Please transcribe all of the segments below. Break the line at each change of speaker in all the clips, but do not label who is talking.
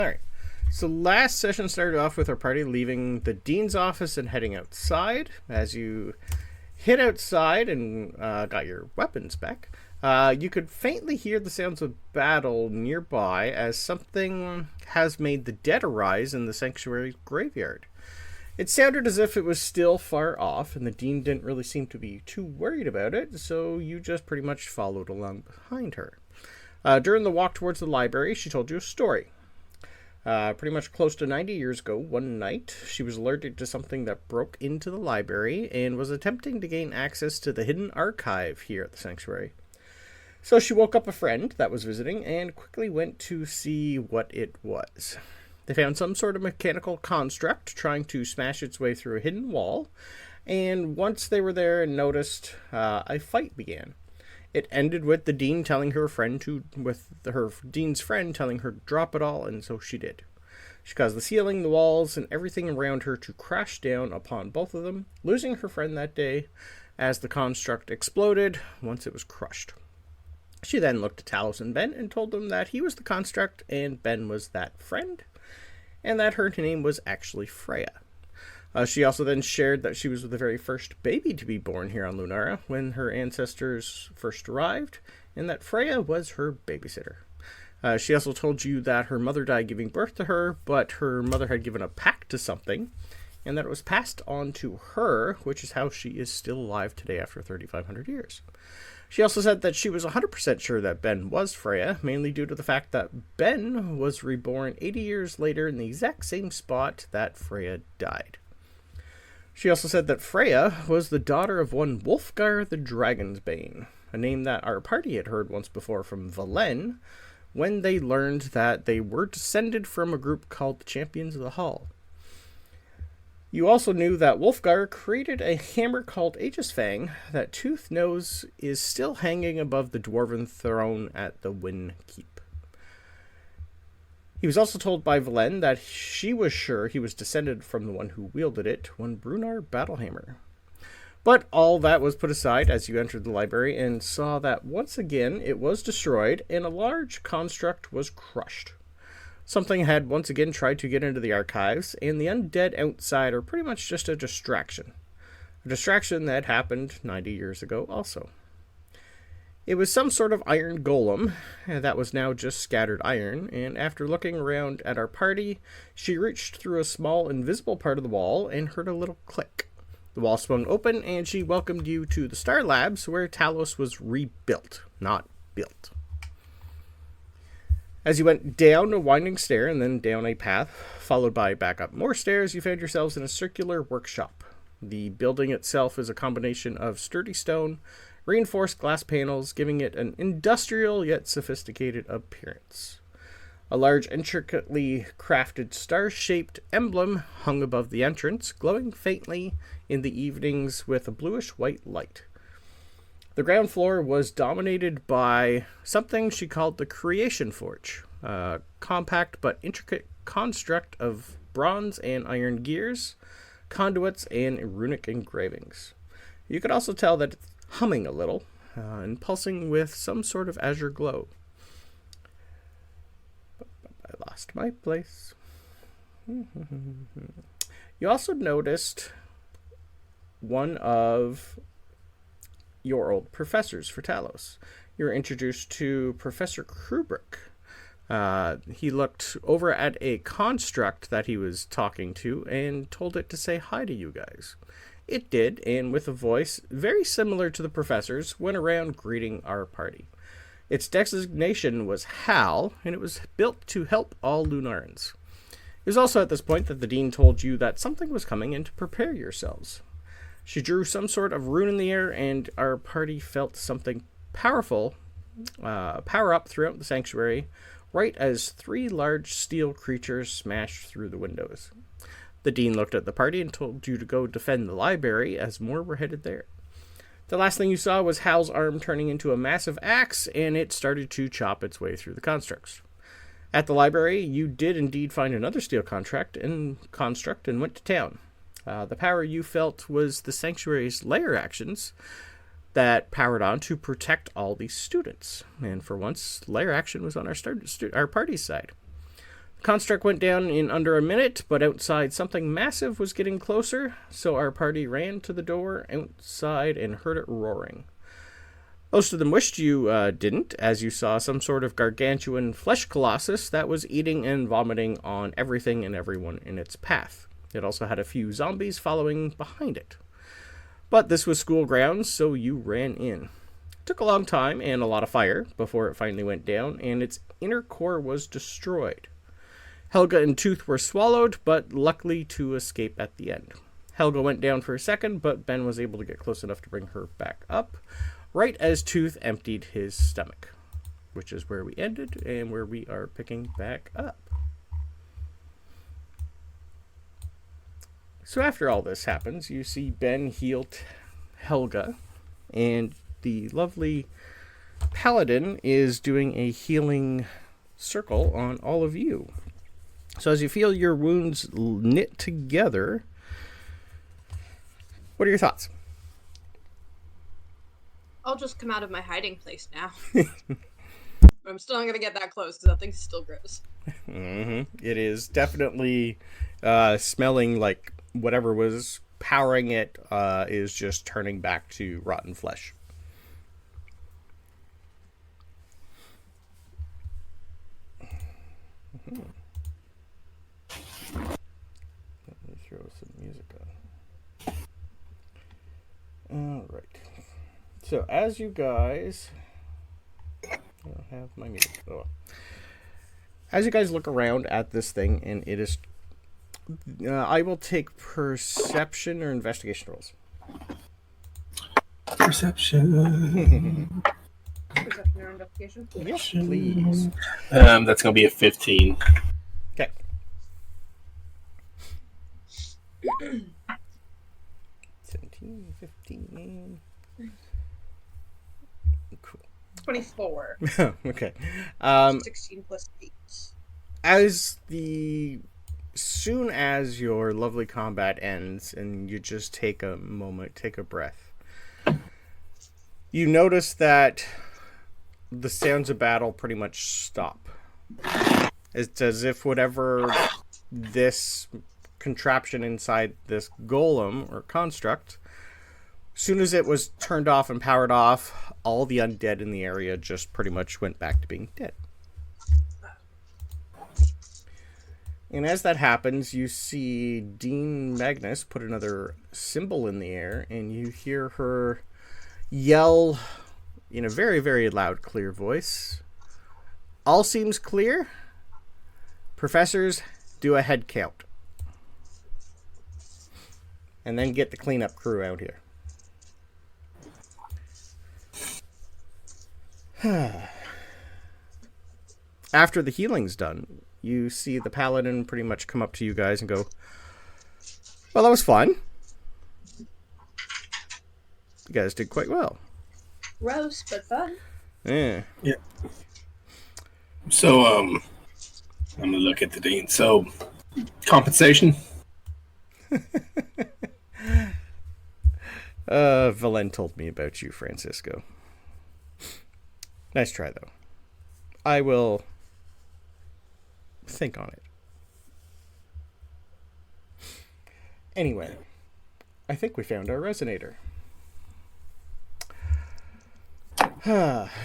Alright, so last session started off with our party leaving the Dean's office and heading outside. As you hit outside and got your weapons back, you could faintly hear the sounds of battle nearby as something has made the dead arise in the sanctuary graveyard. It sounded as if it was still far off, and the Dean didn't really seem to be too worried about it, so you just pretty much followed along behind her. During the walk towards the library, she told you a story. Pretty much close to 90 years ago, one night, she was alerted to something that broke into the library and was attempting to gain access to the hidden archive here at the sanctuary. So she woke up a friend that was visiting and quickly went to see what it was. They found some sort of mechanical construct trying to smash its way through a hidden wall, and once they were there and noticed, a fight began. It ended with the Dean telling her friend her Dean's friend telling her to drop it all, and so she did. She caused the ceiling, the walls, and everything around her to crash down upon both of them, losing her friend that day as the construct exploded once it was crushed. She then looked at Talos and Ben and told them that he was the construct and Ben was that friend, and that her name was actually Freya. She also then shared that she was the very first baby to be born here on Lunara when her ancestors first arrived, and that Freya was her babysitter. She also told you that her mother died giving birth to her, but her mother had given a pact to something, and that it was passed on to her, which is how she is still alive today after 3,500 years. She also said that she was 100% sure that Ben was Freya, mainly due to the fact that Ben was reborn 80 years later in the exact same spot that Freya died. She also said that Freya was the daughter of one Wulfgar the Dragonsbane, a name that our party had heard once before from Valen, when they learned that they were descended from a group called the Champions of the Hall. You also knew that Wulfgar created a hammer called Aegisfang that Tooth knows is still hanging above the dwarven throne at the Wynn Keep. He was also told by Valen that she was sure he was descended from the one who wielded it, one Brunar Battlehammer. But all that was put aside as you entered the library and saw that once again it was destroyed and a large construct was crushed. Something had once again tried to get into the archives, and the undead outside are pretty much just a distraction. A distraction that happened 90 years ago also. It was some sort of iron golem that was now just scattered iron, and after looking around at our party, she reached through a small invisible part of the wall and heard a little click. The wall swung open, and she welcomed you to the Star Labs, where Talos was rebuilt, not built. As you went down a winding stair and then down a path, followed by back up more stairs, you found yourselves in a circular workshop. The building itself is a combination of sturdy stone, reinforced glass panels, giving it an industrial yet sophisticated appearance. A large, intricately crafted star-shaped emblem hung above the entrance, glowing faintly in the evenings with a bluish-white light. The ground floor was dominated by something she called the Creation Forge, a compact but intricate construct of bronze and iron gears, conduits, and runic engravings. You could also tell that it's humming a little, and pulsing with some sort of azure glow. I lost my place. You also noticed one of your old professors for Talos. You were introduced to Professor Krubrick. He looked over at a construct that he was talking to and told it to say hi to you guys. It did, and with a voice very similar to the professor's, went around greeting our party. Its designation was Hal, and it was built to help all Lunarans. It was also at this point that the Dean told you that something was coming and to prepare yourselves. She drew some sort of rune in the air, and our party felt something powerful power up throughout the sanctuary, right as 3 large steel creatures smashed through the windows. The Dean looked at the party and told you to go defend the library, as more were headed there. The last thing you saw was Hal's arm turning into a massive axe, and it started to chop its way through the constructs. At the library, you did indeed find another steel construct and went to town. The power you felt was the sanctuary's lair actions that powered on to protect all these students. And for once, lair action was on our party's side. Construct went down in under a minute, but outside something massive was getting closer, so our party ran to the door outside and heard it roaring. Most of them wished you didn't, as you saw some sort of gargantuan flesh colossus that was eating and vomiting on everything and everyone in its path. It also had a few zombies following behind it. But this was school grounds, so you ran in. It took a long time and a lot of fire before it finally went down, and its inner core was destroyed. Helga and Tooth were swallowed, but luckily to escape at the end. Helga went down for a second, but Ben was able to get close enough to bring her back up, right as Tooth emptied his stomach, which is where we ended and where we are picking back up. So after all this happens, you see Ben heal Helga, and the lovely Paladin is doing a healing circle on all of you. So as you feel your wounds knit together, what are your thoughts?
I'll just come out of my hiding place now. I'm still not going to get that close because that thing's still gross.
Mm-hmm. It is definitely smelling like whatever was powering it is just turning back to rotten flesh. Mm-hmm. Let me throw some music on. All right. So as you guys, I don't have my music. Oh. As you guys look around at this thing, and it is, I will take perception or investigation rolls.
Perception.
Perception or investigation?
Yes, please.
That's going to be a 15.
Okay. 17, 15. Cool.
24.
Okay.
16 plus 8.
Soon as your lovely combat ends and you just take a moment, take a breath, you notice that the sounds of battle pretty much stop. It's as if whatever this contraption inside this golem or construct, soon as it was turned off and powered off, all the undead in the area just pretty much went back to being dead. And as that happens, you see Dean Magnus put another symbol in the air, and you hear her yell in a very, very loud, clear voice. All seems clear. Professors, do a head count. And then get the cleanup crew out here. After the healing's done, you see the Paladin pretty much come up to you guys and go, well, that was fun. You guys did quite well.
Gross, but fun.
Yeah.
Yeah. So, I'm going to look at the Dean. So, compensation?
Valen told me about you, Francisco. Nice try, though. I will think on it. Anyway, I think we found our resonator.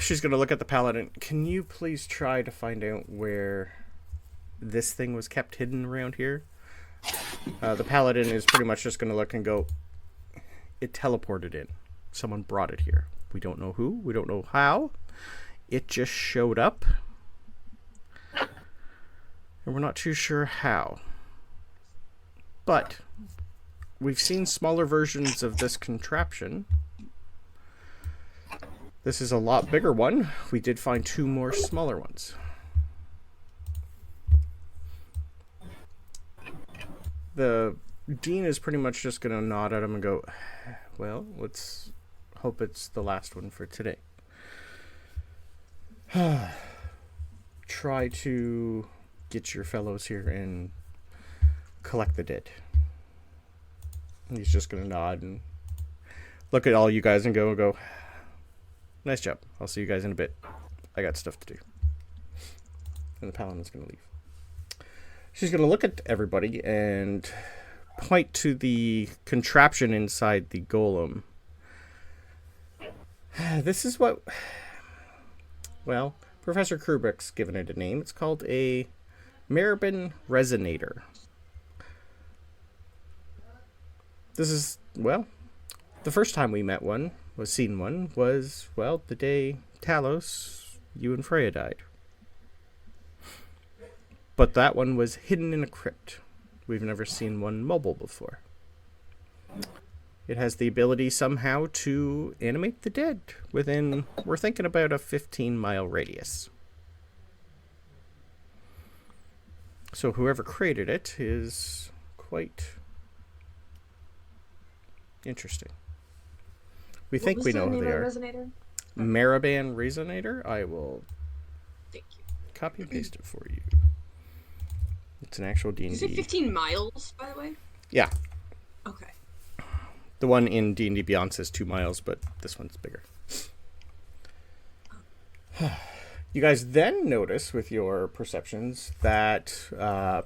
She's going to look at the Paladin. Can you please try to find out where this thing was kept hidden around here? The Paladin is pretty much just going to look and go, it teleported in. Someone brought it here. We don't know who. We don't know how. It just showed up. And we're not too sure how. But we've seen smaller versions of this contraption. This is a lot bigger one. We did find 2 more smaller ones. The Dean is pretty much just going to nod at him and go, well, let's hope it's the last one for today. Try to get your fellows here and collect the dead. And he's just going to nod and look at all you guys and go, nice job. I'll see you guys in a bit. I got stuff to do. And the Paladin's going to leave. She's going to look at everybody and point to the contraption inside the golem. This is what... Well, Professor Kubrick's given it a name. It's called a Marabin Resonator. This is, well, the first time we met one, seen one, was, well, the day Talos, you and Freya died. But that one was hidden in a crypt. We've never seen one mobile before. It has the ability somehow to animate the dead within, we're thinking about a 15-mile radius. So whoever created it is quite interesting. We think we know who they are.
Resonator?
Marabin Resonator. I will
Thank you.
copy and paste it for you. It's an actual D&D.
Did you say 15 miles, by the way?
Yeah.
Okay.
The one in D&D Beyond says 2 miles, but this one's bigger. You guys then notice with your perceptions that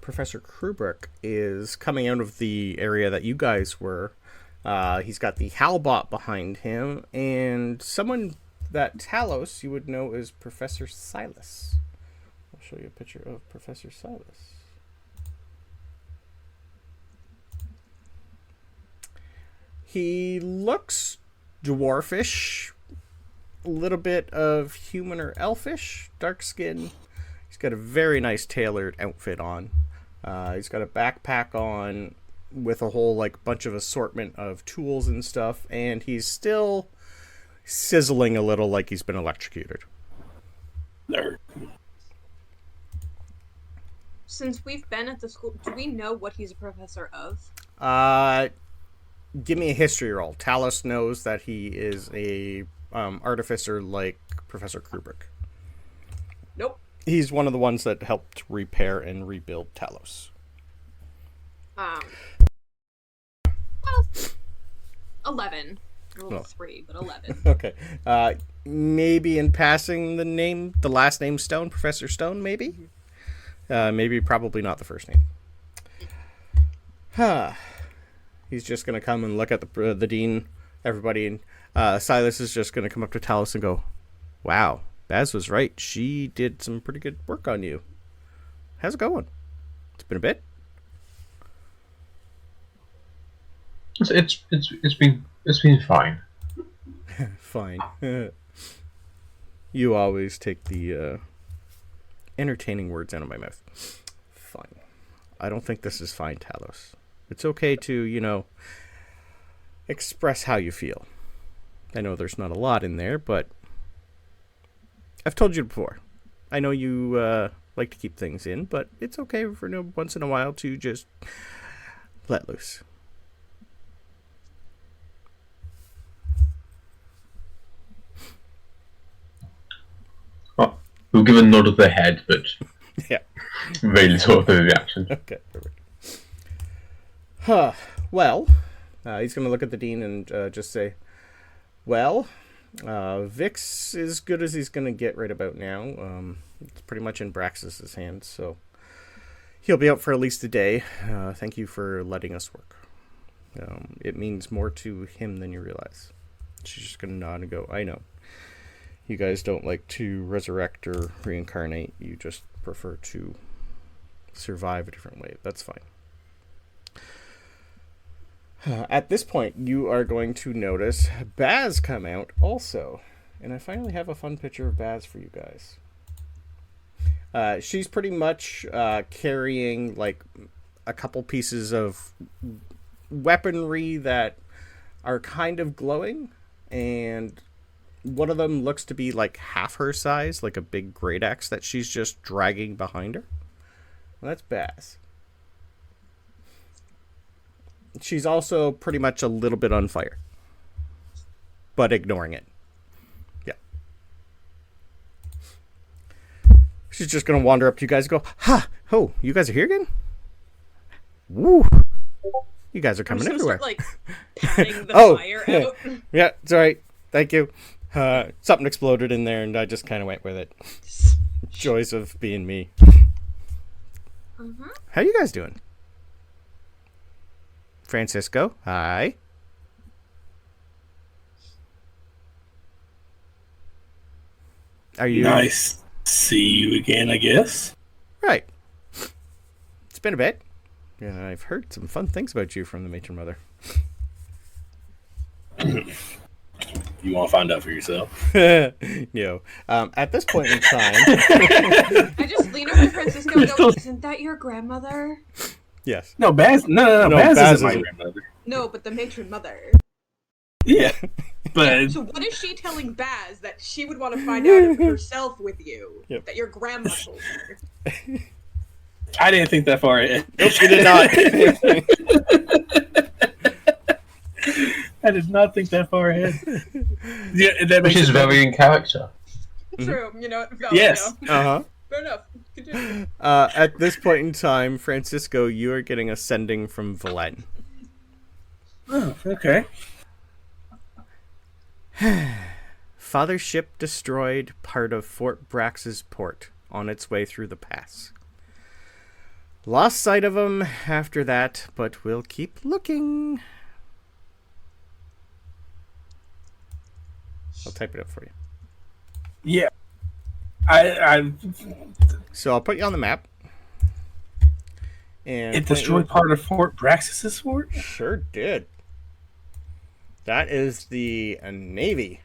Professor Kubrick is coming out of the area that you guys were. He's got the Halbot behind him, and someone that Talos you would know is Professor Silas. I'll show you a picture of Professor Silas. He looks dwarfish, a little bit of human or elfish, dark skin. He's got a very nice tailored outfit on. He's got a backpack on with a whole bunch of assortment of tools and stuff, and he's still sizzling a little like he's been electrocuted.
Nerd.
Since we've been at the school, do we know what he's a professor of?
Give me a history roll. Talos knows that he is a artificer like Professor Kubrick.
Nope.
He's one of the ones that helped repair and rebuild Talos.
Well, 11. Well, 3, but 11.
Okay. Maybe in passing the last name Stone, Professor Stone, maybe? Maybe probably not the first name. He's just going to come and look at the dean, everybody, and Silas is just going to come up to Talos and go, "Wow, Baz was right. She did some pretty good work on you. How's it going? It's been a bit."
It's been fine.
Fine. You always take the entertaining words out of my mouth. Fine. I don't think this is fine, Talos. It's okay to, express how you feel. I know there's not a lot in there, but I've told you before. I know you like to keep things in, but it's okay for once in a while to just let loose.
We'll give a nod of the head, but
yeah,
very little of the reaction.
Okay, perfect. Well, he's going to look at the dean and just say, "Well, Vix is good as he's going to get right about now. It's pretty much in Braxis's hands, so he'll be out for at least a day. Thank you for letting us work. It means more to him than you realize." She's just going to nod and go, "I know. You guys don't like to resurrect or reincarnate. You just prefer to survive a different way. That's fine." At this point, you are going to notice Baz come out also. And I finally have a fun picture of Baz for you guys. She's pretty much carrying a couple pieces of weaponry that are kind of glowing. And one of them looks to be half her size, like a big great axe that she's just dragging behind her. Well, that's Baz. She's also pretty much a little bit on fire, but ignoring it. Yeah. She's just going to wander up to you guys and go, "Ha! Oh, you guys are here again? Woo! You guys are coming everywhere."
Start, patting the fire out.
Yeah, it's all right. Thank you. Something exploded in there, and I just kind of went with it. Joys of being me. How you guys doing? Francisco, hi. Are you
Nice. See you again, I guess.
right? It's been a bit. Yeah, I've heard some fun things about you from the matron mother.
You want to find out for yourself?
No. At this point in time,
I just lean over to Francisco and go, isn't that your grandmother?
yes.
No, Baz. No. Baz isn't my grandmother.
No, but the matron mother.
Yeah, but
So what is she telling Baz that she would want to find out herself with you?
Yep.
That your grandma told her?
I didn't think that far ahead.
Nope, you did not.
I did not think that far ahead. Yeah, that
Which
makes
is
it
very in character.
True. You know.
Yes.
Uh-huh.
Fair enough. Continue.
At this point in time, Francisco, you are getting a sending from Valen.
Oh, okay.
Father's ship destroyed part of Fort Brax's port on its way through the pass. Lost sight of him after that, but we'll keep looking. I'll type it up for you.
Yeah. I
So I'll put you on the map. And
it destroyed part of Fort Braxis' fort?
Sure did. That is the Navy,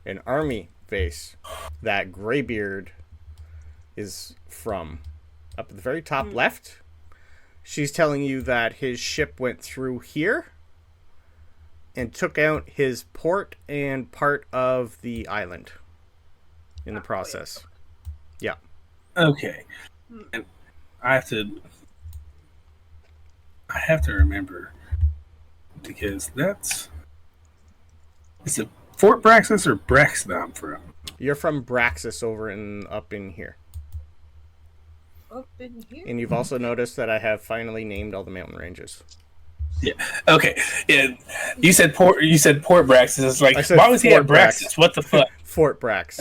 an Army base that Greybeard is from. Up at the very top left, she's telling you that his ship went through here and took out his port and part of the island in the process. Yeah.
Okay. And I have to remember, because that's... Is it Fort Braxis or Brex that I'm from?
You're from Braxis up in here.
Up in here.
And you've also noticed that I have finally named all the mountain ranges.
Yeah. Okay. Yeah. You said Port Braxis. It's like,
I said
why was he
Fort
at Braxis? What the fuck?
Fort Brax.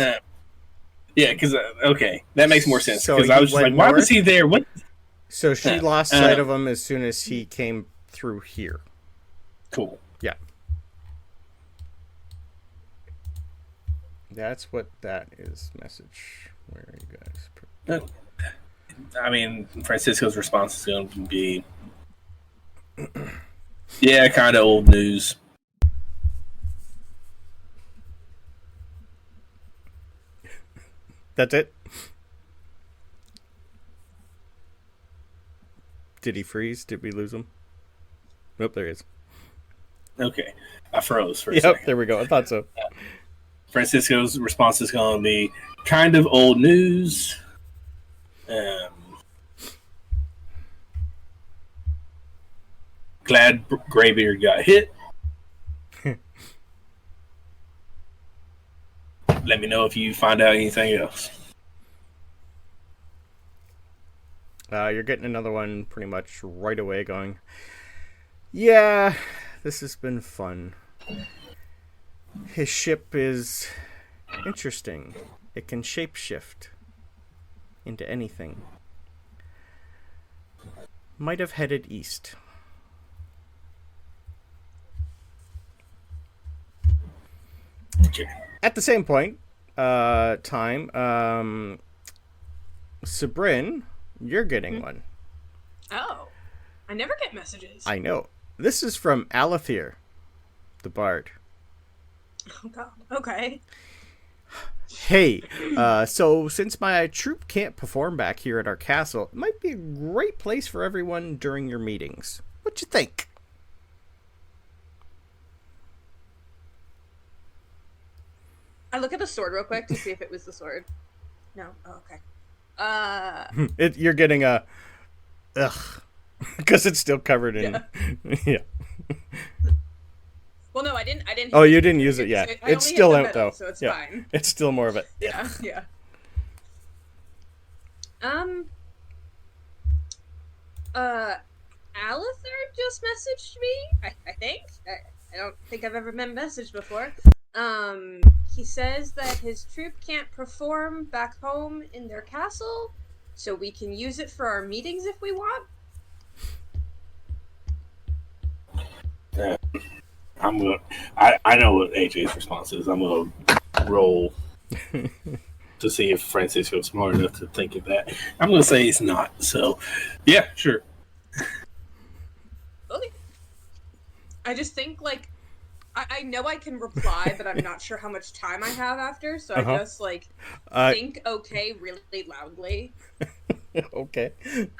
Yeah, because okay, that makes more sense.
So
Because I was just like, why was he there? What?
So she lost sight of him as soon as he came through here.
Cool.
Yeah. That's what that is. Message. Where are you guys?
I mean, Francisco's response is going to be, yeah, kind of old news.
That's it? Did he freeze? Did we lose him? Nope, there he is.
Okay, I froze for a
Yep,
second.
there we go. I thought so.
Francisco's response is going to be kind of old news. Glad Greybeard got hit. Let me know if you find out anything else.
You're getting another one pretty much right away going, yeah, this has been fun. His ship is interesting. It can shapeshift into anything. Might have headed east.
Okay.
At the same point, Sabryn, you're getting one.
Oh. I never get messages.
I know. This is from Alethir, the bard.
Oh god. Okay.
Hey, so since my troop can't perform back here at our castle, it might be a great place for everyone during your meetings. What you think?
I look at the sword real quick to see if it was the sword. No. Oh, okay.
You're getting a ugh because it's still covered in yeah.
Well, no, I didn't.
Oh, you didn't use it yet.
I
It's
only
still
hit the
out
metal,
though.
so it's
yeah.
fine.
It's still more of it.
Yeah. Yeah. Alethir just messaged me. I think. I don't think I've ever been messaged before. He says that his troop can't perform back home in their castle, so we can use it for our meetings if we want.
I know what AJ's response is. I'm gonna roll to see if Francisco's smart enough to think of that. I'm gonna say he's not. So, yeah, sure.
Okay. I just think like I know I can reply, but I'm not sure how much time I have after. So I just like think okay really loudly.
Okay.
Okay,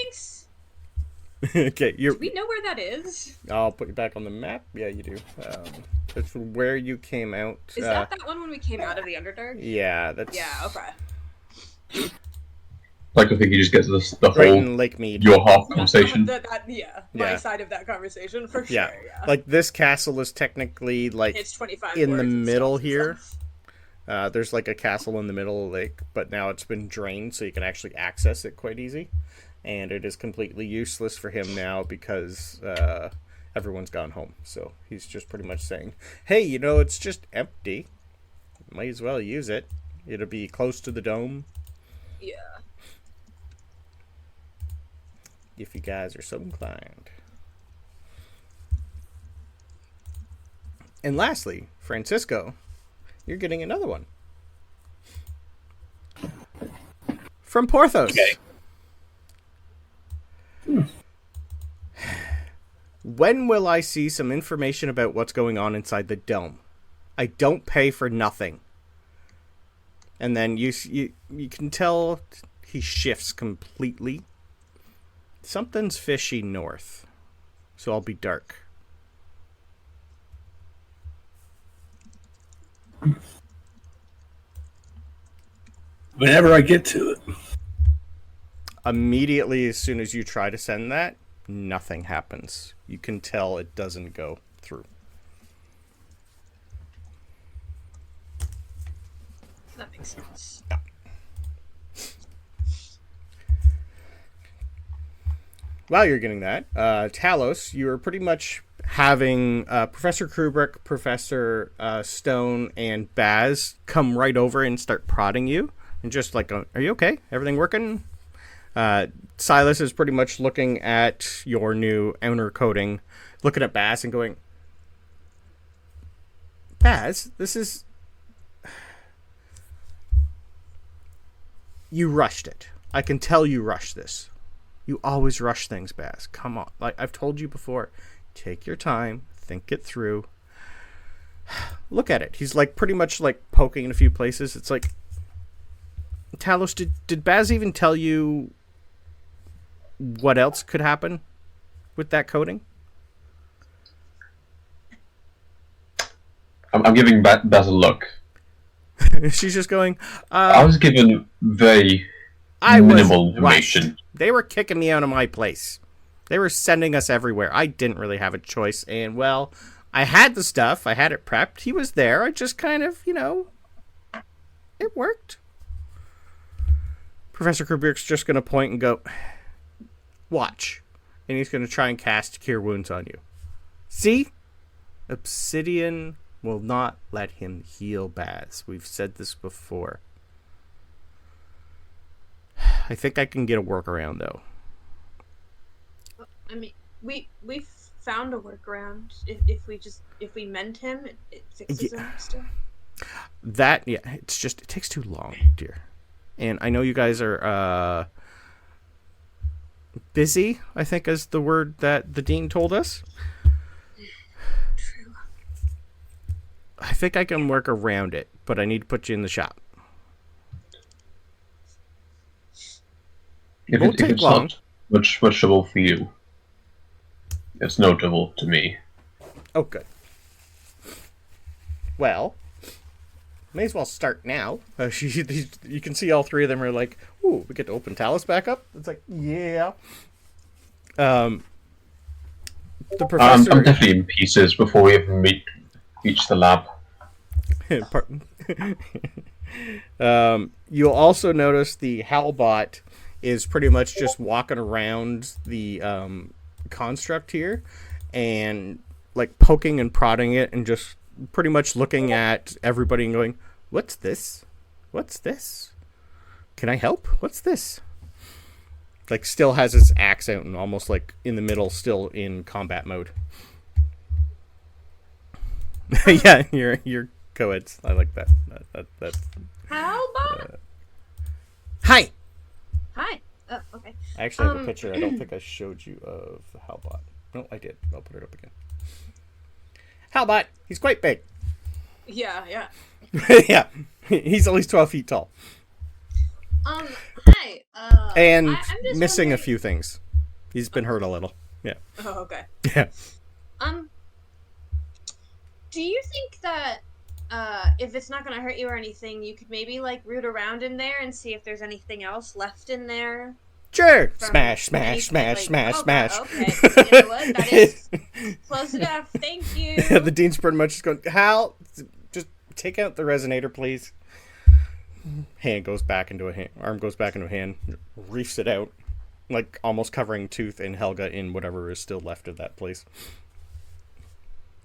thanks.
Okay,
Do we know where that is?
I'll put you back on the map. Yeah, you do. It's where you came out.
Is that one when we came out of the Underdark?
Yeah, that's.
Yeah. Okay.
Like, I think you just get to the
Right
whole
in Lake Mead.
your half conversation.
My side of that conversation for sure.
Yeah.
Yeah.
Like this castle is technically like
It's 25
in the
words and
middle
stuff and
here.
stuff.
There's like a castle in the middle of the lake, but now it's been drained, so you can actually access it quite easy. And it is completely useless for him now because everyone's gone home. So he's just pretty much saying, hey, it's just empty. Might as well use it. It'll be close to the dome.
Yeah.
If you guys are so inclined. And lastly, Francisco, you're getting another one. From Porthos.
Okay.
When will I see some information about what's going on inside the dome? I don't pay for nothing. And then you can tell he shifts completely. Something's fishy north. So I'll be dark.
Whenever I get to it.
Immediately as soon as you try to send that, nothing happens. You can tell it doesn't go through.
That makes sense.
Yeah. While you're getting that, Talos, you are pretty much having Professor Kubrick, Professor Stone, and Baz come right over and start prodding you. And just like, are you okay? Everything working? Silas is pretty much looking at your new outer coating, looking at Baz and going, Baz, this is... You rushed it. I can tell you rushed this. You always rush things, Baz. Come on. Like I've told you before, take your time, think it through. Look at it. He's like pretty much like poking in a few places. It's like, Talos, did Baz even tell you what else could happen with that coating?
I'm giving Baz a look.
She's just going,
I was given very minimal information.
They were kicking me out of my place. They were sending us everywhere. I didn't really have a choice. And, well, I had the stuff. I had it prepped. He was there. I just kind of, it worked. Professor Kubrick's just going to point and go, watch. And he's going to try and cast Cure Wounds on you. See? Obsidian will not let him heal Baz. We've said this before. I think I can get a workaround, though.
I mean, we found a workaround. If we mend him, it fixes him still.
It takes too long, dear. And I know you guys are busy, I think is the word that the dean told us.
True.
I think I can work around it, but I need to put you in the shop.
If it's
long.
not much trouble for you, it's no trouble to me.
Oh, good. Well, may as well start now. You can see all three of them are like, ooh, we get to open Talos back up? It's like, yeah. The professor...
I'm definitely in pieces before we even reach the lab.
You'll also notice the Halbot is pretty much just walking around the construct here and like poking and prodding it and just pretty much looking at everybody and going, what's this? What's this? Can I help? What's this? Like, still has his axe out and almost, like, in the middle, still in combat mode. Yeah, you're co-eds. I like that. That's...
How about...
Hi!
Hi. Oh, okay.
I actually have a picture. I don't think I showed you of the Halbot. No, I did. I'll put it up again. Halbot! He's quite big.
Yeah.
Yeah. He's at least 12 feet tall.
Hi.
And
I'm just
missing
wondering...
a few things. He's been hurt a little. Yeah.
Oh, okay.
Yeah.
Do you think that if it's not going to hurt you or anything, you could maybe like root around in there and see if there's anything else left in there?
Sure. Smash.
Okay.
You know
what? That is close enough. Thank you.
Yeah, the dean's pretty much just going, Hal, just take out the resonator, please. Hand goes back into a hand. Arm goes back into a hand. Reefs it out. Like almost covering Tooth and Helga in whatever is still left of that place.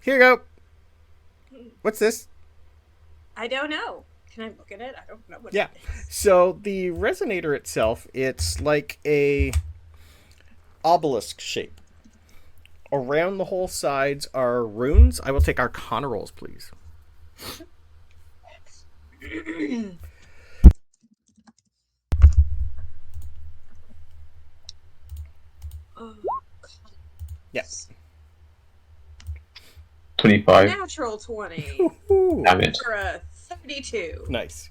Here you go. What's this?
I don't know. Can I look at it? I don't know what
it
is.
So the resonator itself, it's like a obelisk shape. Around the whole sides are runes. I will take Arcana rolls, please. Yes.
25.
Natural 20.
Damn it.
For a 32.
Nice.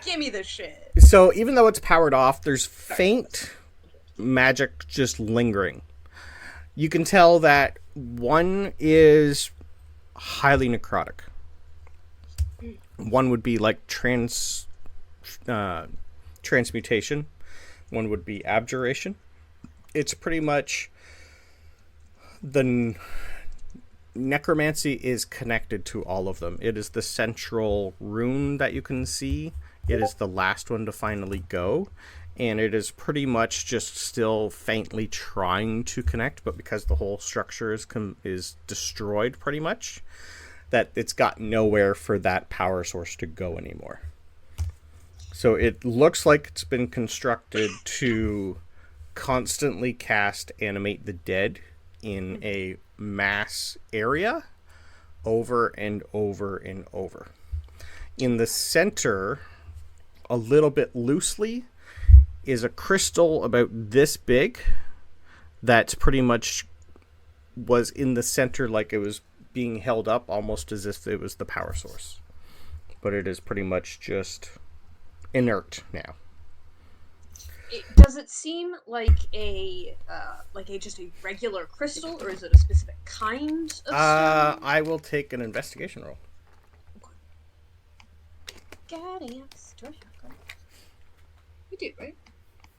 Give me the shit.
So even though it's powered off, there's faint magic just lingering. You can tell that one is highly necrotic. One would be like transmutation. One would be abjuration. It's pretty much the necromancy is connected to all of them. It is the central rune that you can see. It is the last one to finally go. And it is pretty much just still faintly trying to connect, but because the whole structure is destroyed pretty much, that it's got nowhere for that power source to go anymore. So it looks like it's been constructed to constantly cast Animate the Dead in a mass area over and over and over. In the center, a little bit loosely, is a crystal about this big that's pretty much was in the center, like it was being held up almost as if it was the power source. But it is pretty much just inert now.
Does it seem like just a regular crystal, or is it a specific kind of stone?
I will take an investigation roll.
Goddamn, do I have that? You do, right?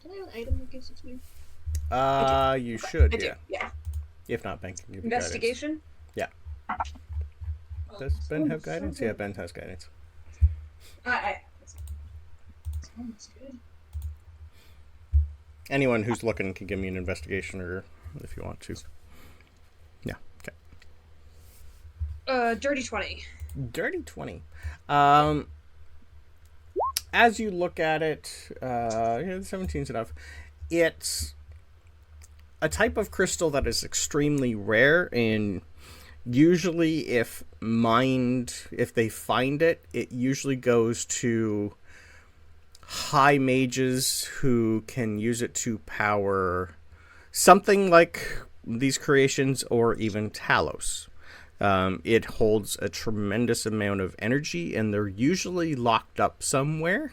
Did I have an item that gives it to me?
You should,
I do, yeah.
If not, Ben can give you
investigation?
Guidance. Yeah. Does Ben have guidance? So yeah, Ben has guidance.
This one's good.
Anyone who's looking can give me an investigation, or if you want to. Yeah, okay.
Dirty 20.
Dirty 20. As you look at it, 17's enough. It's a type of crystal that is extremely rare, and usually if they find it, it usually goes to high mages who can use it to power something like these creations or even Talos. It holds a tremendous amount of energy, and they're usually locked up somewhere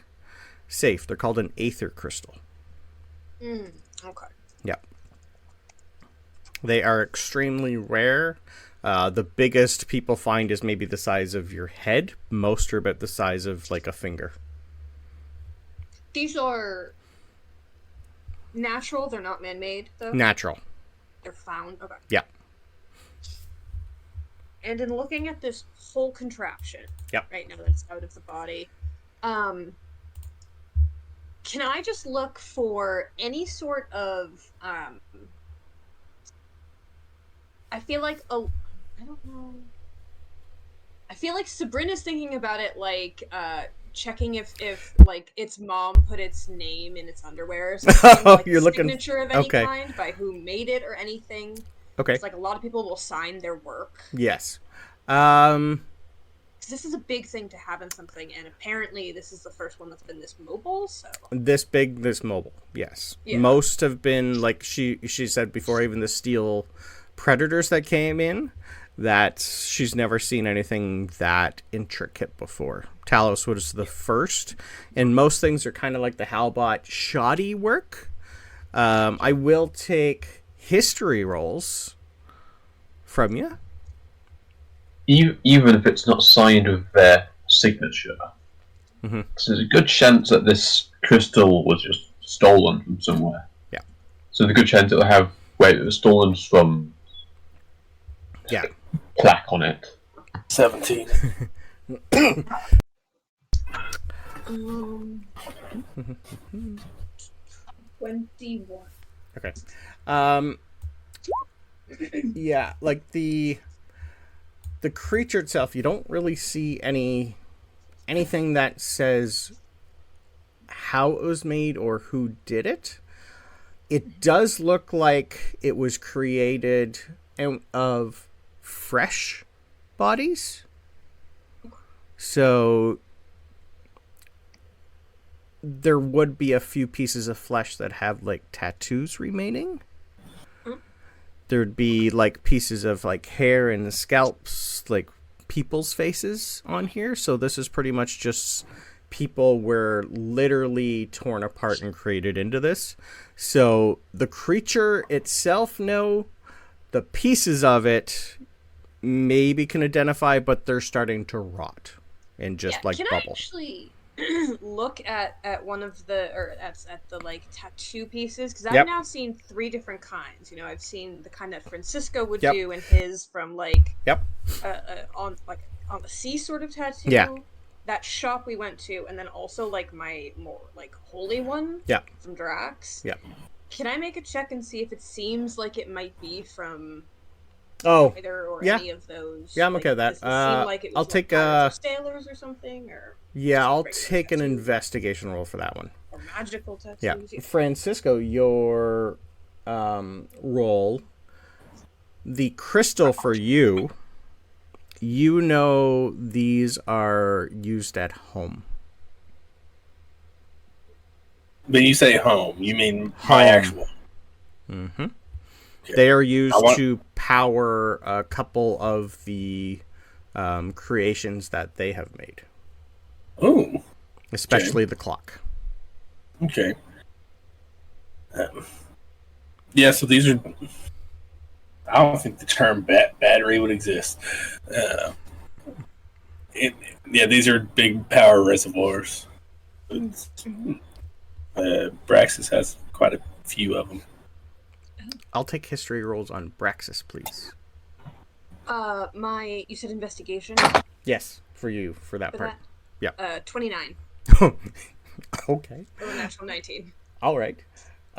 safe. They're called an aether crystal.
Okay.
Yeah. They are extremely rare. The biggest people find is maybe the size of your head. Most are about the size of like a finger.
These are natural. They're not man-made, though.
Natural.
They're found. Okay.
Yeah.
And in looking at this whole contraption,
yep.
Right now that it's out of the body, can I just look for any sort of I feel like I don't know. I feel like Sabryn is thinking about it like checking if like its mom put its name in its underwear or something.
Oh,
Like
you're looking
signature of any
okay.
kind, by who made it or anything.
Okay.
It's like a lot of people will sign their work.
Yes.
This is a big thing to have in something, and apparently this is the first one that's been this mobile, so...
This big, this mobile, yes.
Yeah.
Most have been, like she said before, even the steel predators that came in, that she's never seen anything that intricate before. Talos was the first, and most things are kind of like the Halbot shoddy work. I will take history rolls from you.
Even if it's not signed with their signature.
Mm-hmm.
So there's a good chance that this crystal was just stolen from somewhere.
Yeah.
So there's a good chance it'll have where it was stolen from.
Yeah.
Plaque on it.
17.
21.
Okay. Yeah, like the creature itself, you don't really see anything that says how it was made or who did it. It does look like it was created out of fresh bodies. So there would be a few pieces of flesh that have like tattoos remaining. There'd be like pieces of like hair and scalps, like people's faces on here. So this is pretty much just people were literally torn apart and created into this. So the creature itself, no. The pieces of it maybe can identify, but they're starting to rot and just like
can
bubble.
I actually look at one of the, or at the like tattoo pieces, because I've now seen 3 different kinds. You know, I've seen the kind that Francisco would do in his from like on the sea sort of tattoo.
Yeah.
That shop we went to, and then also like my more like holy one. From Drax.
Yeah.
Can I make a check and see if it seems like it might be from either or any of those?
Yeah, I'm okay with that.
Does it seem like it was
I'll take
sailors or something, or
I'll take an investigation roll for that one.
Or magical tattoos.
Yeah, Francisco, your roll, the crystal for you. You know these are used at home.
When you say home, you mean my actual?
Mm-hmm. Okay. They are used to power a couple of the creations that they have made.
Oh.
Especially the clock.
Okay. Yeah, so these are... I don't think the term battery would exist. These are big power reservoirs. Braxis has quite a few of them.
I'll take history rolls on Braxis, please.
You said investigation?
Yes, for you, for that part. Yeah.
29.
Okay.
Or an actual 19.
All right.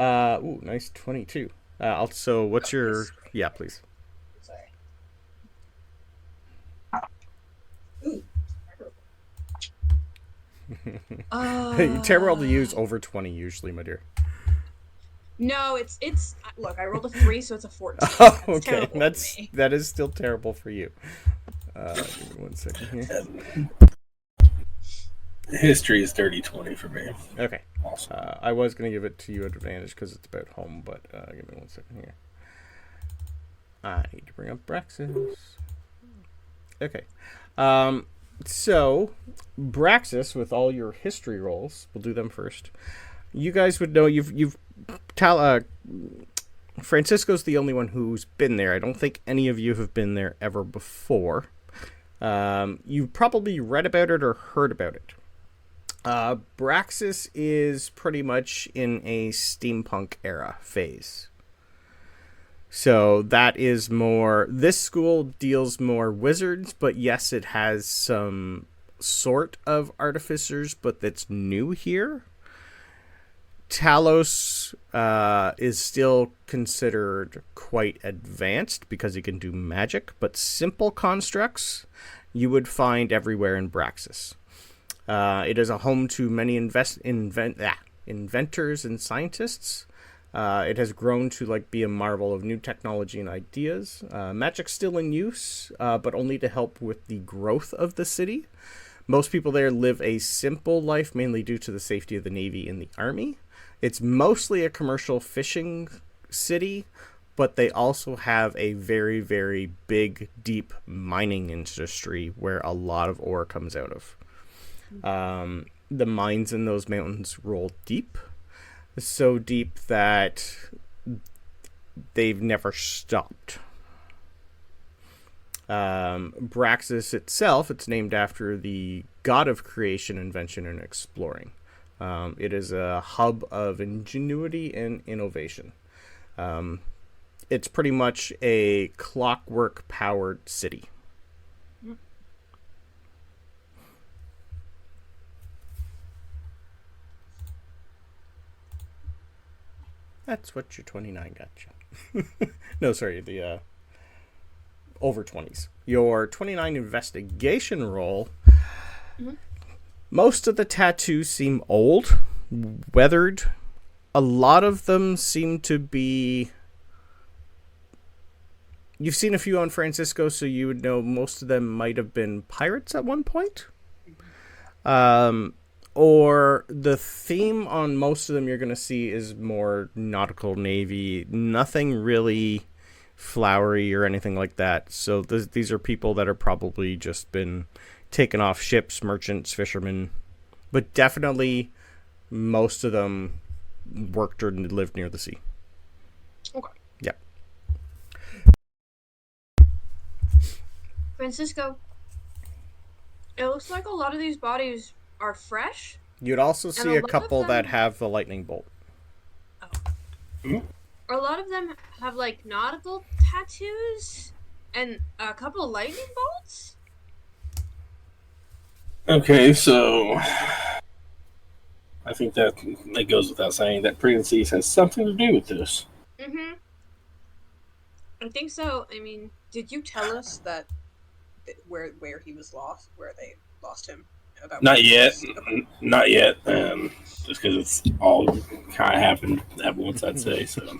Ooh, nice 22. Also, what's your... Yeah, please.
Sorry. Ooh.
Terrible to use over 20 usually, my dear.
No, it's look, I rolled a 3, so it's a 14.
Oh, okay. That is still terrible for you. Give me 1 second here.
History is dirty 20 for me.
Okay. Awesome. I was going to give it to you at advantage because it's about home, but give me 1 second here. I need to bring up Braxis. Okay. So, Braxis, with all your history rolls, we'll do them first. You guys would know Francisco's the only one who's been there. I don't think any of you have been there ever before. You've probably read about it or heard about it. Braxis is pretty much in a steampunk era phase. So that is more... This school deals more wizards, but yes, it has some sort of artificers, but that's new here. Talos is still considered quite advanced because he can do magic, but simple constructs you would find everywhere in Braxis. It is a home to many inventors and scientists. It has grown to be a marvel of new technology and ideas. Magic's still in use, but only to help with the growth of the city. Most people there live a simple life, mainly due to the safety of the Navy and the Army. It's mostly a commercial fishing city, but they also have a very, very big, deep mining industry where a lot of ore comes out of. The mines in those mountains roll deep. So deep that they've never stopped. Braxis itself, it's named after the god of creation, invention, and exploring. It is a hub of ingenuity and innovation. It's pretty much a clockwork-powered city. That's what your 29 got you. No, sorry, the over 20s. Your 29 investigation roll. Mm-hmm. Most of the tattoos seem old, weathered. A lot of them seem to be... You've seen a few on Francisco, so you would know most of them might have been pirates at one point. Or the theme on most of them you're going to see is more nautical navy. Nothing really flowery or anything like that. So these are people that are probably just been taken off ships, merchants, fishermen. But definitely most of them worked or lived near the sea.
Okay.
Yep.
Francisco, it looks like a lot of these bodies are fresh.
You'd also see a couple that have the lightning bolt.
Oh. Mm-hmm. A lot of them have nautical tattoos and a couple of lightning bolts.
Okay, so I think that goes without saying that Pregnancies has something to do with this.
Mm-hmm. I think so. I mean, did you tell us that where he was lost, where they lost him?
Not yet. Not yet. Just because it's all kind of happened at once, I'd say. So,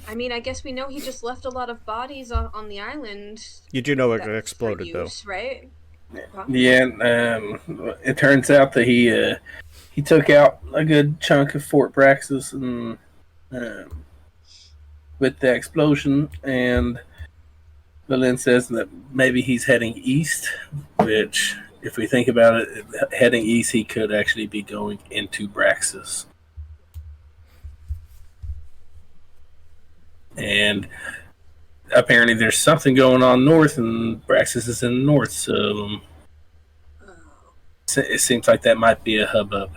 I mean, I guess we know he just left a lot of bodies on the island.
You do know it exploded, though,
right?
Yeah. It turns out that he took out a good chunk of Fort Braxis and with the explosion, and Berlin says that maybe he's heading east, which, if we think about it, heading east, he could actually be going into Braxis. And apparently there's something going on north, and Braxis is in the north, so it seems like that might be a hubbub.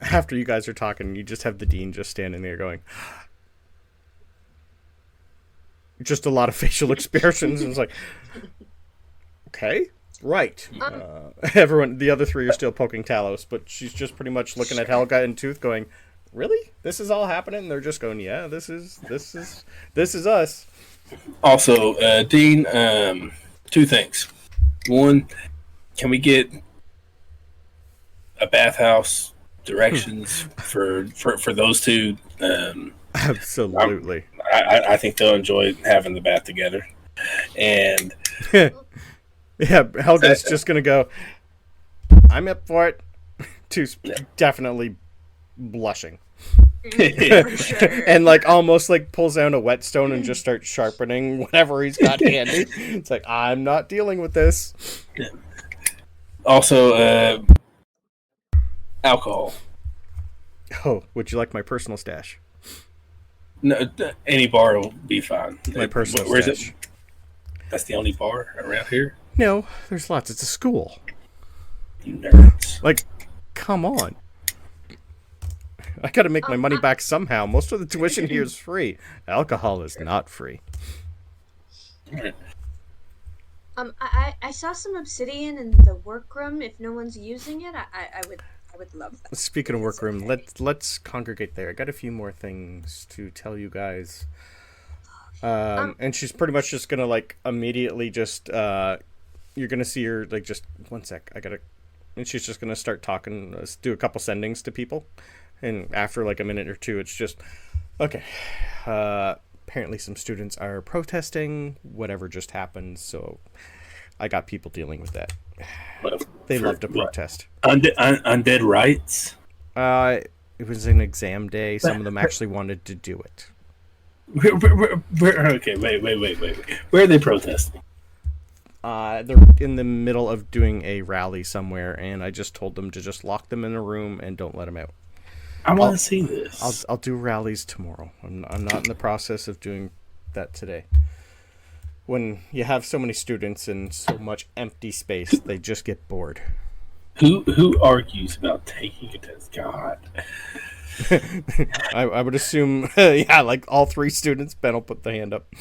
After you guys are talking, you just have the dean just standing there going, just a lot of facial expressions. And it's like, okay, right. Everyone, the other three are still poking Talos, but she's just pretty much looking at Helga and Tooth going, really? This is all happening? And they're just going, yeah, this is us.
Also, Dean, two things. One, can we get a bathhouse directions for those two?
Absolutely.
I think they'll enjoy having the bath together. And
yeah, Helga's just gonna go, I'm up for it. Two's definitely blushing. And almost pulls down a whetstone and just starts sharpening whatever he's got handy. It's like, I'm not dealing with this.
Yeah. Also, alcohol.
Oh, would you like my personal stash?
No, any bar will be fine.
My personal
Where's
stash.
It? That's the only bar around here?
No, there's lots. It's a school.
You nerds.
Come on. I gotta make my money back somehow. Most of the tuition here is free. Alcohol is not free.
I saw some obsidian in the workroom. If no one's using it, I would love that.
Speaking of workroom, let's congregate there. I got a few more things to tell you guys. And she's pretty much just gonna like immediately just you're gonna see her like just 1 sec. And she's just gonna start talking, do a couple sendings to people, and after like a minute or two, it's just okay. Apparently, some students are protesting whatever just happened, so I got people dealing with that. They love to protest.
Undead rights.
It was an exam day. Some of them actually wanted to do it.
Okay, wait. Where are they protesting?
They're in the middle of doing a rally somewhere, and I just told them to just lock them in a room and don't let them out.
I want to see this.
I'll do rallies tomorrow. I'm not in the process of doing that today. When you have so many students and so much empty space, they just get bored.
Who argues about taking a test? God.
I would assume, yeah, like all 3 students. Ben will put the hand up.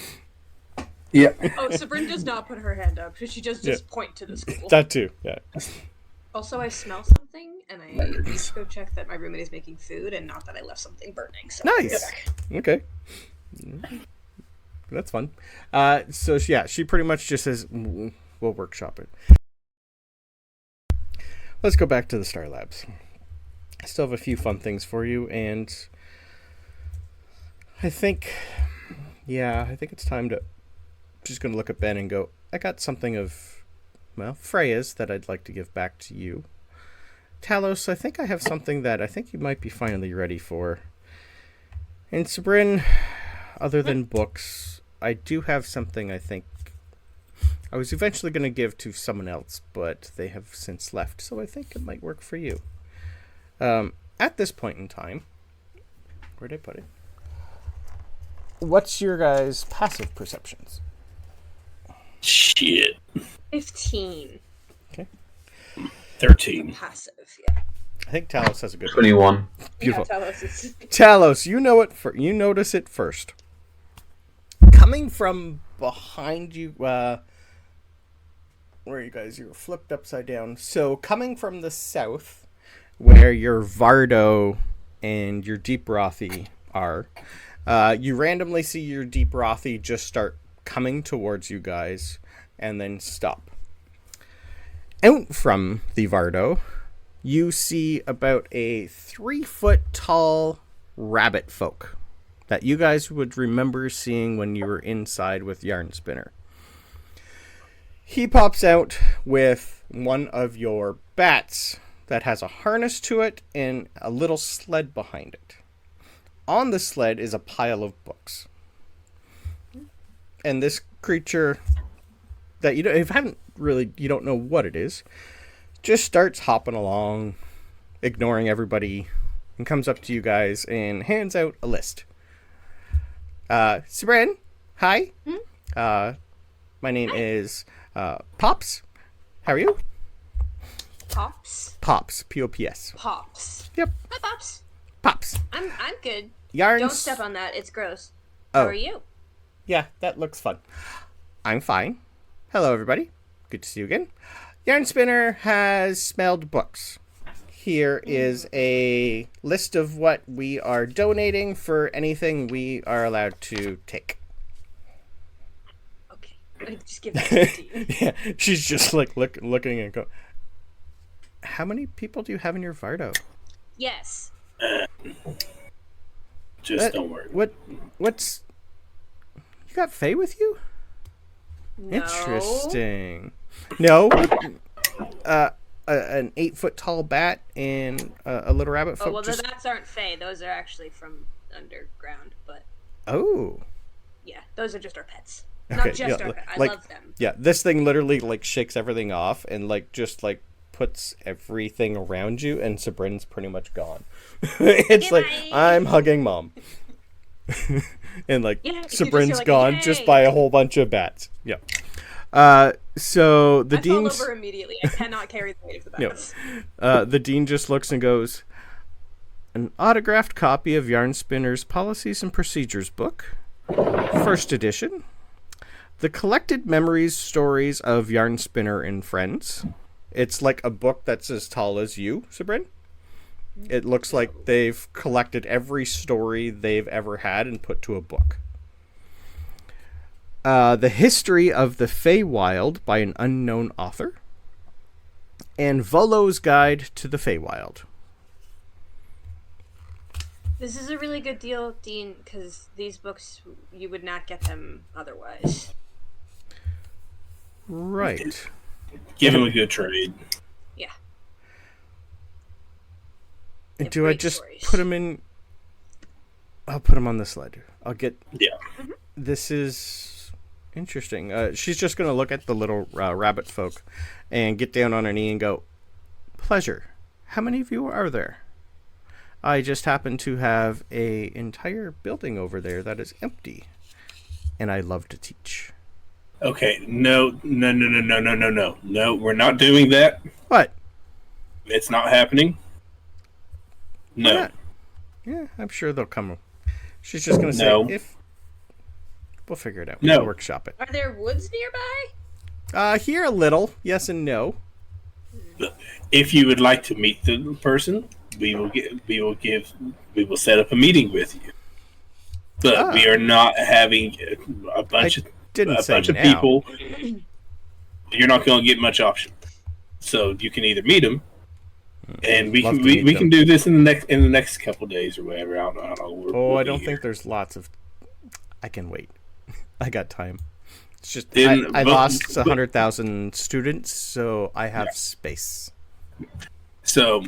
Yeah.
Oh, Sabryn does not put her hand up. She just point to the school.
That too, yeah.
Also, I smell something, and I need to go check that my roommate is making food, and not that I left something burning. So
nice. Okay. That's fun. So yeah, she pretty much just says, "We'll workshop it." Let's go back to the Star Labs. I still have a few fun things for you, and I think it's time to. Just going to look at Ben and go, I got something of, well, Freya's that I'd like to give back to you. Talos, I think I have something that I think you might be finally ready for. And Sabryn, other than books, I do have something I think I was eventually going to give to someone else, but they have since left, so I think it might work for you. At this point in time, where did I put it? What's your guys' passive perceptions?
Shit.
15.
Okay.
13.
Passive, yeah.
I think Talos has a good
21.
Beautiful.
Yeah, Talos is...
Talos, you notice it first. Coming from behind you, where are you guys? You're flipped upside down. So coming from the south, where your Vardo and your Deep Rothy are, you randomly see your Deep Rothy just start coming towards you guys and then stop. Out from the Vardo, you see about a 3-foot tall rabbit folk that you guys would remember seeing when you were inside with Yarn Spinner. He pops out with one of your bats that has a harness to it and a little sled behind it. On the sled is a pile of books. And this creature that you don't know what it is, just starts hopping along, ignoring everybody, and comes up to you guys and hands out a list. Sabryn, hi. My name is Pops. How are you?
Pops?
Pops. P-O-P-S.
Pops.
Yep.
Hi, Pops.
Pops.
I'm good.
Yarns.
Don't step on that. It's gross. How are you?
Yeah, that looks fun. I'm fine. Hello, everybody. Good to see you again. Yarn Spinner has smelled books. Here is a list of what we are donating for anything we are allowed to take.
Okay. Just give that to you.
Yeah, she's just like looking and go. How many people do you have in your Vardo?
Yes.
Don't worry.
What's... You got Faye with you?
No.
Interesting. No? An 8-foot tall bat and a little rabbit folk.
Oh, well, the bats aren't Fae. Those are actually from underground, but...
Oh.
Yeah, those are just our pets.
Okay,
Not just our pets. I love them.
Yeah, this thing literally, shakes everything off and, just puts everything around you, and Sabryn's pretty much gone. It's
Goodbye.
I'm hugging mom. And Sabryn's gone just by a whole bunch of bats. Yeah. So the dean
fall over immediately. I cannot carry the weight of the bats.
No. The dean just looks and goes, an autographed copy of Yarn Spinner's Policies and Procedures book, first edition. The collected memories, stories of Yarn Spinner and friends. It's like a book that's as tall as you, Sabryn. It looks like they've collected every story they've ever had and put to a book. The History of the Feywild by an Unknown Author, and Volo's Guide to the Feywild.
This is a really good deal, Dean, because these books, you would not get them otherwise.
Right.
Give him a good trade.
Yeah.
And do I just put them in? I'll put them on the sled. I'll get...
Yeah.
This is interesting. She's just going to look at the little rabbit folk and get down on her knee and go, "Pleasure. How many of you are there? I just happen to have an entire building over there that is empty, and I love to teach."
Okay, no, we're not doing that.
What?
It's not happening. No.
Why not? Yeah, I'm sure they'll come. She's just going to say,
No.
if... We'll figure it out.
No.
We'll workshop it.
Are there woods nearby?
Here a little. Yes and no.
If you would like to meet the person, we will set up a meeting with you. But we are not having a bunch of people. You're not going to get much option. So you can either meet them, and we can do this in the next couple days or whatever. I don't know.
I don't think there's lots of. I can wait. I got time. It's just I lost 100,000 students, so I have space.
So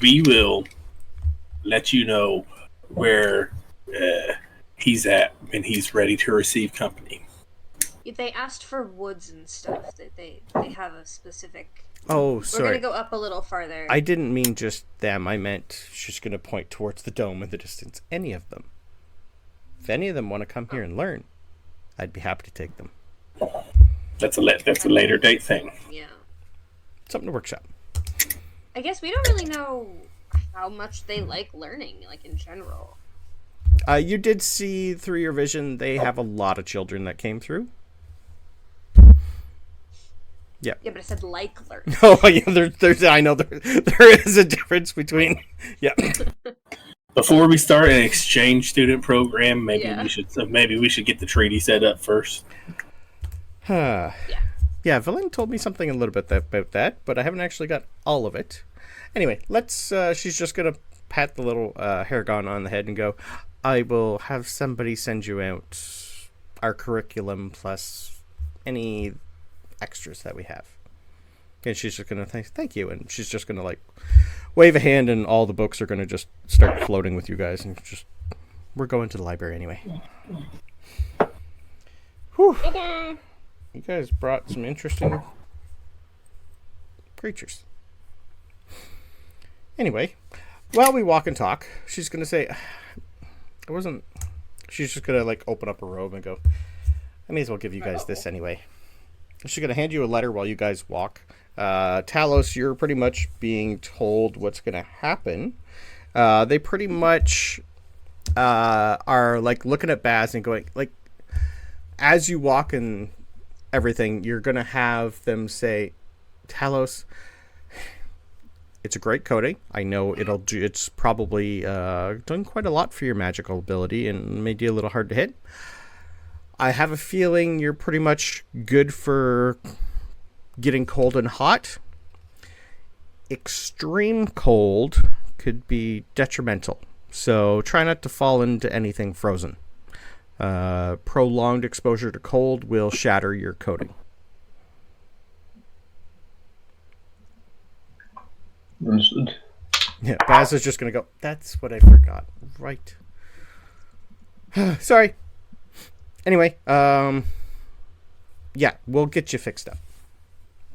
we will let you know where he's at when he's ready to receive company.
They asked for woods and stuff. They have a specific...
Oh, sorry.
We're going to go up a little farther.
I didn't mean just them. I meant she's going to point towards the dome in the distance. Any of them. If any of them want to come here and learn, I'd be happy to take them.
That's a later date thing.
Yeah.
Something to workshop.
I guess we don't really know how much they like learning, like in general.
You did see through your vision, they have a lot of children that came through. Yeah.
Yeah, but I said like learning.
Oh, yeah, there's. I know there is a difference between. Yeah.
Before we start an exchange student program, maybe we should get the treaty set up first.
Yeah.
Yeah, Valen told me something a little bit about that, but I haven't actually got all of it. Anyway, let's. She's just gonna pat the little Hairgon on the head and go, "I will have somebody send you out our curriculum plus any extras that we have." And she's just gonna thank you, and she's just gonna like wave a hand, and all the books are gonna just start floating with you guys, and just we're going to the library anyway. Whew.
Okay.
You guys brought some interesting creatures. Anyway, while we walk and talk, she's gonna say, She's just gonna like open up her robe and go, "I may as well give you guys this anyway." She's gonna hand you a letter while you guys walk. Talos, you're pretty much being told what's gonna happen. They pretty much are like looking at Baz and going like, as you walk and everything, you're gonna have them say, "Talos, it's a great coating. I know it's probably done quite a lot for your magical ability and made you a little hard to hit. I have a feeling you're pretty much good for getting cold and hot. Extreme cold could be detrimental, so try not to fall into anything frozen. Prolonged exposure to cold will shatter your coating."
Understood.
Yeah, Baz is just going to go, "That's what I forgot." Right. Sorry. Anyway, yeah, we'll get you fixed up.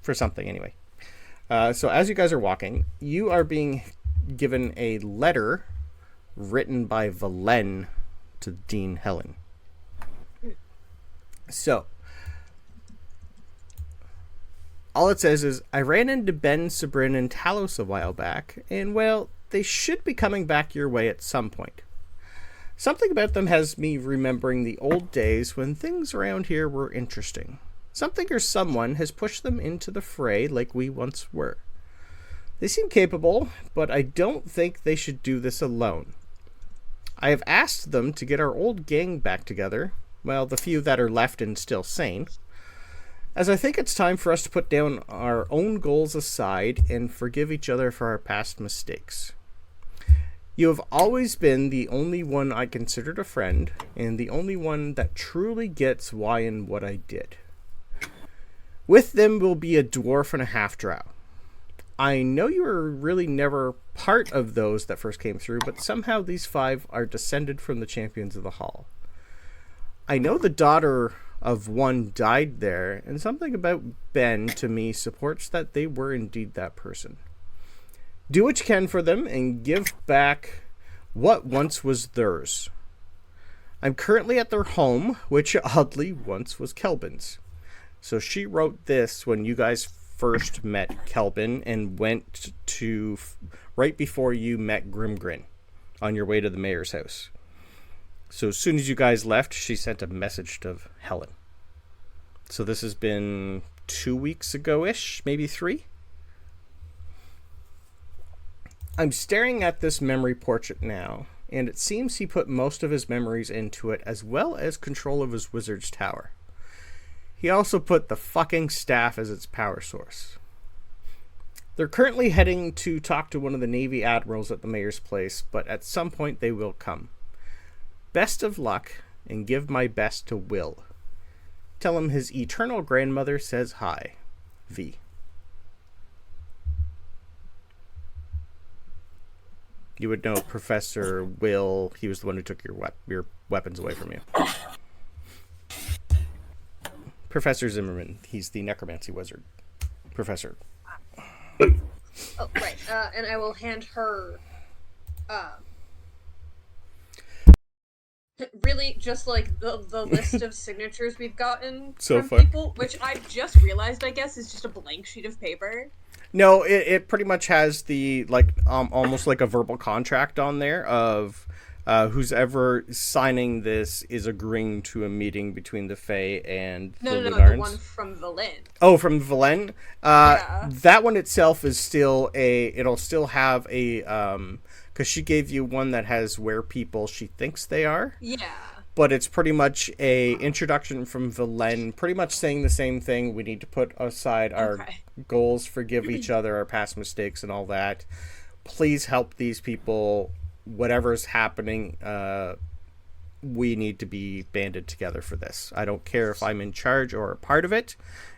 For something, anyway. So as you guys are walking, you are being given a letter written by Valen to Dean Helen. So, all it says is, "I ran into Ben, Sabryn, and Talos a while back, and, well, they should be coming back your way at some point. Something about them has me remembering the old days when things around here were interesting. Something or someone has pushed them into the fray like we once were. They seem capable, but I don't think they should do this alone. I have asked them to get our old gang back together, well, the few that are left and still sane, as I think it's time for us to put down our own goals aside and forgive each other for our past mistakes. You have always been the only one I considered a friend, and the only one that truly gets why and what I did. With them will be a dwarf and a half-drow. I know you were really never part of those that first came through, but somehow these 5 are descended from the champions of the hall. I know the daughter of one died there, and something about Ben to me supports that they were indeed that person. Do what you can for them and give back what once was theirs. I'm currently at their home, which oddly once was Kelbin's. So she wrote this when you guys first met Kelbin and went to right before you met Grimgrin on your way to the mayor's house. So as soon as you guys left, she sent a message to Helen. So this has been 2 weeks ago-ish, maybe 3. I'm staring at this memory portrait now, and it seems he put most of his memories into it, as well as control of his wizard's tower. He also put the fucking staff as its power source. They're currently heading to talk to one of the Navy admirals at the mayor's place, but at some point they will come. Best of luck, and give my best to Will. Tell him his eternal grandmother says hi. V. You would know Professor Will. He was the one who took your weapons away from you. Professor Zimmerman. He's the necromancy wizard. Professor.
Oh, right. And I will hand her... really just like the list of signatures we've gotten
so
from
far.
People, which I've just realized, I guess, is just a blank sheet of paper.
No, it pretty much has the almost like a verbal contract on there of who's ever signing this is agreeing to a meeting between the Fae and the Lunarns.
The one from Velen.
Oh, from Velen?
Yeah.
That one itself is still it'll still have a because she gave you one that has where people she thinks they are.
Yeah.
But it's pretty much a introduction from Velen, pretty much saying the same thing. We need to put aside our goals, forgive each other, our past mistakes, and all that. Please help these people. Whatever's happening, we need to be banded together for this. I don't care if I'm in charge or a part of it.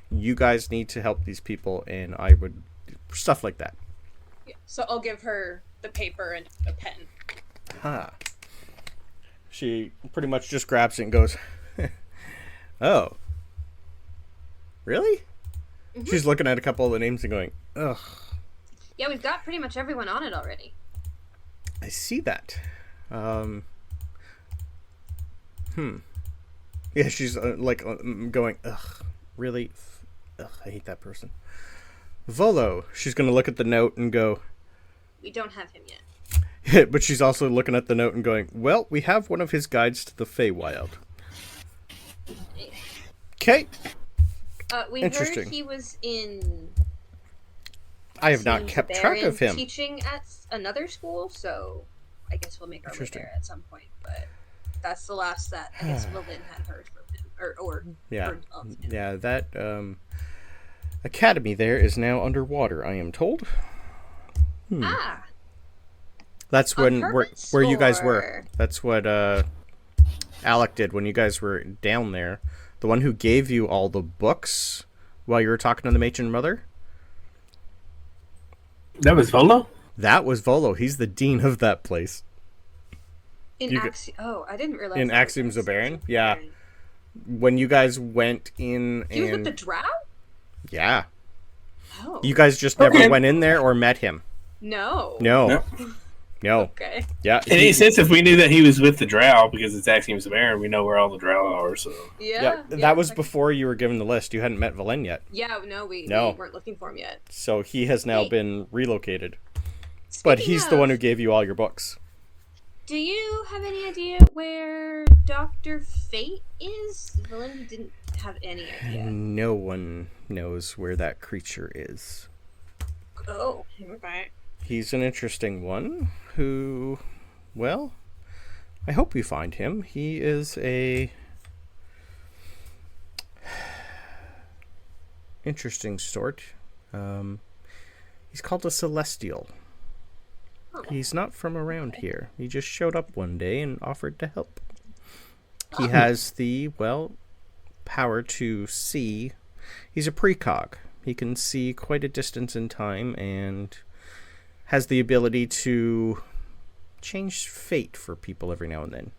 You guys need to help these people, and I would... Stuff like that.
Yeah, so I'll give her the paper and a pen.
Huh. She pretty much just grabs it and goes, oh. Really? Mm-hmm. She's looking at a couple of the names and going, ugh.
Yeah, we've got pretty much everyone on it already.
I see that. Yeah, she's going, ugh, really? Ugh, I hate that person. Volo, she's going to look at the note and go,
we don't have him yet.
But she's also looking at the note and going, well, we have one of his guides to the Feywild. Okay.
We heard he was in...
I have not kept track of him.
Teaching at another school, so I guess we'll make our way there at some point. But that's the last that I guess Willin had heard from him, or heard of him.
Yeah, that academy there is now underwater, I am told.
Ah.
That's where you guys were. That's what Alec did when you guys were down there. The one who gave you all the books while you were talking to the matron mother.
That was Volo?
That was Volo. He's the dean of that place.
I didn't realize.
In Axiom Zobaran? Yeah. When you guys went in
He was with the Drow?
Yeah.
Oh.
You guys just never went in there or met him?
No.
No.
Okay.
Yeah.
In any sense, if we knew that he was with the Drow, because it's Axiom Zobaran, we know where all the Drow are, so...
Yeah.
That was before you were given the list. You hadn't met Velen yet.
Yeah, we weren't looking for him yet.
So he has now been relocated. But he's the one who gave you all your books.
Do you have any idea where Dr. Fate is? Velen didn't have any idea.
No one knows where that creature is.
Oh, okay.
He's an interesting one who, well, I hope we find him. He is a interesting sort. He's called a Celestial. He's not from around here. He just showed up one day and offered to help. He has the, power to see. He's a precog. He can see quite a distance in time and has the ability to change fate for people every now and then.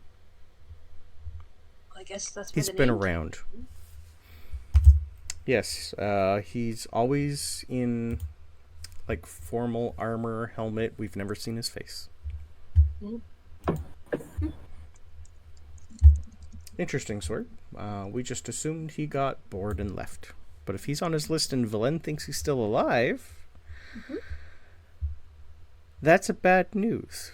I guess that's
He's been around. Yes, he's always in like formal armor, helmet. We've never seen his face. Interesting sort. We just assumed he got bored and left. But if he's on his list and Velen thinks he's still alive, that's a bad news.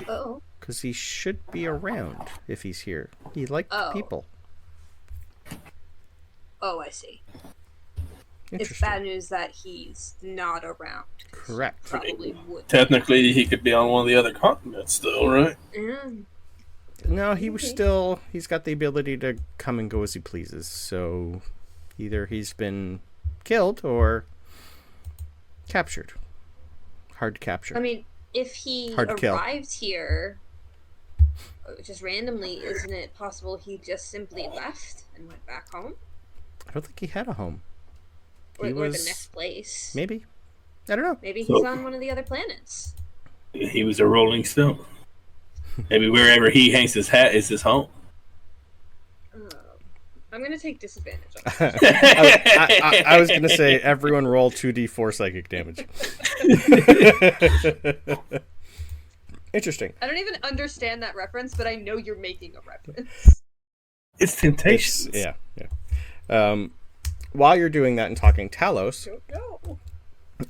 Oh.
Because he should be around if he's here. He liked people.
Oh, I see. It's bad news that he's not around.
Correct.
Probably would.
Technically, he could be on one of the other continents still, right?
No, he was still... He's got the ability to come and go as he pleases. So either he's been killed or captured. Hard to capture.
I mean, if he arrived here just randomly, isn't it possible he just simply left and went back home?
I don't think he had a home.
Or the next place.
Maybe. I don't know.
Maybe he's on one of the other planets.
He was a rolling stone. Maybe wherever he hangs his hat is his home.
I'm going to take disadvantage on
that. I was going to say, everyone roll 2d4 psychic damage. Interesting.
I don't even understand that reference, but I know you're making a reference.
It's Temptations.
Yeah. While you're doing that and talking Talos,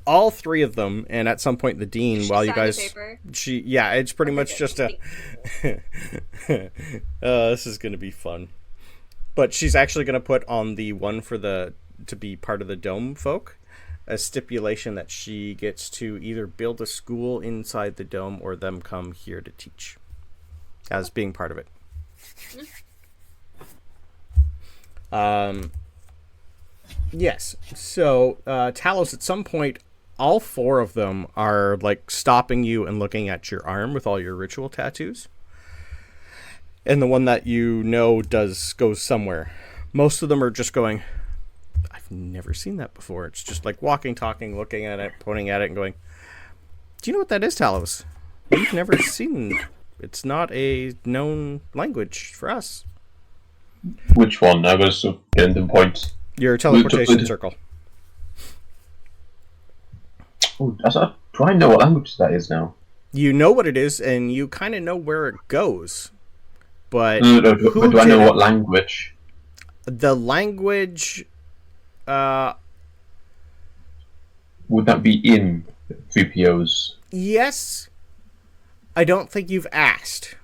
all three of them, and at some point the Dean, while you guys... it's pretty much just a... this is going to be fun. But she's actually going to put on the one to be part of the Dome folk, a stipulation that she gets to either build a school inside the Dome or them come here to teach as being part of it. Yes. So, Talos, at some point, all four of them are like stopping you and looking at your arm with all your ritual tattoos. And the one that goes somewhere. Most of them are just going, I've never seen that before. It's just like walking, talking, looking at it, pointing at it, and going, do you know what that is, Talos? We've never seen. It's not a known language for us.
Which one? I was getting the point.
Your teleportation circle.
Oh, do I know what language that is now?
You know what it is, and you kind of know where it goes. But
do I know what language?
The language...
Would that be in 3PO's?
Yes. I don't think you've asked.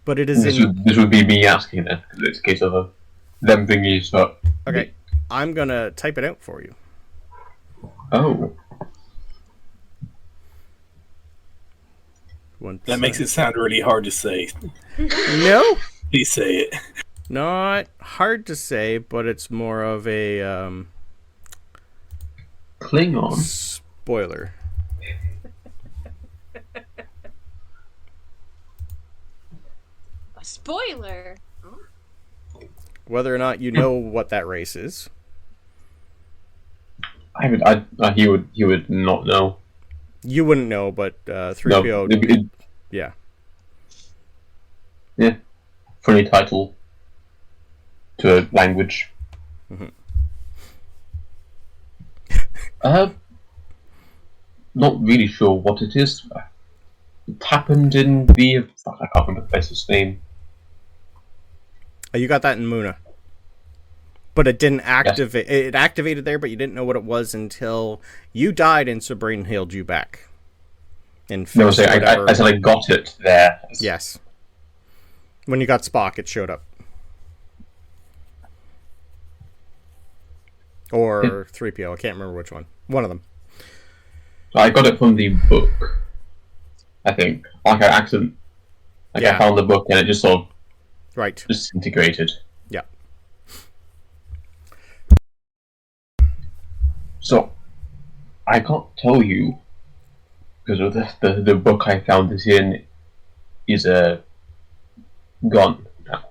But it is
This would be me asking then, because it's a case of them thingies not...
Okay, I'm going to type it out for you.
Oh.
That makes it sound really hard to say.
No.
Please say it.
Not hard to say, but it's more of a
Klingon
spoiler.
A spoiler.
Whether or not you know what that race is.
He would not know.
You wouldn't know, but 3PO...
No,
yeah.
Yeah. Funny title to a language.
Mm-hmm.
Not really sure what it is. It happened in the... I can't remember the place's name.
You got that in Muna. But it didn't activate. Yes. It activated there, but you didn't know what it was until you died and Sabryn hailed you back. And
no, I said I got it there.
Yes. When you got Spock, it showed up. Or 3PO, I can't remember which one. One of them.
I got it from the book, I think. Like an accident. I found the book and it just sort of
disintegrated.
Disintegrated.
Yeah.
So, I can't tell you, because of the book I found this in is gone now.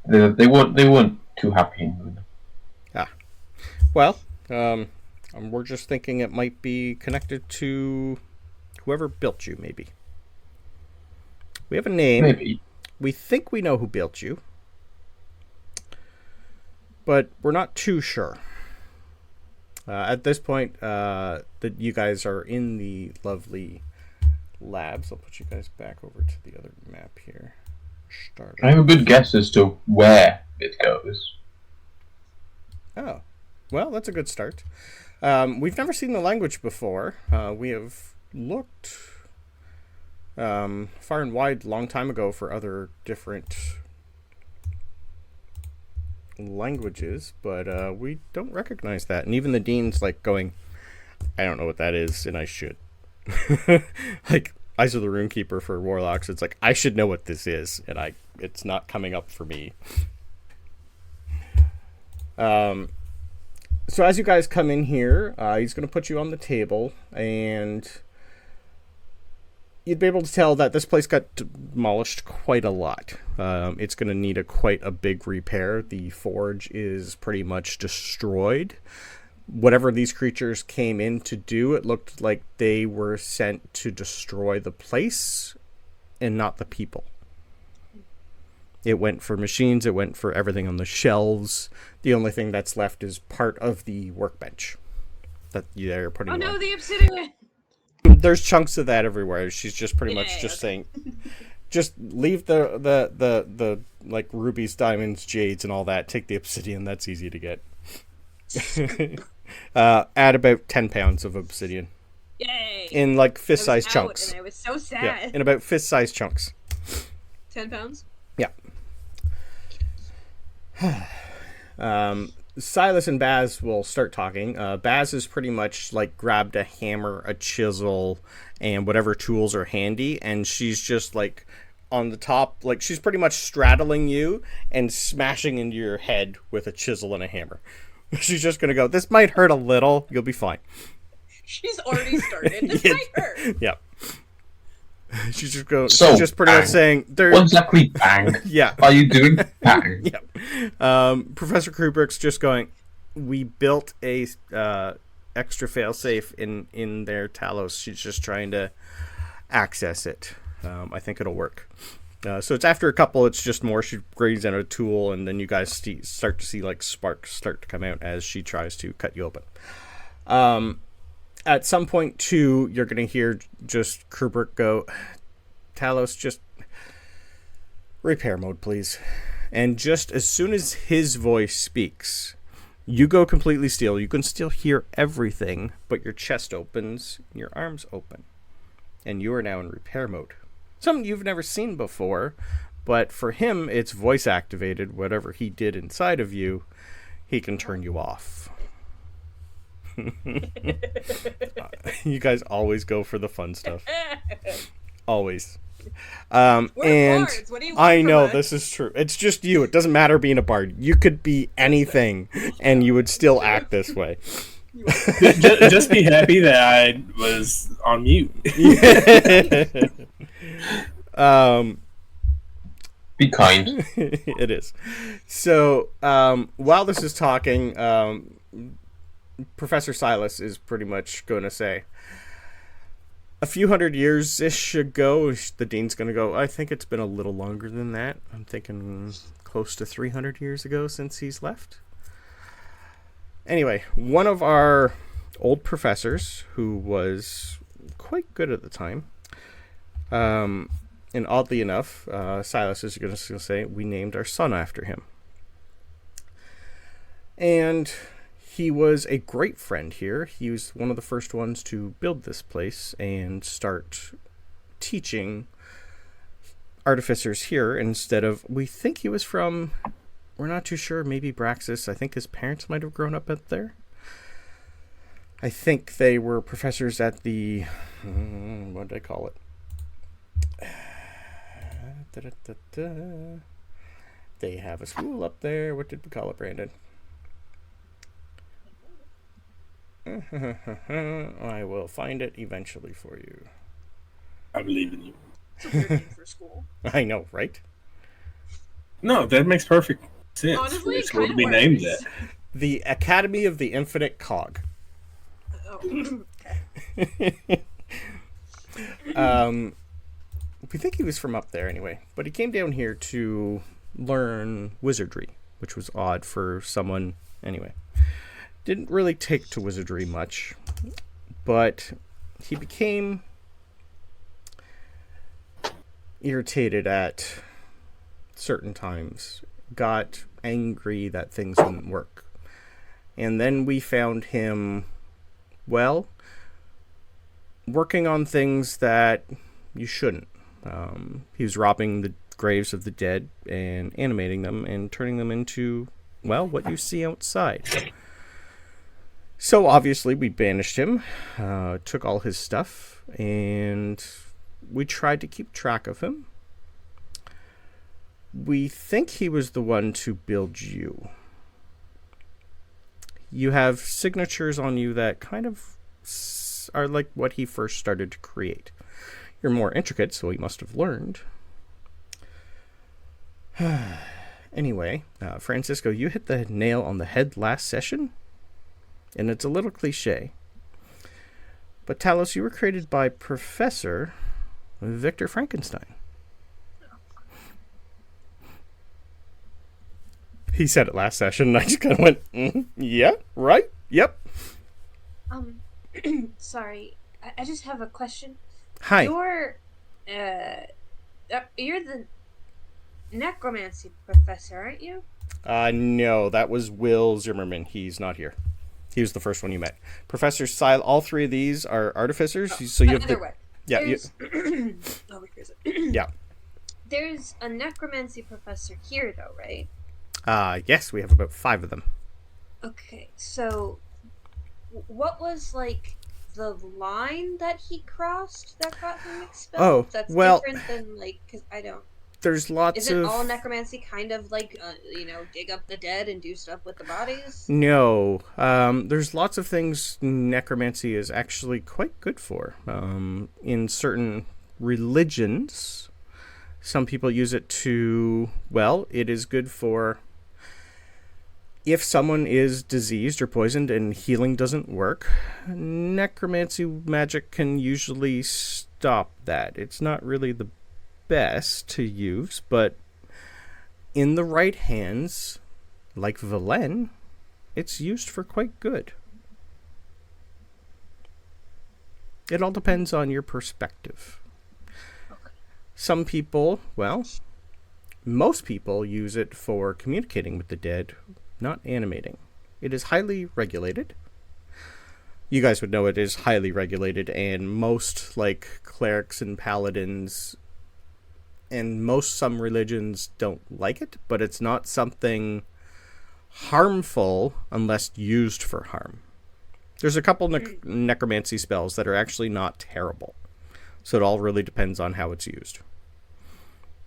They weren't too happy in
Ah. Well, we're just thinking it might be connected to whoever built you, maybe. We have a name.
Maybe.
We think we know who built you, but we're not too sure. At this point, that you guys are in the lovely labs. I'll put you guys back over to the other map here.
I have a good guess as to where it goes.
Oh, well, that's a good start. We've never seen the language before. We have looked far and wide long time ago for other different languages, but we don't recognize that. And even the dean's like going, I don't know what that is, and I should. Like Eyes of the Runekeeper for Warlocks, it's like I should know what this is, and it's not coming up for me. So as you guys come in here, he's going to put you on the table, and you'd be able to tell that this place got demolished quite a lot. It's going to need quite a big repair. The forge is pretty much destroyed. Whatever these creatures came in to do, it looked like they were sent to destroy the place and not the people. It went for machines, it went for everything on the shelves. The only thing that's left is part of the workbench that they're putting on.
Oh no, the Obsidian!
There's chunks of that everywhere. She's just pretty much just saying, just leave the like rubies, diamonds, jades, and all that. Take the obsidian. That's easy to get. Add about 10 pounds of obsidian.
Yay!
In like fist-sized chunks.
And I was so sad.
Yeah, in about fist-sized chunks.
10 pounds?
Yeah. Silas and Baz will start talking. Baz has pretty much like grabbed a hammer, a chisel, and whatever tools are handy, and she's just like on the top, like she's pretty much straddling you and smashing into your head with a chisel and a hammer. She's just gonna go, this might hurt a little, you'll be fine.
She's already started. This might hurt.
Yeah. She's just going.
So,
she's just pretty much saying,
what exactly bang?
Yeah.
Are you doing bang?
Yeah. Professor Kubrick's just going, we built a extra failsafe in their Talos. She's just trying to access it. I think it'll work. So it's after a couple, it's just more, she brings in a tool, and then you guys start to see like sparks start to come out as she tries to cut you open. At some point, too, you're going to hear just Kubrick go, Talos, just repair mode, please. And just as soon as his voice speaks, you go completely still. You can still hear everything, but your chest opens, your arms open, and you are now in repair mode. Something you've never seen before, but for him, it's voice activated. Whatever he did inside of you, he can turn you off. You guys always go for the fun stuff. Always. And
bards. What do you want
I
from
know
us?
this is true. It's just you. It doesn't matter being a bard. You could be anything, and you would still act this way.
Just be happy that I was on mute.
Be kind.
It is. So while this is talking, Professor Silas is pretty much going to say, a few hundred years-ish ago, the dean's going to go, I think it's been a little longer than that. I'm thinking close to 300 years ago since he's left. Anyway, one of our old professors, who was quite good at the time, and oddly enough, Silas is going to say, we named our son after him. And he was a great friend here. He was one of the first ones to build this place and start teaching artificers here instead of, we think he was from, we're not too sure, maybe Braxis. I think his parents might have grown up up there. I think they were professors at the, what did I call it? They have a school up there. What did we call it, Brandon? I will find it eventually for you.
I believe in you.
It's a weird name for school.
I know, right?
No, that makes perfect sense.
Honestly,
for a
it
school to
kind
be
of
named
works.
that.
The Academy of the Infinite Cog.
Oh,
We think he was from up there anyway, but he came down here to learn wizardry, which was odd for someone anyway. Didn't really take to wizardry much, but he became irritated at certain times, got angry that things wouldn't work. And then we found him, well, working on things that you shouldn't. He was robbing the graves of the dead and animating them and turning them into, well, what you see outside. So obviously we banished him, took all his stuff, and we tried to keep track of him. We think he was the one to build you. You have signatures on you that kind of are like what he first started to create. You're more intricate, so he must have learned. Anyway, Francisco, you hit the nail on the head last session, and it's a little cliche. But Talos, you were created by Professor Victor Frankenstein. He said it last session, and I just kind of went, yeah, right, yep.
Sorry, I just have a question.
Hi.
You're the necromancy professor, aren't you?
No, that was Will Zimmerman. He's not here. He was the first one you met. Professor Sile, all three of these are artificers. So you have
either way.
Yeah. Yeah.
There's a necromancy professor here, though, right?
Yes, we have about 5 of them.
Okay, so what was like the line that he crossed that got him expelled?
Oh,
that's
well,
different than like, because I don't.
There's lots
Isn't
of...
all necromancy kind of like, dig up the dead and do stuff with the bodies?
No. There's lots of things necromancy is actually quite good for. In certain religions, some people use it to... Well, it is good for... If someone is diseased or poisoned and healing doesn't work, necromancy magic can usually stop that. It's not really the best to use, but in the right hands, like Velen, it's used for quite good. It all depends on your perspective.
Okay.
Some people, well, most people use it for communicating with the dead, not animating. It is highly regulated. You guys would know it is highly regulated, and most, like, clerics and paladins and some religions don't like it, but it's not something harmful unless used for harm. There's a couple necromancy spells that are actually not terrible. So it all really depends on how it's used.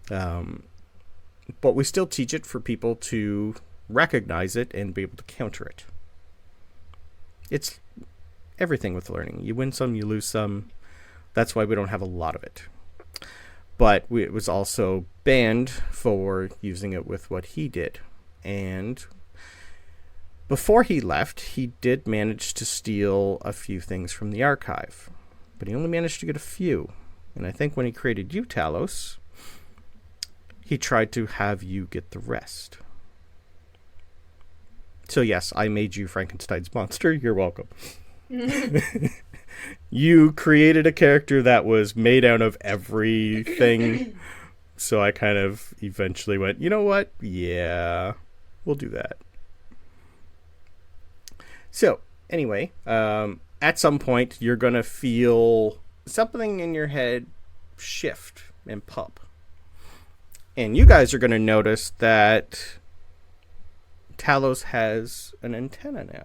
But we still teach it for people to recognize it and be able to counter it. It's everything with learning. You win some, you lose some. That's why we don't have a lot of it. But it was also banned for using it with what he did. And before he left, he did manage to steal a few things from the archive. But he only managed to get a few. And I think when he created you, Talos, he tried to have you get the rest. So yes, I made you Frankenstein's monster. You're welcome. You created a character that was made out of everything. So I kind of eventually went, you know what? Yeah, we'll do that. So anyway, at some point you're going to feel something in your head shift and pop. And you guys are going to notice that Talos has an antenna now.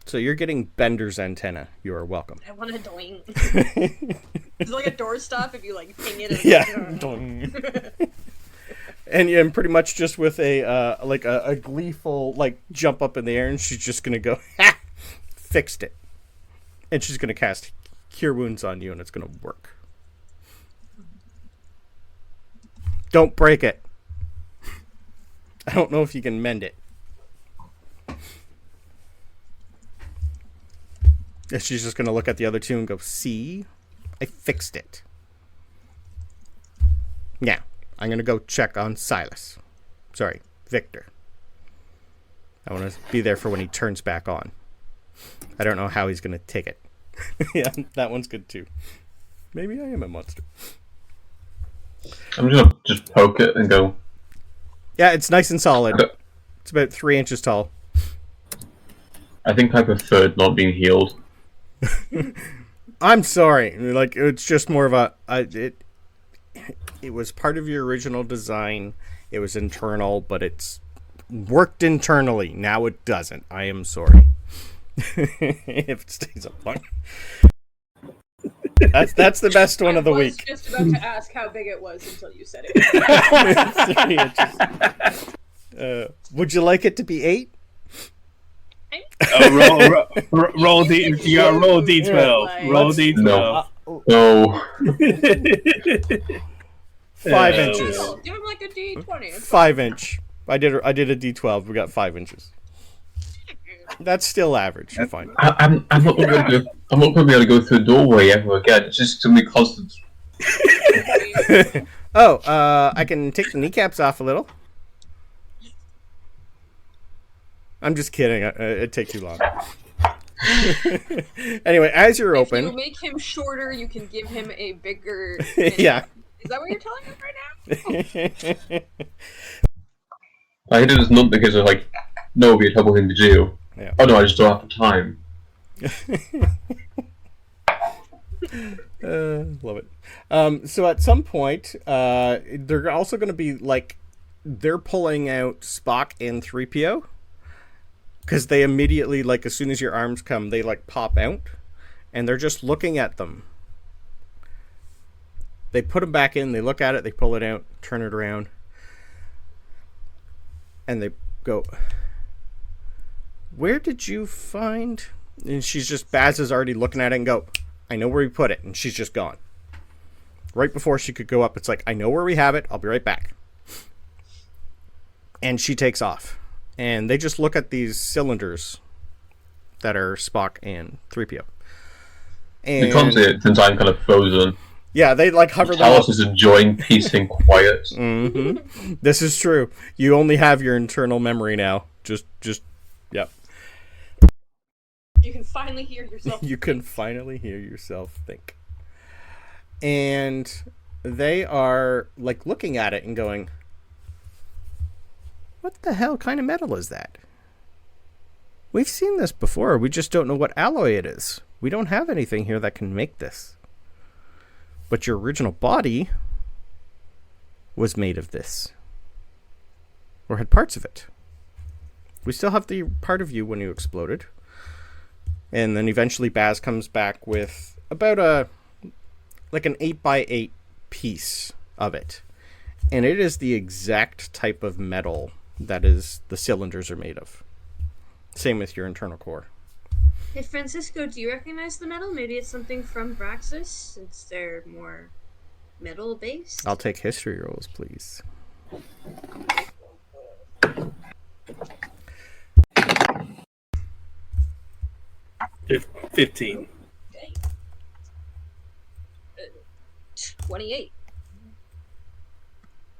So you're getting Bender's antenna. You are welcome.
I want a doing. It's like a doorstop if you like ping it.
Yeah. and pretty much just with a gleeful like jump up in the air, and she's just gonna go, ha! fixed it. And she's going to cast Cure Wounds on you, and it's going to work. Don't break it. I don't know if you can mend it. And she's just going to look at the other two and go, see? I fixed it. Now, I'm going to go check on Silas. Sorry, Victor. I want to be there for when he turns back on. I don't know how he's going to take it. Yeah, that one's good too. Maybe I am a monster.
I'm going to just poke it and go...
Yeah, it's nice and solid. It's about 3 inches tall.
I think I preferred not being healed.
I'm sorry. Like, it's just more of a... It was part of your original design. It was internal, but it's worked internally. Now it doesn't. I am sorry. If it stays up long. That's the best one of the week.
I was just about to ask how big it was until you said it.
3 inches. Would you like it to be 8?
Roll D. You got roll D12.
Yeah.
Roll D12.
No.
5 inches.
Give him like a D20.
5 inch. I did a D12. We got 5 inches. That's still average. You're fine.
I'm not going to be able to go through the doorway ever again. It's just going to be constant.
I can take the kneecaps off a little. I'm just kidding. It'd take too long. Anyway, as you're open...
If you make him shorter, you can give him a bigger...
Yeah.
Is that what you're telling him right now?
I did this not because of, like, no, it'd be a terrible thing to do.
Yeah.
Oh no, I just don't have the time.
Love it. So at some point, they're also going to be, like, they're pulling out Spock and 3PO. Because they immediately, like, as soon as your arms come, they, like, pop out. And they're just looking at them. They put them back in, they look at it, they pull it out, turn it around. And they go, where did you find... And she's just, Baz is already looking at it and go, I know where we put it. And she's just gone. Right before she could go up, it's like, I know where we have it, I'll be right back. And she takes off. And they just look at these cylinders that are Spock and 3PO. And
You can't see it since I'm kind of frozen.
yeah, they like hover them up.
Talos is enjoying peace and quiet.
Mm-hmm. This is true. You only have your internal memory now. Just, yep.
You can finally hear yourself.
You can finally hear yourself think. And they are like looking at it and going, what the hell kind of metal is that? We've seen this before. We just don't know what alloy it is. We don't have anything here that can make this. But your original body was made of this. Or had parts of it. We still have the part of you when you exploded. And then eventually Baz comes back with about an 8x8 piece of it. And it is the exact type of metal that is the cylinders are made of. Same with your internal core.
Hey, Francisco, do you recognize the metal? Maybe it's something from Braxis, since they're more metal-based?
I'll take history rolls, please.
15.
Okay. 28.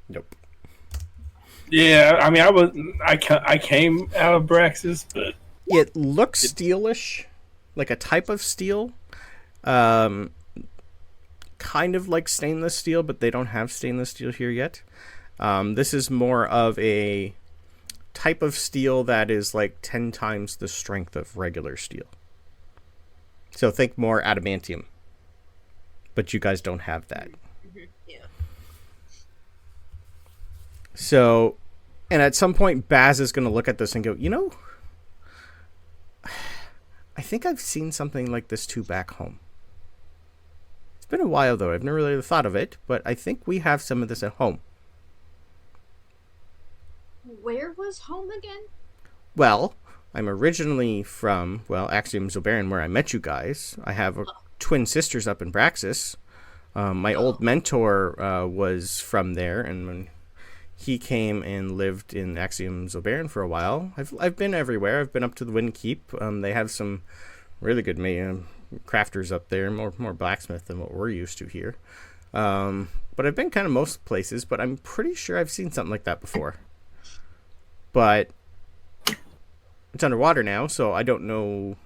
Nope.
Yeah, I mean, I came out of Braxis, but
It looks steelish, like a type of steel. Kind of like stainless steel, but they don't have stainless steel here yet. This is more of a type of steel that is like 10 times the strength of regular steel. So think more adamantium. But you guys don't have that.
Mm-hmm. Yeah.
So, and at some point, Baz is going to look at this and go, I think I've seen something like this too back home. It's been a while, though. I've never really thought of it, but I think we have some of this at home.
Where was home again?
Well, I'm originally from, well, Axiom Zobaran, where I met you guys. I have twin sisters up in Braxis. My old mentor was from there, and when he came and lived in Axiom Zobaran for a while. I've been everywhere. I've been up to the Wind Keep. They have some really good crafters up there, more blacksmith than what we're used to here. But I've been kind of most places, but I'm pretty sure I've seen something like that before. But it's underwater now, so I don't know.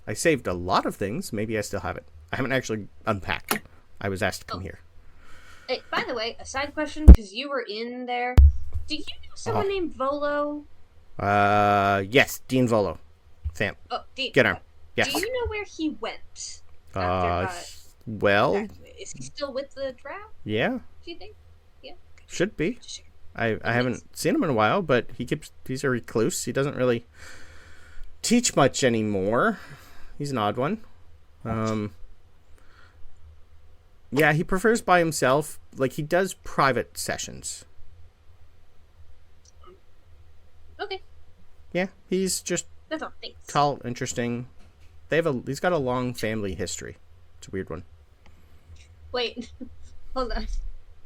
I saved a lot of things. Maybe I still have it. I haven't actually unpacked. I was asked to come here.
Hey, by the way, a side question, because you were in there. Do you know someone named Volo?
Yes, Dean Volo. Sam.
Oh, Dean.
Get arm. Yes.
Do you know where he went?
Well...
Is he still with the Drow?
Yeah.
Do you think? Yeah.
Should be. I haven't seen him in a while, but he's a recluse. He doesn't really teach much anymore. He's an odd one. Yeah, he prefers by himself. Like, he does private sessions.
Okay.
Yeah, he's just
That's all. Thanks.
tall, interesting. He's got a long family history. It's a weird one.
Wait, hold on.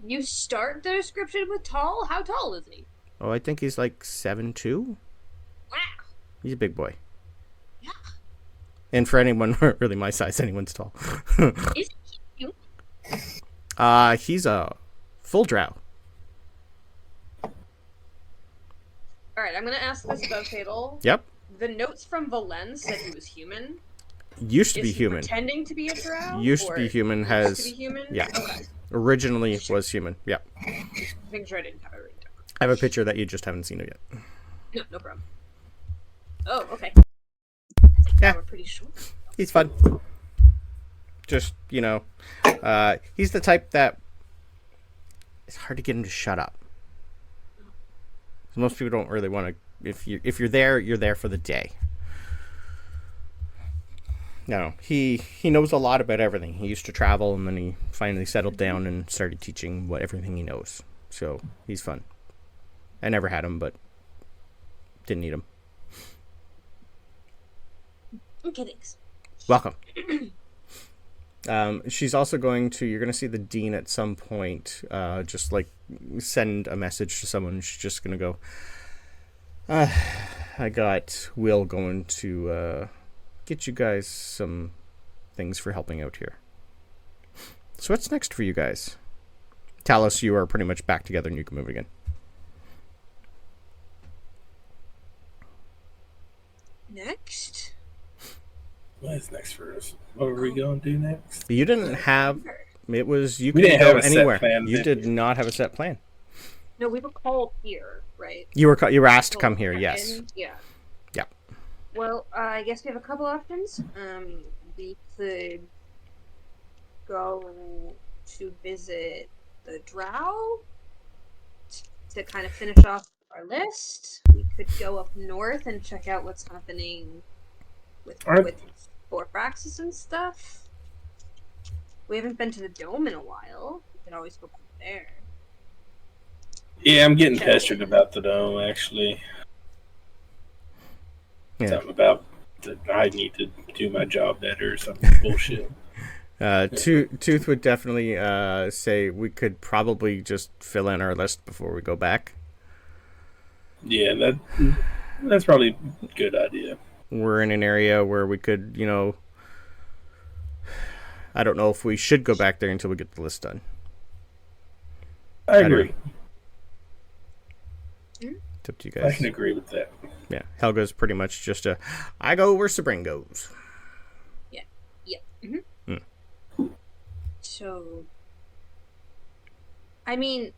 You start the description with tall? How tall is he?
Oh, I think he's like 7'2".
Wow.
He's a big boy.
Yeah.
And for anyone really my size, anyone's tall.
Is he cute?
He's a full drow.
Alright, I'm gonna ask this about Fatal.
Yep.
The notes from Valence said he was human.
Used to be human.
Pretending to be a drow?
Used to be human.
Used to be human?
Yeah.
Okay.
Originally was human. Yeah.
Making sure I didn't have it written down.
I have a picture that you just haven't seen it yet.
No problem. Oh, okay.
Yeah.
We're pretty short.
He's fun. Just, he's the type that it's hard to get him to shut up. So most people don't really want to. If you're there for the day. No, he knows a lot about everything. He used to travel, and then he finally settled down and started teaching everything he knows. So he's fun. I never had him, but didn't need him.
Okay, thanks.
Welcome. She's also you're going to see the dean at some point, just like send a message to someone. She's just going to go, I got Will going to get you guys some things for helping out here. So what's next for you guys? Talos, you are pretty much back together and you can move again.
Next?
What is next for us? What are we going to do next?
You didn't have... It was... You
We
could
didn't
go
have a set
anywhere.
plan,
You
did
did not have a set plan.
No, we were called here, right?
You were asked to come here, yes.
Yeah.
Yeah.
Well, I guess we have a couple options. We could go to visit the Drow to kind of finish off our list. We could go up north and check out what's happening with Warforged and stuff. We haven't been to the Dome in a while. We could always go back there.
Yeah, I'm getting pestered about the Dome, actually.
Yeah.
Something about that I need to do my job better or something bullshit.
Tooth would definitely say we could probably just fill in our list before we go back.
Yeah, that's probably a good idea.
We're in an area where we could, I don't know if we should go back there until we get the list done.
I agree.
It's up to you
I
guys.
can agree with that.
Yeah, Helga's pretty much just I go where Sabryn goes.
Yeah. Mm-hmm. So, I mean,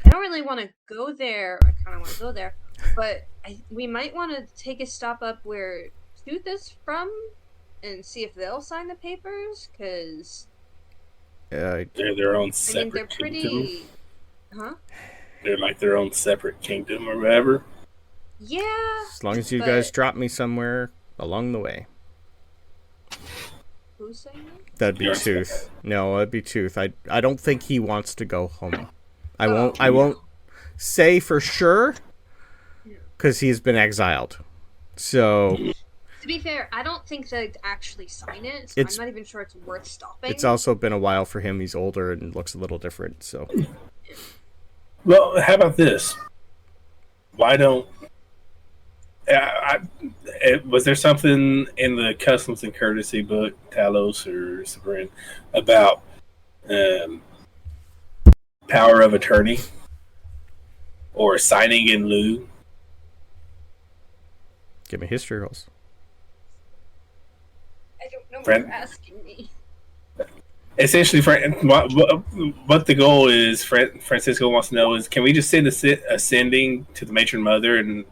I don't really want to go there. I kind of want to go there, but we might want to take a stop up where Tooth is from and see if they'll sign the papers, because
they're their own separate
they're pretty...
kingdom.
Huh?
They're like their own separate kingdom or whatever.
Yeah.
As long as you guys drop me somewhere along the way.
Who's saying that?
That'd be Tooth. No, it'd be Tooth. I don't think he wants to go home. I won't say for sure, because he's been exiled. So,
to be fair, I don't think they'd actually sign it, so I'm not even sure it's worth stopping.
It's also been a while for him. He's older and looks a little different, so...
Well, how about this? Why don't... was there something in the Customs and Courtesy book, Talos or Sabryn, about power of attorney? Or signing in lieu?
Give me history rolls.
I don't know what you're asking me.
Essentially, what the goal is, Francisco wants to know is, can we just send a sending to the matron mother and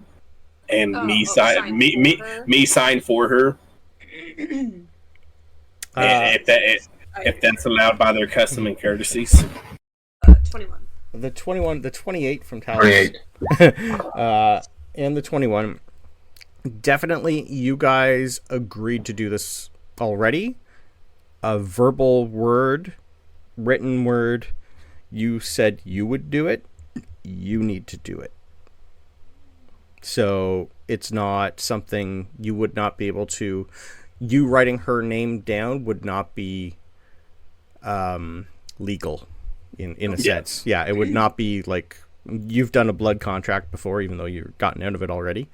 me sign for her? If that's allowed by their custom and courtesies.
21.
The 28 from Talos. 28. And the 21. Definitely, you guys agreed to do this already. A verbal word, written word, you said you would do it. You need to do it. So it's not something you would not be able to... You writing her name down would not be legal in a sense. Yeah, it would not be like... You've done a blood contract before, even though you've gotten out of it already.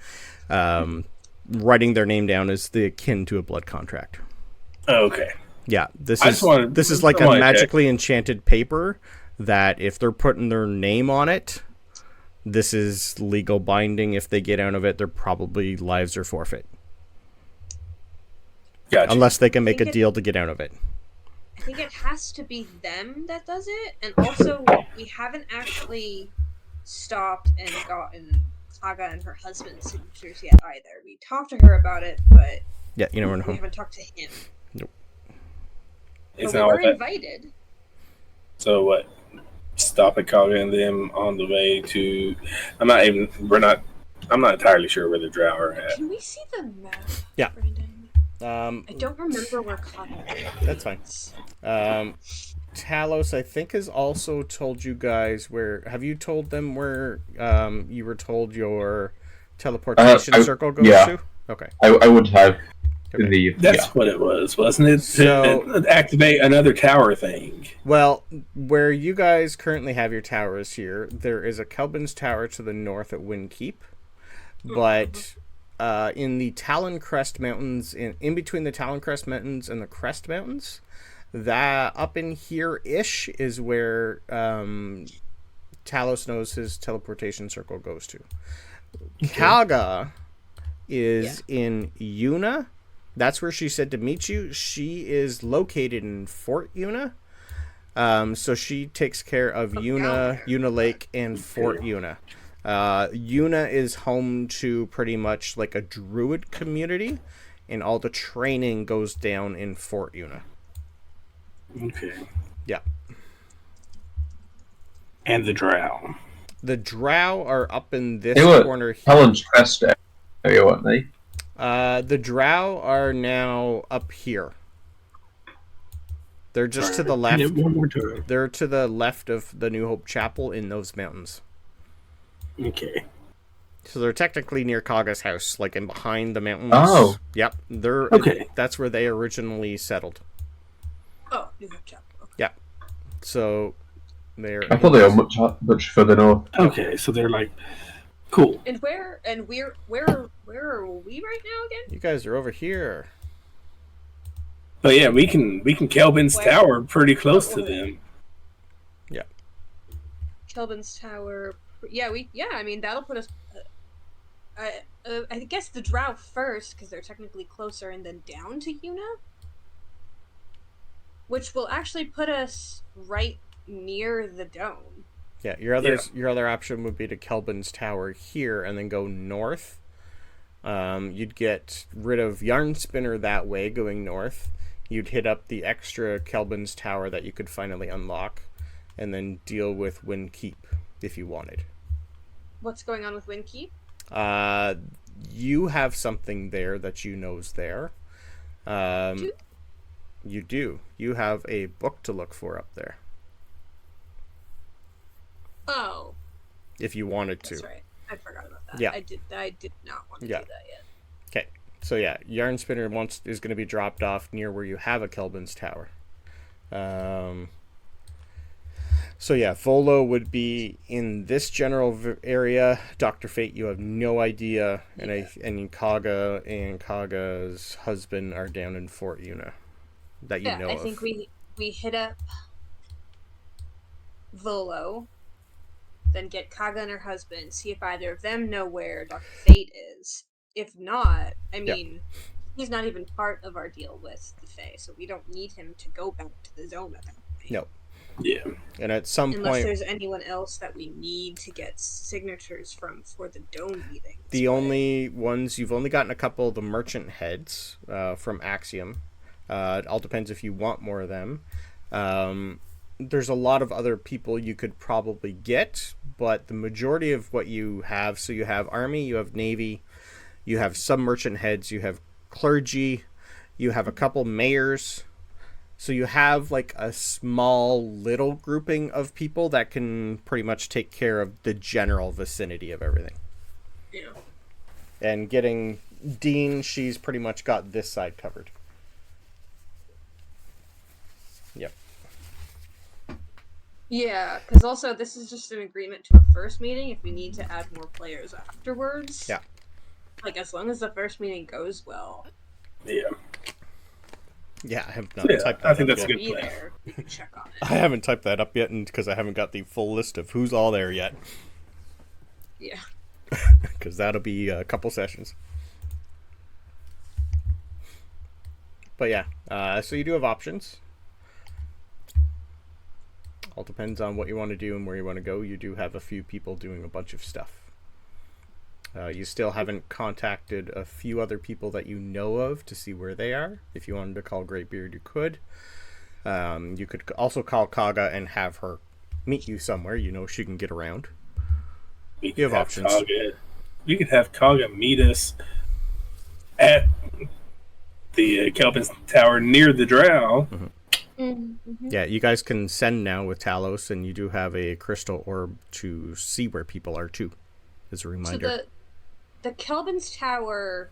Writing their name down is akin to a blood contract.
Oh, okay.
Yeah, this is like a magically enchanted paper that if they're putting their name on it, this is legal binding. If they get out of it, their probably lives are forfeit.
Gotcha.
Unless they can make a deal to get out of it.
I think it has to be them that does it, and also we haven't actually stopped and gotten Helga and her husband's signatures yet either. We talked to her about it, but
yeah, you never know.
We haven't talked to him.
Nope.
But we were invited.
So what? Stop at Helga and them on the way to... I'm not entirely sure where the Drow are at.
Can we see the map,
yeah.
Brandon? I don't remember where Helga is.
That's fine. Talos, I think, has also told you guys where... Have you told them where you were told your teleportation circle goes to? Okay.
I would have.
Okay.
That's what it was, wasn't it? So, to activate another tower thing.
Well, where you guys currently have your towers here, there is a Kelbin's Tower to the north at Windkeep. But in the Talon Crest Mountains, in between the Talon Crest Mountains and the Crest Mountains, that up in here-ish is where Talos knows his teleportation circle goes to. Okay. Helga is in Una. That's where she said to meet you. She is located in Fort Una. So she takes care of Una Lake, and Fort Una. Una is home to pretty much like a Druid community, and all the training goes down in Fort Una.
Okay.
Yeah.
And the Drow.
The Drow are up in this corner here.
Helen's Crest area, weren't they?
The Drow are now up here. They're just to the left. They're to the left of the New Hope Chapel in those mountains.
Okay.
So they're technically near Kaga's house, like in behind the mountains.
Oh.
Yep. They're
okay.
That's where they originally settled.
Oh, New Hope Chapel. Okay.
Yeah. So they're...
I thought they were much further north.
Okay, so they're like... Cool.
And where are we right now again?
You guys are over here.
But yeah, we can Kelbin's Tower pretty close to them.
Yeah.
Kelbin's Tower. Yeah, I mean that'll put us. I guess the Drow first because they're technically closer, and then down to Una, which will actually put us right near the dome.
Yeah, your other option would be to Kelbin's Tower here and then go north. You'd get rid of Yarn Spinner that way, going north. You'd hit up the extra Kelbin's Tower that you could finally unlock, and then deal with Windkeep if you wanted.
What's going on with Windkeep?
You have something there that you know's there. You do. You have a book to look for up there.
Oh.
If you wanted to.
That's right. I forgot about that.
Yeah.
I did not want to do that yet.
Okay. So yeah, Yarn Spinner is going to be dropped off near where you have a Kelvin's Tower. So yeah, Volo would be in this general area. Dr. Fate, you have no idea, and Kaga and Kaga's husband are down in Fort Una that you know of.
I think we hit up Volo, then get Kaga and her husband, see if either of them know where Dr. Fate is. If not, I mean, he's not even part of our deal with the Fae, so we don't need him to go back to the zone at that point.
No.
Yeah.
And at some point...
Unless there's anyone else that we need to get signatures from for the Dome meeting.
The only ones... You've only gotten a couple of the merchant heads from Axiom. It all depends if you want more of them. There's a lot of other people you could probably get, but the majority of what you have... So you have Army, you have Navy, you have some merchant heads, you have clergy, you have a couple mayors... So you have like a small little grouping of people that can pretty much take care of the general vicinity of everything.
Yeah.
And getting Dean, she's pretty much got this side covered. Yep.
Yeah, because also this is just an agreement to a first meeting. If we need to add more players afterwards.
Yeah.
Like, as long as the first meeting goes well.
Yeah.
Yeah, I have not typed that
I think
up
that's
yet.
a good plan.
There, we can check on it.
I haven't typed that up yet because I haven't got the full list of who's all there yet.
Yeah.
Because that'll be a couple sessions. But yeah, so you do have options. All depends on what you want to do and where you want to go. You do have a few people doing a bunch of stuff. You still haven't contacted a few other people that you know of to see where they are. If you wanted to call Greybeard, you could. You could also call Kaga and have her meet you somewhere. You know she can get around. You have options.
We could have Kaga meet us at the Kelvin's Tower near the Drow.
Mm-hmm. Mm-hmm. Yeah, you guys can send now with Talos, and you do have a crystal orb to see where people are too, as a reminder.
So the Kelvin's Tower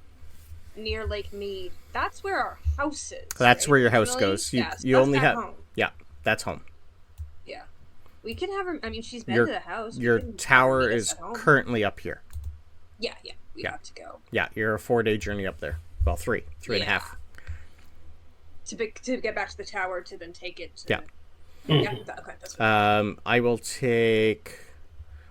near Lake Mead, that's where our house is.
That's
right?
where your house goes. You only have home. Yeah, that's home.
Yeah. We can have her, I mean, she's been to the house.
Your tower is currently up here.
Yeah, we have to go.
Yeah, you're a 4-day journey up there. Well, three and a half.
To get back to the tower to then take it to...
Yeah.
Yeah, okay, that's fine.
I will take...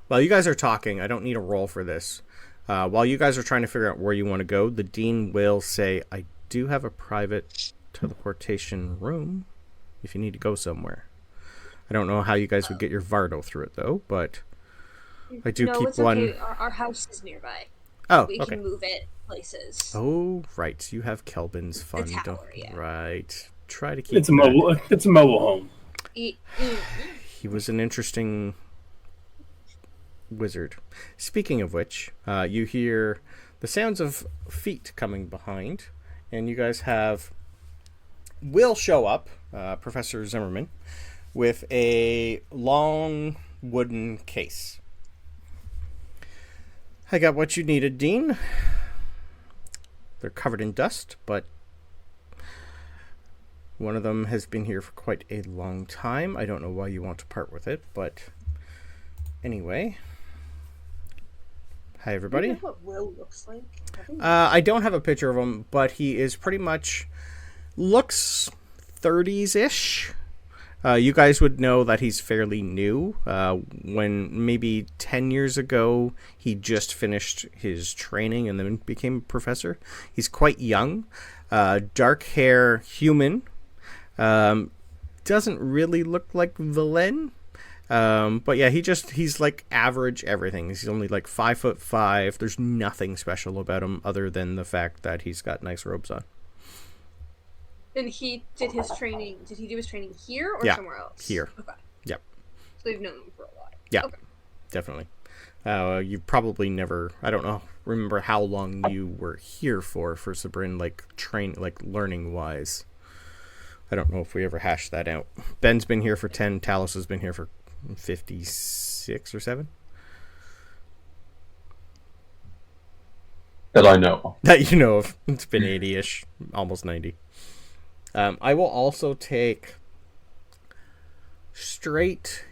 While you guys are talking, I don't need a roll for this. While you guys are trying to figure out where you want to go, the Dean will say, I do have a private teleportation room if you need to go somewhere. I don't know how you guys would get your Vardo through it, though, but I do keep
it's
one...
Okay. Our house is nearby.
Oh,
we
okay.
can move it places.
Oh, right. You have Kelvin's fun.
The tower, yeah.
Right. Try to keep
It's a mobile home.
He was an interesting wizard. Speaking of which, you hear the sounds of feet coming behind, and you guys will show up, Professor Zimmerman, with a long wooden case. I got what you needed, Dean. They're covered in dust, but one of them has been here for quite a long time. I don't know why you want to part with it, but anyway. Hi, everybody.
Do you know what Will looks like?
I don't have a picture of him, but he is pretty much looks 30s-ish. You guys would know that he's fairly new. When maybe 10 years ago, he just finished his training and then became a professor. He's quite young. Dark hair, human. Doesn't really look like Velen. But yeah, he's like average everything. He's only like 5'5". There's nothing special about him other than the fact that he's got nice robes on.
And he did his training. Did he do his training here or somewhere else?
Here.
Okay.
Yep.
So you've known him for a while.
Yeah.
Okay.
Definitely. You probably never. I don't know. Remember how long you were here for Sabryn, like learning wise. I don't know if we ever hashed that out. Ben's been here for 10. Talos has been here for 56 or 7.
That I know of.
That you know of. It's been 80-ish, almost 90. I will also take straight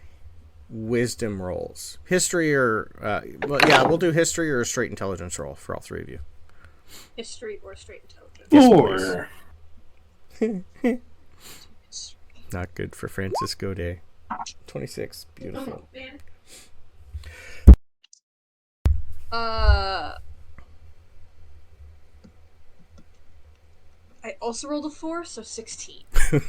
wisdom rolls. History or... we'll do history or a straight intelligence roll for all three of you.
History or straight intelligence.
Or...
Not good for Francisco Day. 26. Beautiful.
Oh, man. I also rolled a 4, so 16.
Okay.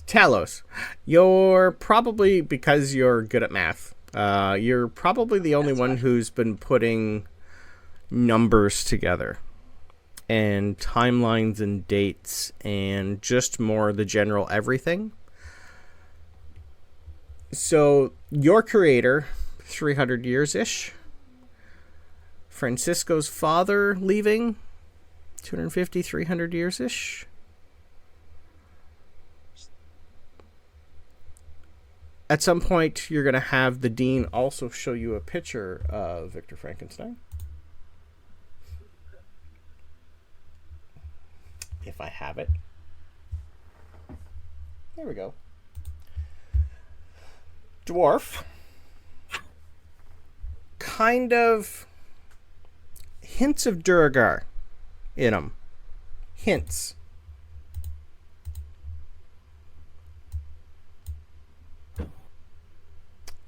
Talos, you're probably, because you're good at math, you're probably the only one who's been putting numbers together and timelines and dates and just more the general everything. So your creator, 300 years-ish. Francisco's father leaving, 250, 300 years-ish. At some point, you're going to have the dean also show you a picture of Victor Frankenstein. If I have it. There we go. Dwarf. Kind of hints of Duragar in him. Hints.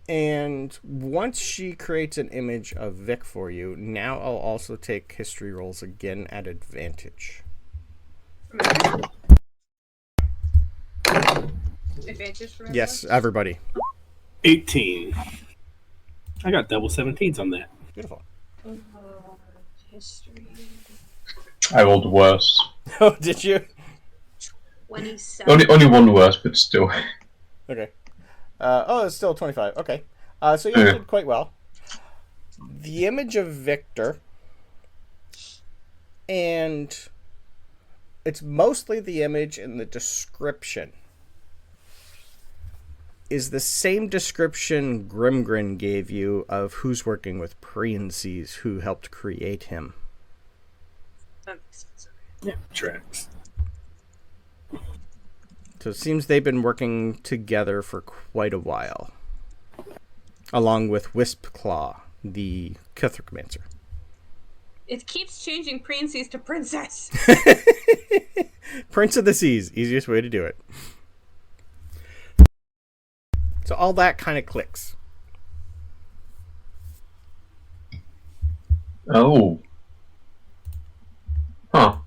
And once she creates an image of Vic for you, now I'll also take history rolls again at advantage.
Advantage for
Yes, everybody.
18. I got double 17s on that.
Beautiful.
History.
I rolled worse.
Oh, did you?
27.
Only one worse, but still.
Okay. It's still 25. Okay. So you did quite well. The image of Victor, and it's mostly the image and the description, is the same description Grimgrin gave you of who's working with Priences, who helped create him.
That makes sense.
Yeah, tracks.
So it seems they've been working together for quite a while. Along with Wispclaw, the Kithrickmancer.
It keeps changing Princess to Princess.
Prince of the Seas, easiest way to do it. So all that kind of clicks.
Oh. Huh.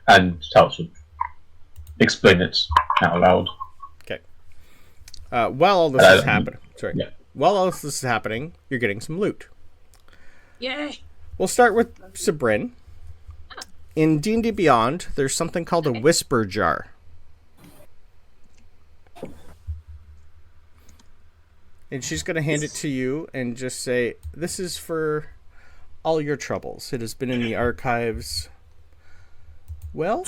And Talos would explain it out loud.
Okay. While all this is happening,
Yeah.
While all this is happening, you're getting some loot.
Yay!
We'll start with Sabryn. In D&D Beyond, there's something called a Whisper Jar. And she's going to hand it to you and just say, this is for all your troubles. It has been in the archives. Well,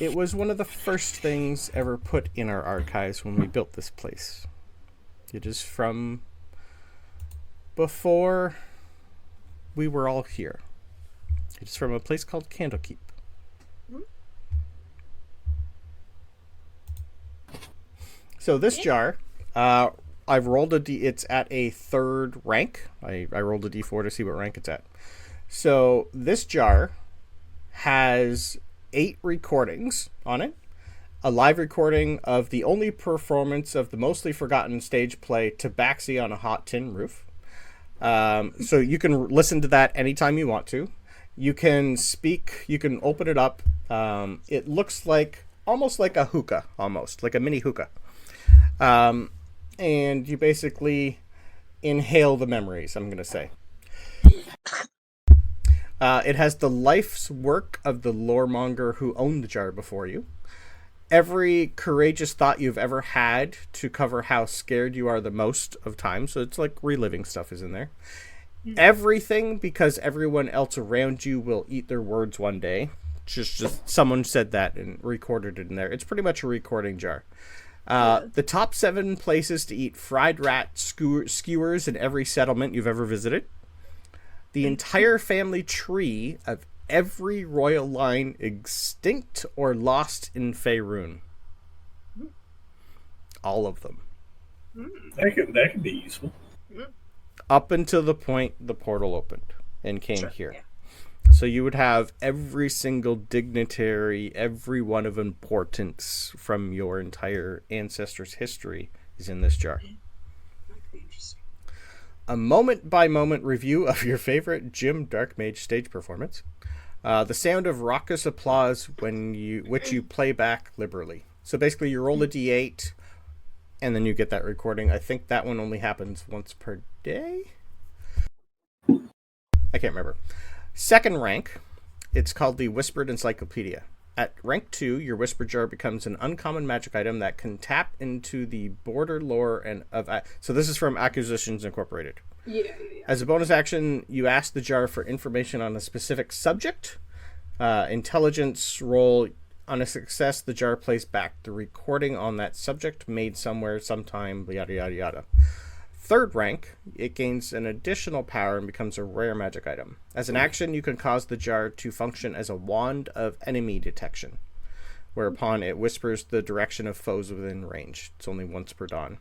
it was one of the first things ever put in our archives when we built this place. It is from before we were all here. It's from a place called Candlekeep. So this jar, I've rolled a D. It's at a 3rd rank. I rolled a D4 to see what rank it's at. So this jar has 8 recordings on it. A live recording of the only performance of the mostly forgotten stage play Tabaxi on a Hot Tin Roof. So you can listen to that anytime you want to. You can speak. You can open it up. It looks like almost like a hookah, almost like a mini hookah. And you basically inhale the memories, I'm going to say. It has the life's work of the loremonger who owned the jar before you. Every courageous thought you've ever had to cover how scared you are the most of time. So it's like reliving stuff is in there. Everything, because everyone else around you will eat their words one day. Just someone said that and recorded it in there. It's pretty much a recording jar. The top 7 places to eat fried rat skewers in every settlement you've ever visited. The entire family tree of every royal line extinct or lost in Faerun. All of them.
That could be useful.
Up until the point the portal opened and came here.
Yeah.
So you would have every single dignitary, every one of importance from your entire ancestors' history is in this jar.
That could be interesting.
A moment-by-moment review of your favorite Jim Darkmage stage performance. The sound of raucous applause which you play back liberally. So basically you roll a d8 and then you get that recording. I think that one only happens once per day? I can't remember. Second rank, it's called the Whispered Encyclopedia. At rank 2, your Whisper Jar becomes an uncommon magic item that can tap into the border lore so this is from Acquisitions Incorporated.
Yeah.
As a bonus action, you ask the jar for information on a specific subject. Intelligence roll. On a success, the jar plays back the recording on that subject made somewhere, sometime, yada yada yada. Third rank, it gains an additional power and becomes a rare magic item. As an action, you can cause the jar to function as a wand of enemy detection, whereupon it whispers the direction of foes within range. It's only once per dawn.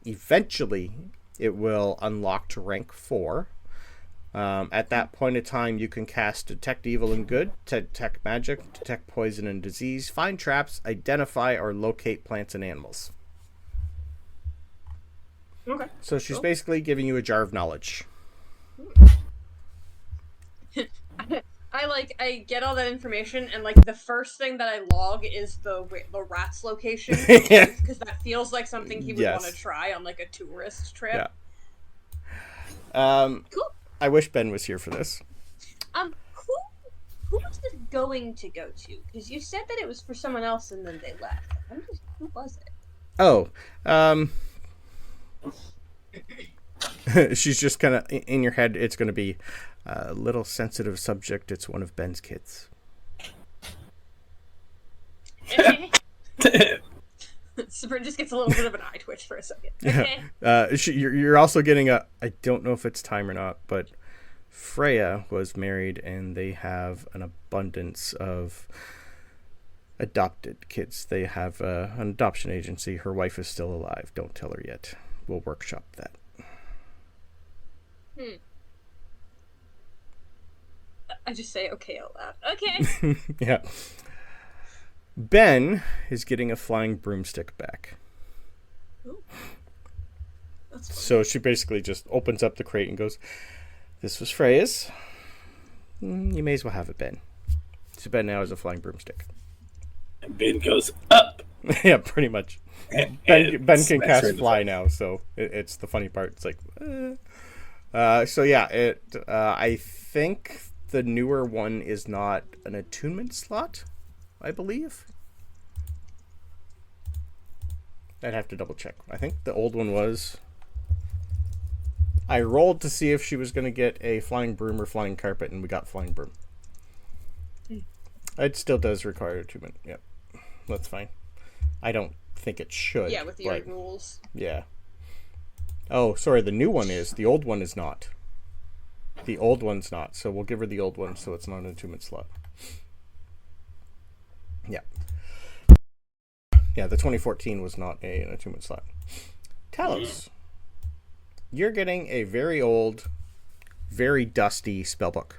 Eventually, it will unlock to rank 4. At that point in time, you can cast Detect Evil and Good, Detect Magic, Detect Poison and Disease, find traps, identify or locate plants and animals.
Okay.
So she's basically giving you a jar of knowledge.
I get all that information, and the first thing that I log is the rat's location, because that feels like something he would want to try on a tourist trip.
Yeah.
Cool.
I wish Ben was here for this.
Who was this going to go to? Because you said that it was for someone else, and then they left. Who was it?
Oh, she's just kind of in your head. It's going to be a little sensitive subject. It's one of Ben's kids.
Sabryn just gets a little bit of an eye twitch for a second. Okay.
You're also getting I don't know if it's time or not, but Freya was married and they have an abundance of adopted kids. They have an adoption agency. Her wife is still alive. Don't tell her yet. We'll workshop that.
I just say okay out loud. Okay.
Yeah. Ben is getting a flying broomstick back.
Ooh. That's funny.
So she basically just opens up the crate and goes, "This was Freya's. You may as well have it, Ben." So Ben now has a flying broomstick.
And Ben goes up.
Yeah, pretty much. Ben can cast fly now, so it's the funny part. It's like, so yeah, I think the newer one is not an attunement slot, I believe. I'd have to double check. I think the old one was. I rolled to see if she was going to get a flying broom or flying carpet, and we got flying broom. It still does require attunement. Yep, that's fine. I don't think it should.
Yeah, with the rules.
Yeah. Oh, sorry, the new one is. The old one is not. The old one's not, so we'll give her the old one so it's not an attunement slot. Yeah. Yeah, the 2014 was not an attunement slot. Talos. You're getting a very old, very dusty spellbook.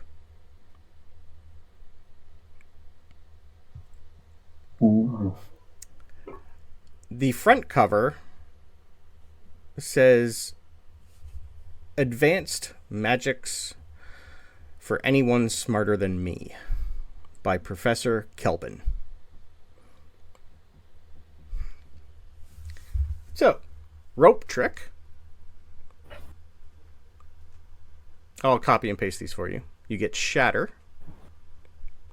Ooh.
The front cover says Advanced Magics for Anyone Smarter Than Me by Professor Kelvin. So, rope trick. I'll copy and paste these for you. You get Shatter.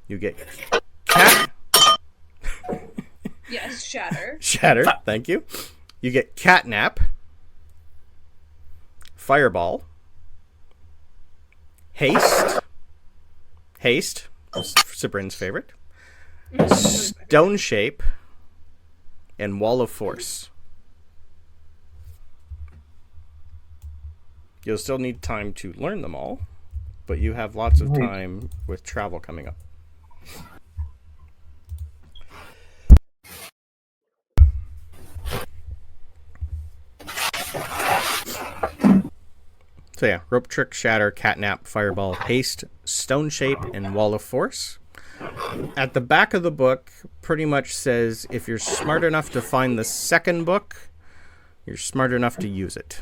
You get Cat.
Yes, Shatter.
Shatter, thank you. You get Catnap. Fireball. Haste. Haste. Sabryn's favorite. Stone Shape. And Wall of Force. You'll still need time to learn them all, but you have lots of time with travel coming up. So yeah, Rope Trick, Shatter, Catnap, Fireball, Haste, Stone Shape, and Wall of Force. At the back of the book, pretty much says if you're smart enough to find the second book, you're smart enough to use it.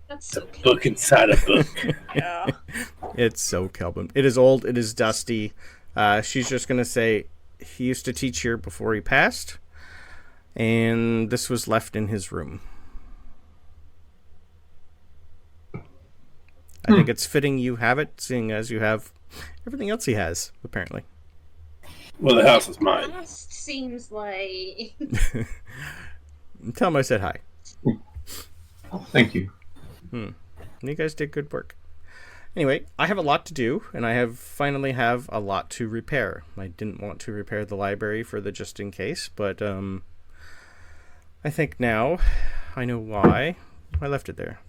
That's so
a book inside a book.
Yeah.
It's so Kelvin. It is old. It is dusty. She's just going to say he used to teach here before he passed, and this was left in his room. I think it's fitting you have it, seeing as you have everything else he has, apparently.
Well, the house is mine.
That seems like...
Tell him I said hi.
Thank you.
You guys did good work. Anyway, I have a lot to do, and I finally have a lot to repair. I didn't want to repair the library for the just in case, but I think now I know why I left it there.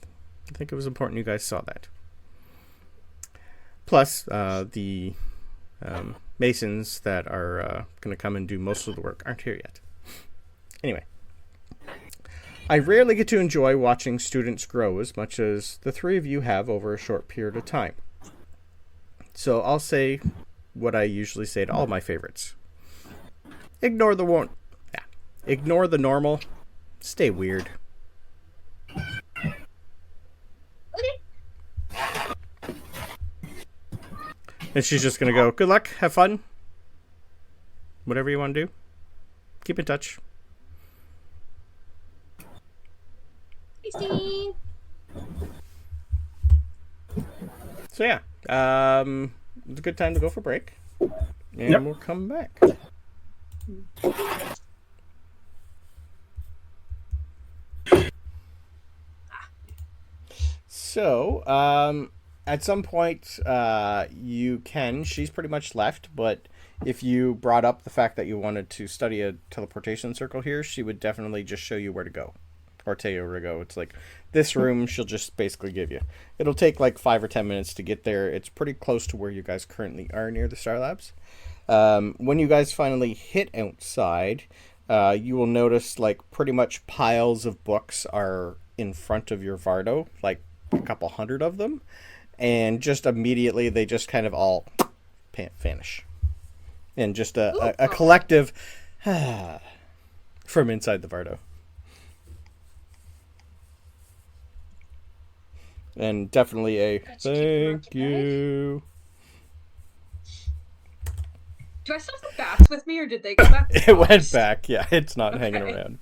I think it was important you guys saw that. Plus, the masons that are going to come and do most of the work aren't here yet. Anyway, I rarely get to enjoy watching students grow as much as the three of you have over a short period of time. So I'll say what I usually say to all my favorites. Ignore the ignore the normal. Stay weird. And she's just going to go, good luck, have fun. Whatever you want to do. Keep in touch. So yeah, it's a good time to go for break. And we'll come back. So, at some point, she's pretty much left, but if you brought up the fact that you wanted to study a teleportation circle here, she would definitely just show you where to go. Or tell you where to go. It's like, this room she'll just basically give you. It'll take like 5 or 10 minutes to get there. It's pretty close to where you guys currently are near the Star Labs. When you guys finally hit outside, you will notice like pretty much piles of books are in front of your Vardo, like a couple hundred of them. And just immediately they just kind of all vanish. And just a collective from inside the Vardo. And definitely a thank you.
Do I still have the bats with me, or did they go back?
It went back. Yeah, it's not hanging around.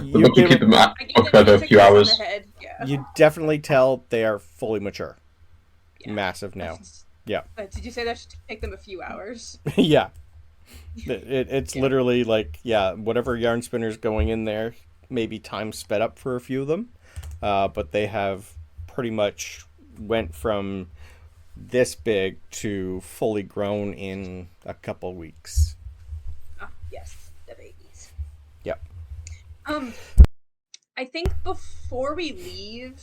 You keep them up for a few hours.
Yeah.
You definitely tell they are fully mature. Yeah. Massive now. Yeah.
Did you say that should take them a few hours?
Yeah. It's literally like, whatever yarn spinner's going in there, maybe time sped up for a few of them. But they have pretty much went from this big to fully grown in a couple weeks.
Oh, yes, the babies.
Yep.
I think before we leave,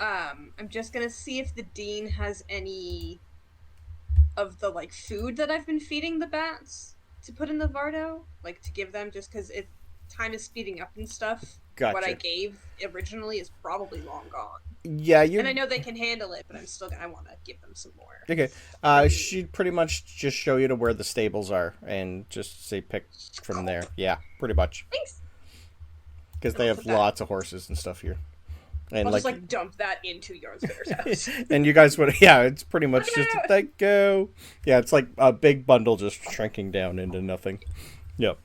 I'm just gonna see if the dean has any of the like food that I've been feeding the bats to put in the Vardo, like to give them, just because time is speeding up and stuff.
Gotcha.
What I gave originally is probably long gone.
Yeah,
and I know they can handle it, but I want to give them some more.
Okay. She'd pretty much just show you to where the stables are and just say pick from there. Yeah, pretty much.
Thanks.
Because they have lots of horses and stuff here. And
I'll just dump that into Yarnspinner's house.
And you guys would, it's pretty much just a thank you. Yeah, it's like a big bundle just shrinking down into nothing. Yep.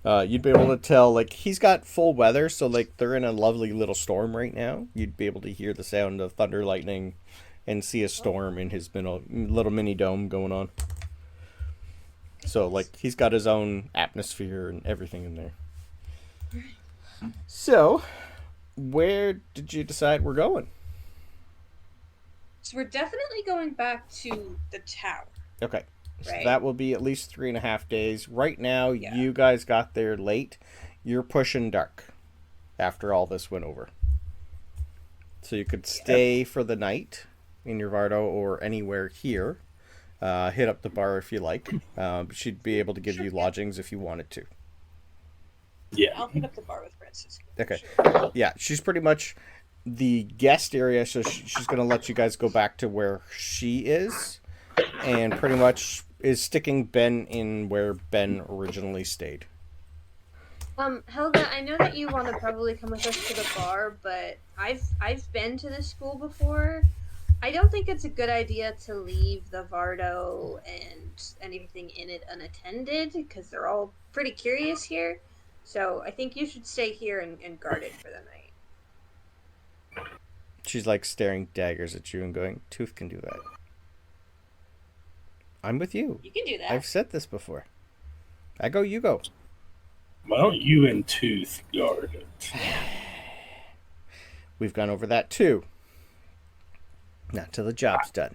You'd be able to tell, like, he's got full weather, so, like, they're in a lovely little storm right now. You'd be able to hear the sound of thunder, lightning, and see a storm in his little mini dome going on. So, like, he's got his own atmosphere and everything in there. So, where did you decide we're going?
So we're definitely going back to the tower.
Okay. So
right.
that will be at least 3.5 days. Right now, you guys got there late. You're pushing dark. after all this went over. So you could stay for the night in your Vardo or anywhere here. Hit up the bar if you like. She'd be able to give you lodgings if you wanted to.
Yeah.
I'll hit up the bar with Francisco.
Okay.
Sure.
Yeah, she's pretty much the guest area, so she's going to let you guys go back to where she is, and pretty much is sticking Ben in where Ben originally stayed.
Helga, I know that you want to probably come with us to the bar, but I've been to this school before. I don't think it's a good idea to leave the Vardo and anything in it unattended, because they're all pretty curious here. So I think you should stay here and guard it for the night.
She's like staring daggers at you and going, Tooth can do that. I'm with you.
You can do that.
I've said this before. I go, you go.
Why don't you and Tooth guard it?
We've gone over that too. Not till the job's done.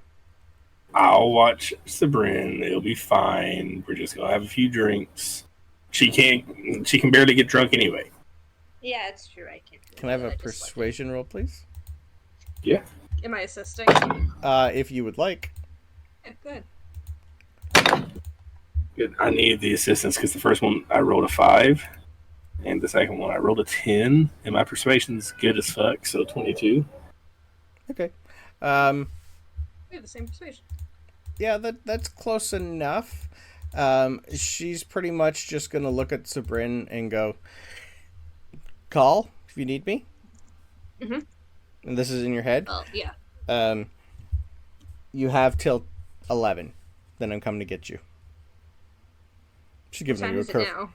I'll watch Sabryn. It'll be fine. We're just gonna have a few drinks. She can barely get drunk anyway.
Yeah, it's true. I can't.
Can I have a persuasion roll, please?
Yeah.
Am I assisting?
If you would like.
Yeah, good.
Good. I needed the assistance because the first one I rolled a 5, and the second one I rolled a 10, and my persuasion's good as fuck, so 22.
Okay.
We have the same persuasion.
Yeah, that's close enough. She's pretty much just gonna look at Sabryn and go, call if you need me.
Mm-hmm.
And this is in your head.
Oh, yeah.
You have till 11. Then I'm coming to get you. She's giving you a curve.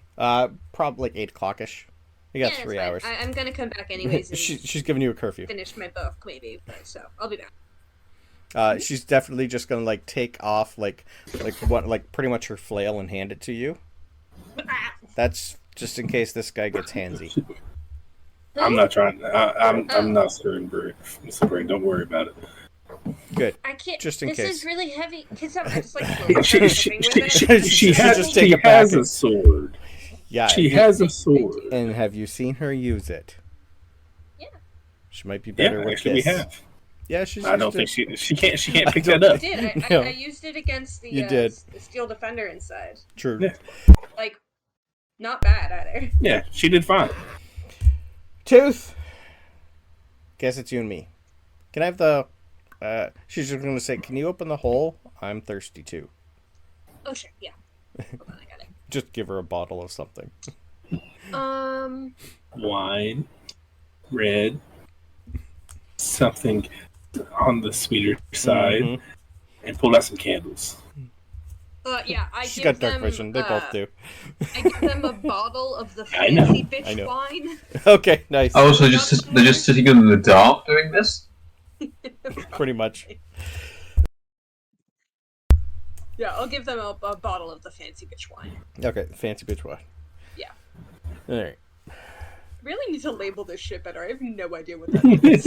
Probably like 8 o'clock-ish. You got 3 hours.
I'm gonna come back anyways. And
she's giving you a curfew.
finish my book, maybe. But, so I'll be back.
She's definitely just gonna like take off like pretty much her flail and hand it to you. That's just in case this guy gets handsy.
I'm not trying. I'm not stirring Sabryn. Don't worry about it.
Good.
I can't.
Just in
this
case.
This is really heavy. Cause I'm just like
she has a sword.
Yeah.
She has a sword.
And have you seen her use it?
Yeah.
She might be better with
actually
this.
we have.
Yeah, she's.
I don't think she can't pick that up.
I did.
No.
I used it against the
did.
the Steel Defender inside.
True.
Yeah.
Like, not bad either.
Yeah, she did fine.
Tooth. Guess it's you and me. Can I have the? She's just gonna say, "Can you open the hole? I'm thirsty too."
Oh sure, yeah. Hold on, I got it.
Just give her a bottle of something.
Wine, red, something on the sweeter side, and pull out some candles.
Yeah,
She's
give
got dark
them,
vision. They both do.
I give them a bottle of the
I know.
fancy
I know.
bitch wine.
Okay, nice.
Oh, so they're just sitting in the dark doing this?
Pretty much.
Yeah, I'll give them a bottle of the fancy bitch wine.
Okay, fancy bitch wine.
Yeah.
All right.
Really need to label this shit better. I have no idea what that is.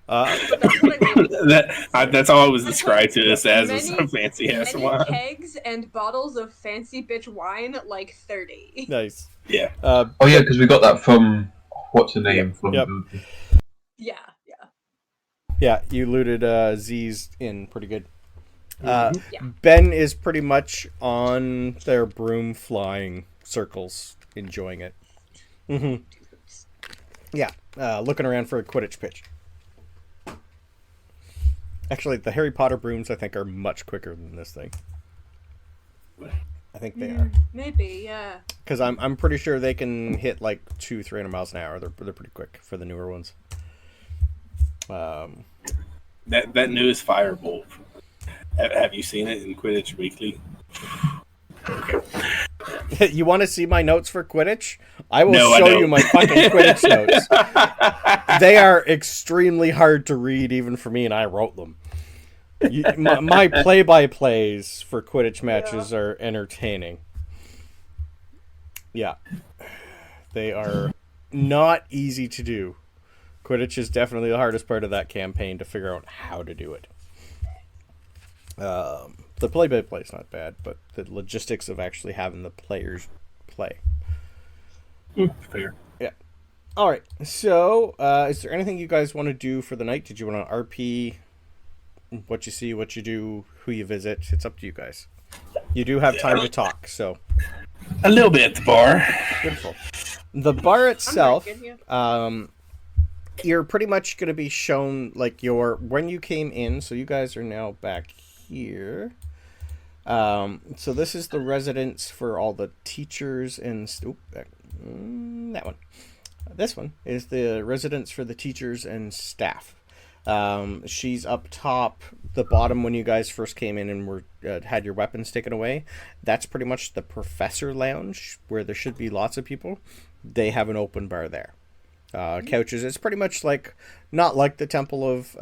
But that's what I labeled.
That's all it was described to us as was
Many-
some fancy ass
Many
wine.
kegs and bottles of fancy bitch wine, like 30.
Nice.
Yeah.
Oh yeah, because we got that from what's her name from.
Yep.
Yeah.
Yeah, you looted Z's in pretty good.
Yeah.
Ben is pretty much on their broom flying circles, enjoying it. Mm-hmm. Yeah, looking around for a Quidditch pitch. Actually, the Harry Potter brooms, I think, are much quicker than this thing. I think they are.
Maybe, yeah.
Because I'm pretty sure they can hit like 200-300 miles an hour. They're pretty quick for the newer ones.
That newest firebolt. Have you seen it in Quidditch Weekly? Okay.
You want to see my notes for Quidditch? I will
No, I
show
don't.
you my fucking Quidditch notes. They are extremely hard to read, even for me, and I wrote them. My play-by-plays for Quidditch matches are entertaining. Yeah. They are not easy to do. Quidditch is definitely the hardest part of that campaign to figure out how to do it. The play-by-play is not bad, but the logistics of actually having the players play.
Fair.
Yeah. All right. So, is there anything you guys want to do for the night? Did you want to RP? What you see, what you do, who you visit? It's up to you guys. You do have time to talk, so.
A little bit at the bar.
Beautiful. The bar itself,
good, yeah.
You're pretty much going to be shown like when you came in. So you guys are now back here. So this is the residence for all the teachers and that one. This one is the residence for the teachers and staff. She's up top, the bottom when you guys first came in and were had your weapons taken away. That's pretty much the professor lounge where there should be lots of people. They have an open bar there. Couches. It's pretty much like not like the Temple of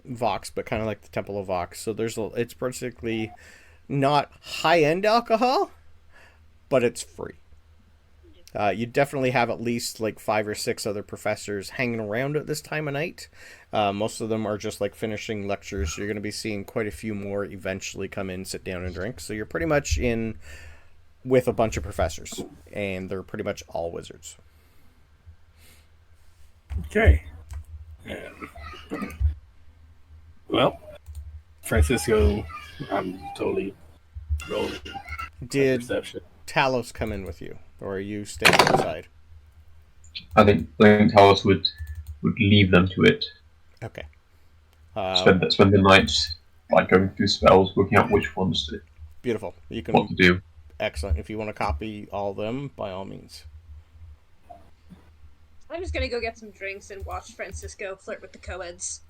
Vox, but kind of like the Temple of Vox. So it's basically not high end alcohol, but it's free. You definitely have at least like 5 or 6 other professors hanging around at this time of night. Most of them are just like finishing lectures. So you're going to be seeing quite a few more eventually come in, sit down and drink. So you're pretty much in with a bunch of professors, and they're pretty much all wizards.
Okay. Well, Francisco, I'm totally rolling.
Did
Perception.
Talos come in with you, or are you staying outside?
I think Talos would leave them to it.
Okay.
Spend the night like going through spells, working out which ones to
Beautiful. You can.
What to do.
Excellent. If you want to copy all of them, by all means.
I'm just gonna go get some drinks and watch Francisco flirt with the co-eds.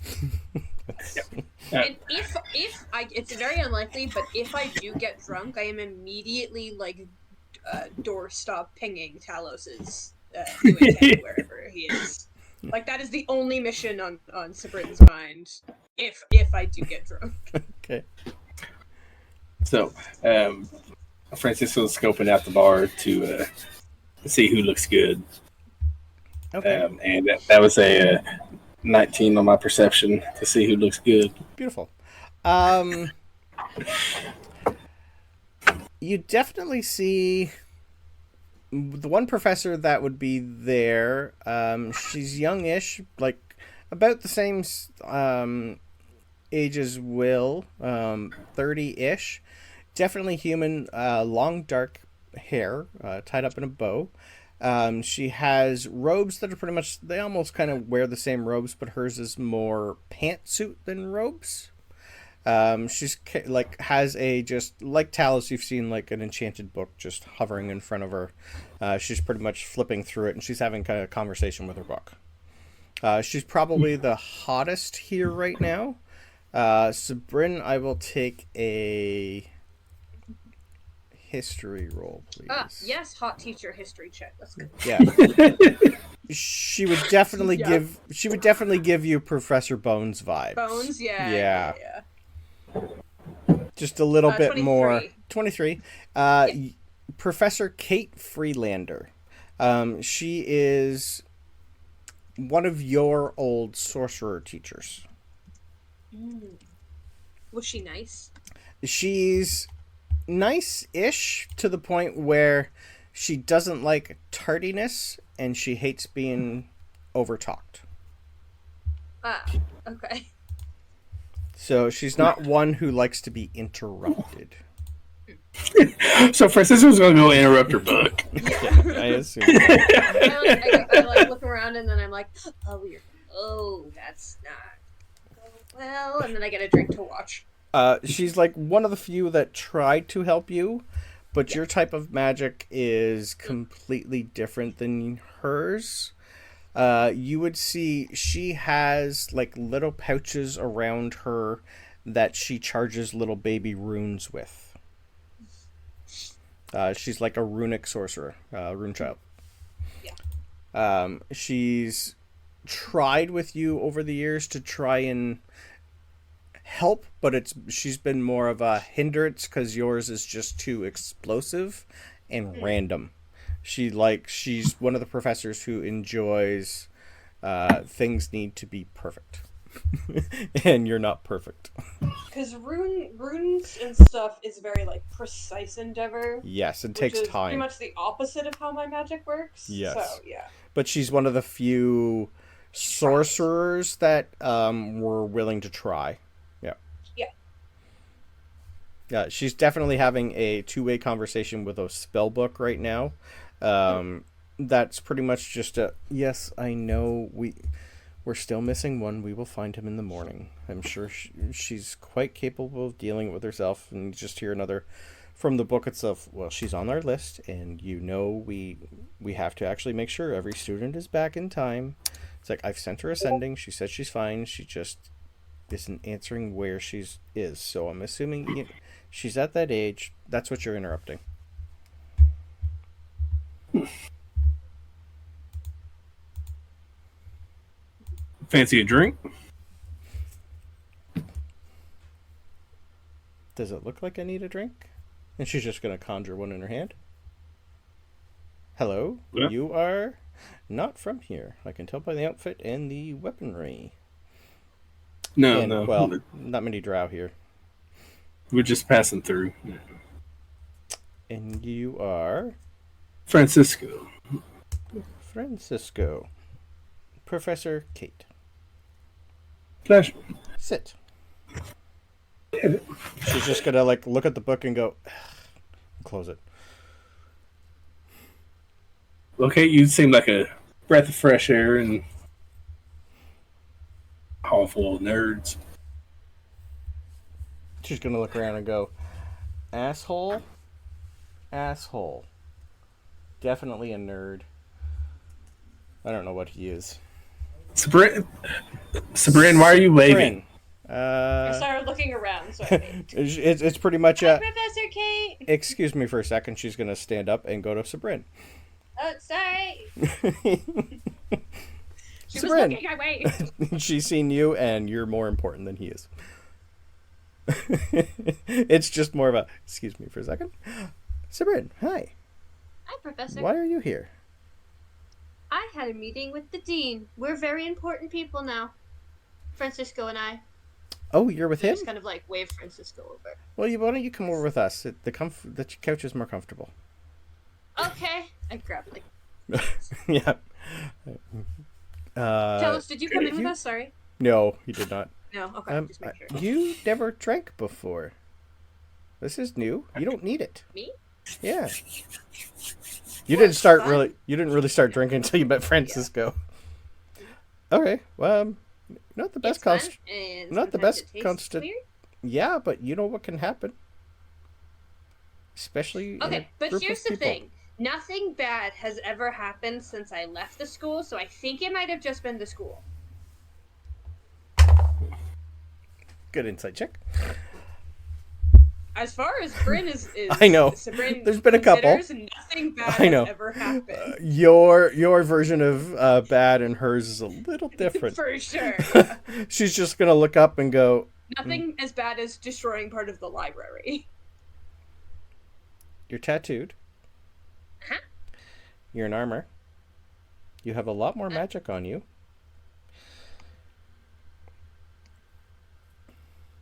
And if it's very unlikely, but if I do get drunk, I am immediately like doorstop pinging Talos's Druid wherever he is. Like that is the only mission on Sabryn's mind. If I do get drunk.
Okay.
So, Francisco's scoping out the bar to see who looks good.
Okay.
And that was a 19 on my perception to see who looks good.
Beautiful. You definitely see the one professor that would be there. She's youngish, like about the same age as Will, 30-ish. Definitely human, long dark hair, tied up in a bow. She has robes that are pretty much, they almost kind of wear the same robes, but hers is more pantsuit than robes. She's like, has a, just like Talos, you've seen like an enchanted book just hovering in front of her. She's pretty much flipping through it and she's having kind of a conversation with her book. She's probably the hottest here right now. Sabryn, I will take a history roll, please.
Yes, hot teacher history check. Let's go.
Yeah. She would definitely give you Professor Bones vibes.
Bones, yeah.
Just a little bit
23.
more. 23. Professor Kate Freelander. She is one of your old sorcerer teachers.
Was she nice?
She's nice-ish to the point where she doesn't like tardiness and she hates being overtalked.
Okay.
So she's not one who likes to be interrupted.
So Francisco's going to go interrupt her book.
Yeah, I assume.
I like look around and then I'm like, that's not well, and then I get a drink to watch.
She's like one of the few that tried to help you, but your type of magic is completely different than hers. You would see she has like little pouches around her that she charges little baby runes with. She's like a runic sorcerer, rune child.
Yeah.
She's tried with you over the years to try and help, but she's been more of a hindrance because yours is just too explosive and random. She's one of the professors who enjoys things need to be perfect. and you're not perfect.
Because runes and stuff is very like precise endeavor.
Yes, it takes
which is
time.
Pretty much the opposite of how my magic works.
Yes.
So yeah.
But she's one of the few sorcerers that were willing to try. Yeah.
Yeah.
Yeah, she's definitely having a two-way conversation with a spell book right now. That's pretty much just a, yes, I know we're still missing one. We will find him in the morning. I'm sure she's quite capable of dealing with herself. And just hear another from the book itself. Well, she's on our list, and we have to actually make sure every student is back in time. It's like, I've sent her ascending. She said she's fine. She just isn't answering where she's is. So I'm assuming she's at that age. That's what you're interrupting.
Fancy a drink?
Does it look like I need a drink? And she's just going to conjure one in her hand. Hello?
Yeah.
You are not from here. I can tell by the outfit and the weaponry.
No.
Well, not many Drow here.
We're just passing through.
And you are?
Francisco.
Professor Kate.
Pleasure.
Sit. She's just going to look at the book and go, close it.
Okay, you seem like a breath of fresh air and hall full of nerds.
She's going to look around and go, asshole. Definitely a nerd. I don't know what he is.
Sabryn, why are you waving?
I started looking around, so I waved.
It's pretty much
Hi, Professor Kate!
Excuse me for a second. She's going to stand up and go to Sabryn.
Oh, sorry. She was
Sabryn.
looking, I waved.
She's seen you, and you're more important than he is. It's just more of a, excuse me for a second. Sabryn, hi.
Hi, Professor.
Why are you here?
I had a meeting with the dean. We're very important people now. Francisco and I.
Oh, you're with
I
him?
just kind of wave Francisco over.
Well, why don't you come over with us? The couch is more comfortable.
Okay. I grabbed
Yeah.
Talos, did you come in with us? Sorry.
No, he did not.
No. Okay. Just make sure.
You never drank before. This is new. You don't need it.
Me?
Yeah. You didn't really start drinking until you met Francisco. Yeah. Okay. Well, not the best constant. Yeah, but you know what can happen. Especially
okay, but here's the thing. Nothing bad has ever happened since I left the school, so I think it might have just been the school.
Good insight check.
As far as Bryn is
I know.
Sabryn
There's been a couple.
Nothing bad has ever happened.
Your version of bad and hers is a little different.
For sure.
She's just gonna look up and go.
Nothing as bad as destroying part of the library.
You're tattooed.
Huh?
You're in armor. You have a lot more magic on you.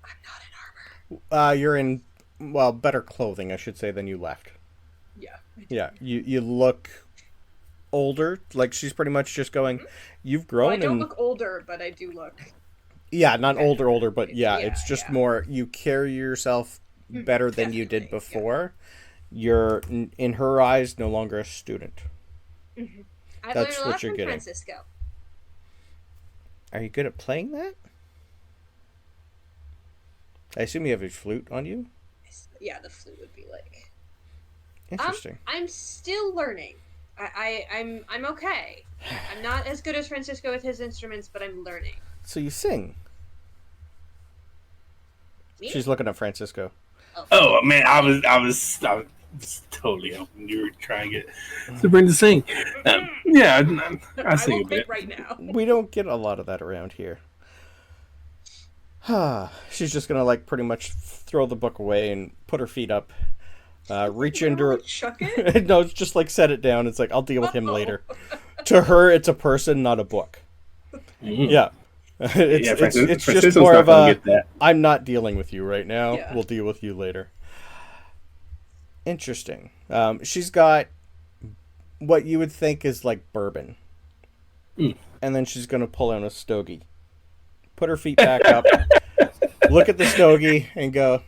I'm not in armor.
You're in, well, better clothing, I should say, than you left.
Yeah.
Yeah, you look older. Like, she's pretty much just going, you've grown.
Well, I don't look older, but I do look...
Yeah, not older, but yeah, it's just more, you carry yourself better than you did before. Yeah. You're, in her eyes, no longer a student.
Mm-hmm. I've
That's
learned a
what
lot
you're
from
getting.
Francisco.
Are you good at playing that? I assume you have a flute on you?
Yeah, the flute would be like...
Interesting.
I'm still learning. I'm okay. I'm not as good as Francisco with his instruments, but I'm learning.
So you sing?
Me?
She's looking at Francisco.
Oh man, I was totally hoping you were trying to get Sabryn to sing. Yeah, I sing a bit
right now.
We don't get a lot of that around here. She's just gonna pretty much throw the book away and put her feet up, reach into her.
Chuck it?
No, it's just set it down. It's I'll deal with him later. To her, it's a person, not a book.
Mm-hmm.
Yeah. It's just more of a, I'm not dealing with you right now. Yeah. We'll deal with you later. Interesting. She's got what you would think is like bourbon. And then she's going to pull out a stogie. Put her feet back up. Look at the stogie and go,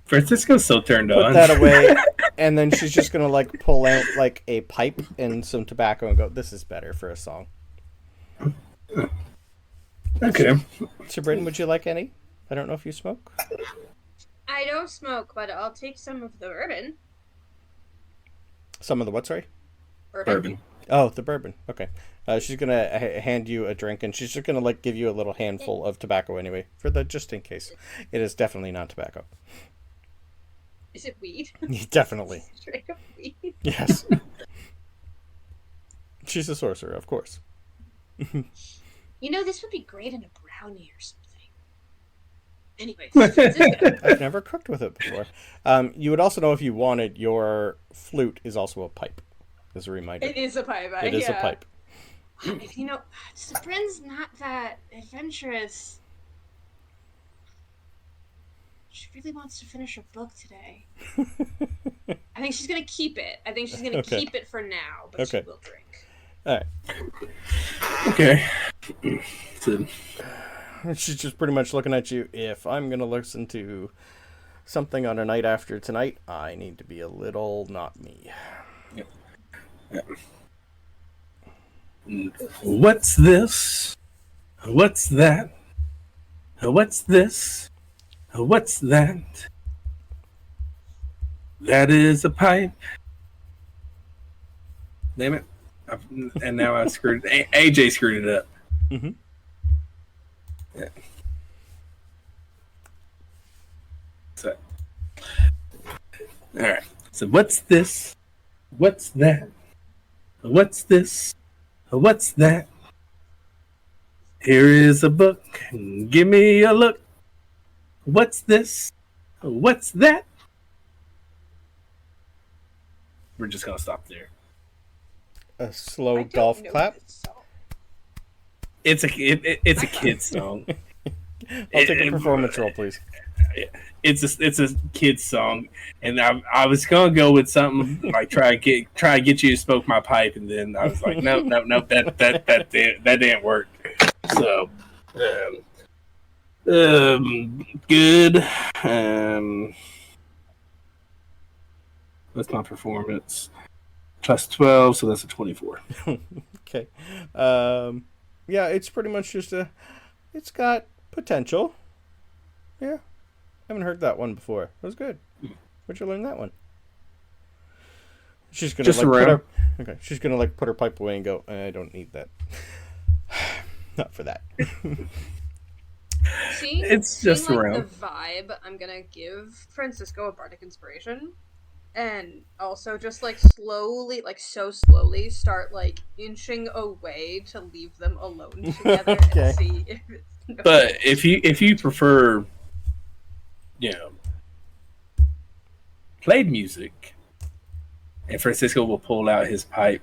Francisco's so turned on.
Put that away. And then she's just going to like pull out like a pipe and some tobacco and go, this is better for a song.
Okay.
Sabryn, would you like any? I don't know if you smoke.
I don't smoke, but I'll take some of the bourbon.
Some of the what, sorry?
Bourbon.
Oh, the bourbon. Okay. She's going to hand you a drink, and she's just going to like give you a little handful of tobacco anyway, just in case. It is definitely not tobacco.
Is it weed?
Definitely.
Straight up weed?
Yes. She's a sorcerer, of course.
You know, this would be great in a brownie or something. Anyways,
I've never cooked with it before. You would also know if you wanted, your flute is also a pipe, as a reminder.
It is a pipe.
It is a pipe.
You know, Sabryn's not that adventurous. She really wants to finish her book today. I think she's going to keep it. I think she's going to keep it for now, but she will drink.
All right.
Okay. So,
she's just pretty much looking at you. If I'm going to listen to something on a night after tonight, I need to be a little not me.
Yep. What's this? What's that? What's this? What's that? That is a pipe. Damn it. And now I screwed AJ screwed it up.
Mm-hmm.
Yeah. So, all right. So what's this? What's that? What's this? What's that? Here is a book. Give me a look. What's this? What's that? We're just gonna stop there.
A slow golf clap.
It's a kid's song.
I'll take a performance roll, please.
It's a kid's song, and I was gonna go with something like try to get you to smoke my pipe, and then I was like, no, that didn't work. So, good. That's my performance. Plus 12, so that's a 24.
Okay. Yeah, it's pretty much just it's got potential. Yeah. I haven't heard that one before. It was good. Where'd you learn that one? She's gonna
just
like she's gonna like put her pipe away and go, I don't need that. Not for that.
It's just
like
around.
The vibe I'm gonna give Francisco a bardic inspiration. And also just like slowly start like inching away to leave them alone together and see if it's
But if you prefer, played music, and Francisco will pull out his pipe,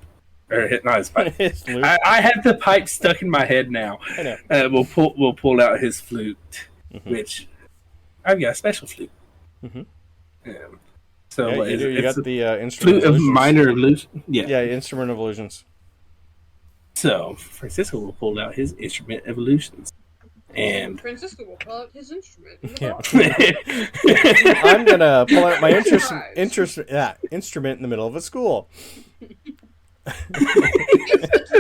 or not his pipe. I have the pipe stuck in my head now.
I know.
We'll pull out his flute, which I've got a special flute. So
you got the instrument
flute of minor illusion.
Yeah, instrument of illusions.
So Francisco will pull out his instrument of illusions, and
Francisco will pull out his instrument.
I'm gonna pull out my instrument in the middle of a school.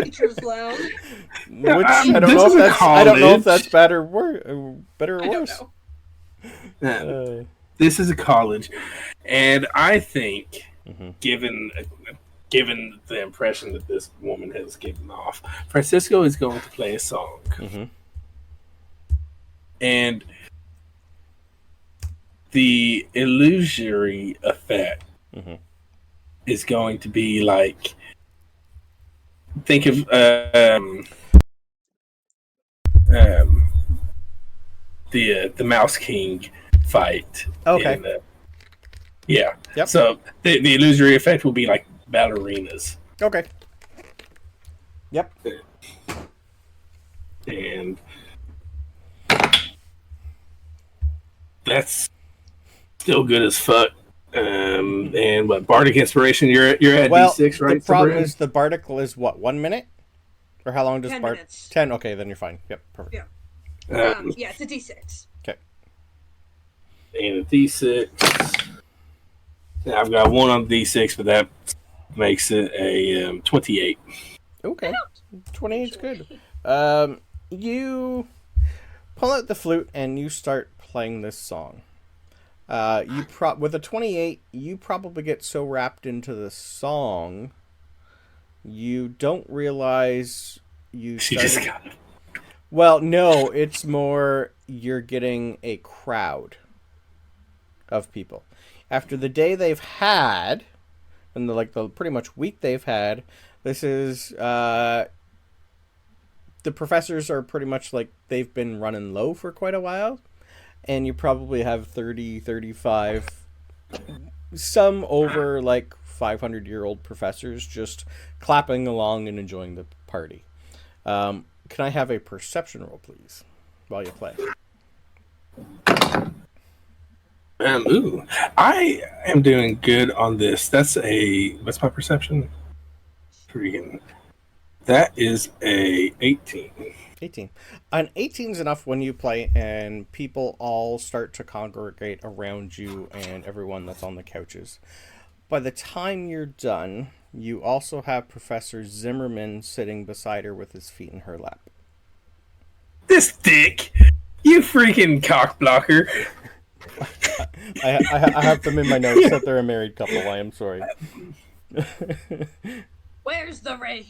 Teacher's lounge.
Which I don't know if that's better or worse.
This is a college, and I think, given the impression that this woman has given off, Francisco is going to play a song, and the illusory effect is going to be like, think of the Mouse King fight.
Okay.
Yeah.
Yep.
So the illusory effect will be like ballerinas.
Okay. Yep.
And That's still good as fuck. And what, Bardic Inspiration, you're at D6, right?
The problem
Sabryn?
is the Bardic is what, 1 minute? Or how long does
10
Bard?
minutes.
10. Okay, then you're fine. Yep, perfect.
Yeah. Yeah, it's a D6.
Okay.
And a D6. Now, I've got one on D6, but that makes it a 28.
Okay. 28 is good. You pull out the flute and you start playing this song. With a 28, you probably get so wrapped into the song, you don't realize you started...
She just got it.
Well, no, it's more you're getting a crowd of people. After the day they've had, and the pretty much week they've had, this is the professors are pretty much like they've been running low for quite a while, and you probably have 30, 35, some over 500-year-old professors just clapping along and enjoying the party. Can I have a perception roll, please, while you play?
I am doing good on this. What's my perception? Freaking, that is a 18.
18. An 18 is enough when you play and people all start to congregate around you and everyone that's on the couches. By the time you're done, you also have Professor Zimmerman sitting beside her with his feet in her lap.
This dick! You freaking cock blocker!
I have them in my notes that they're a married couple. I am sorry.
Where's the ring?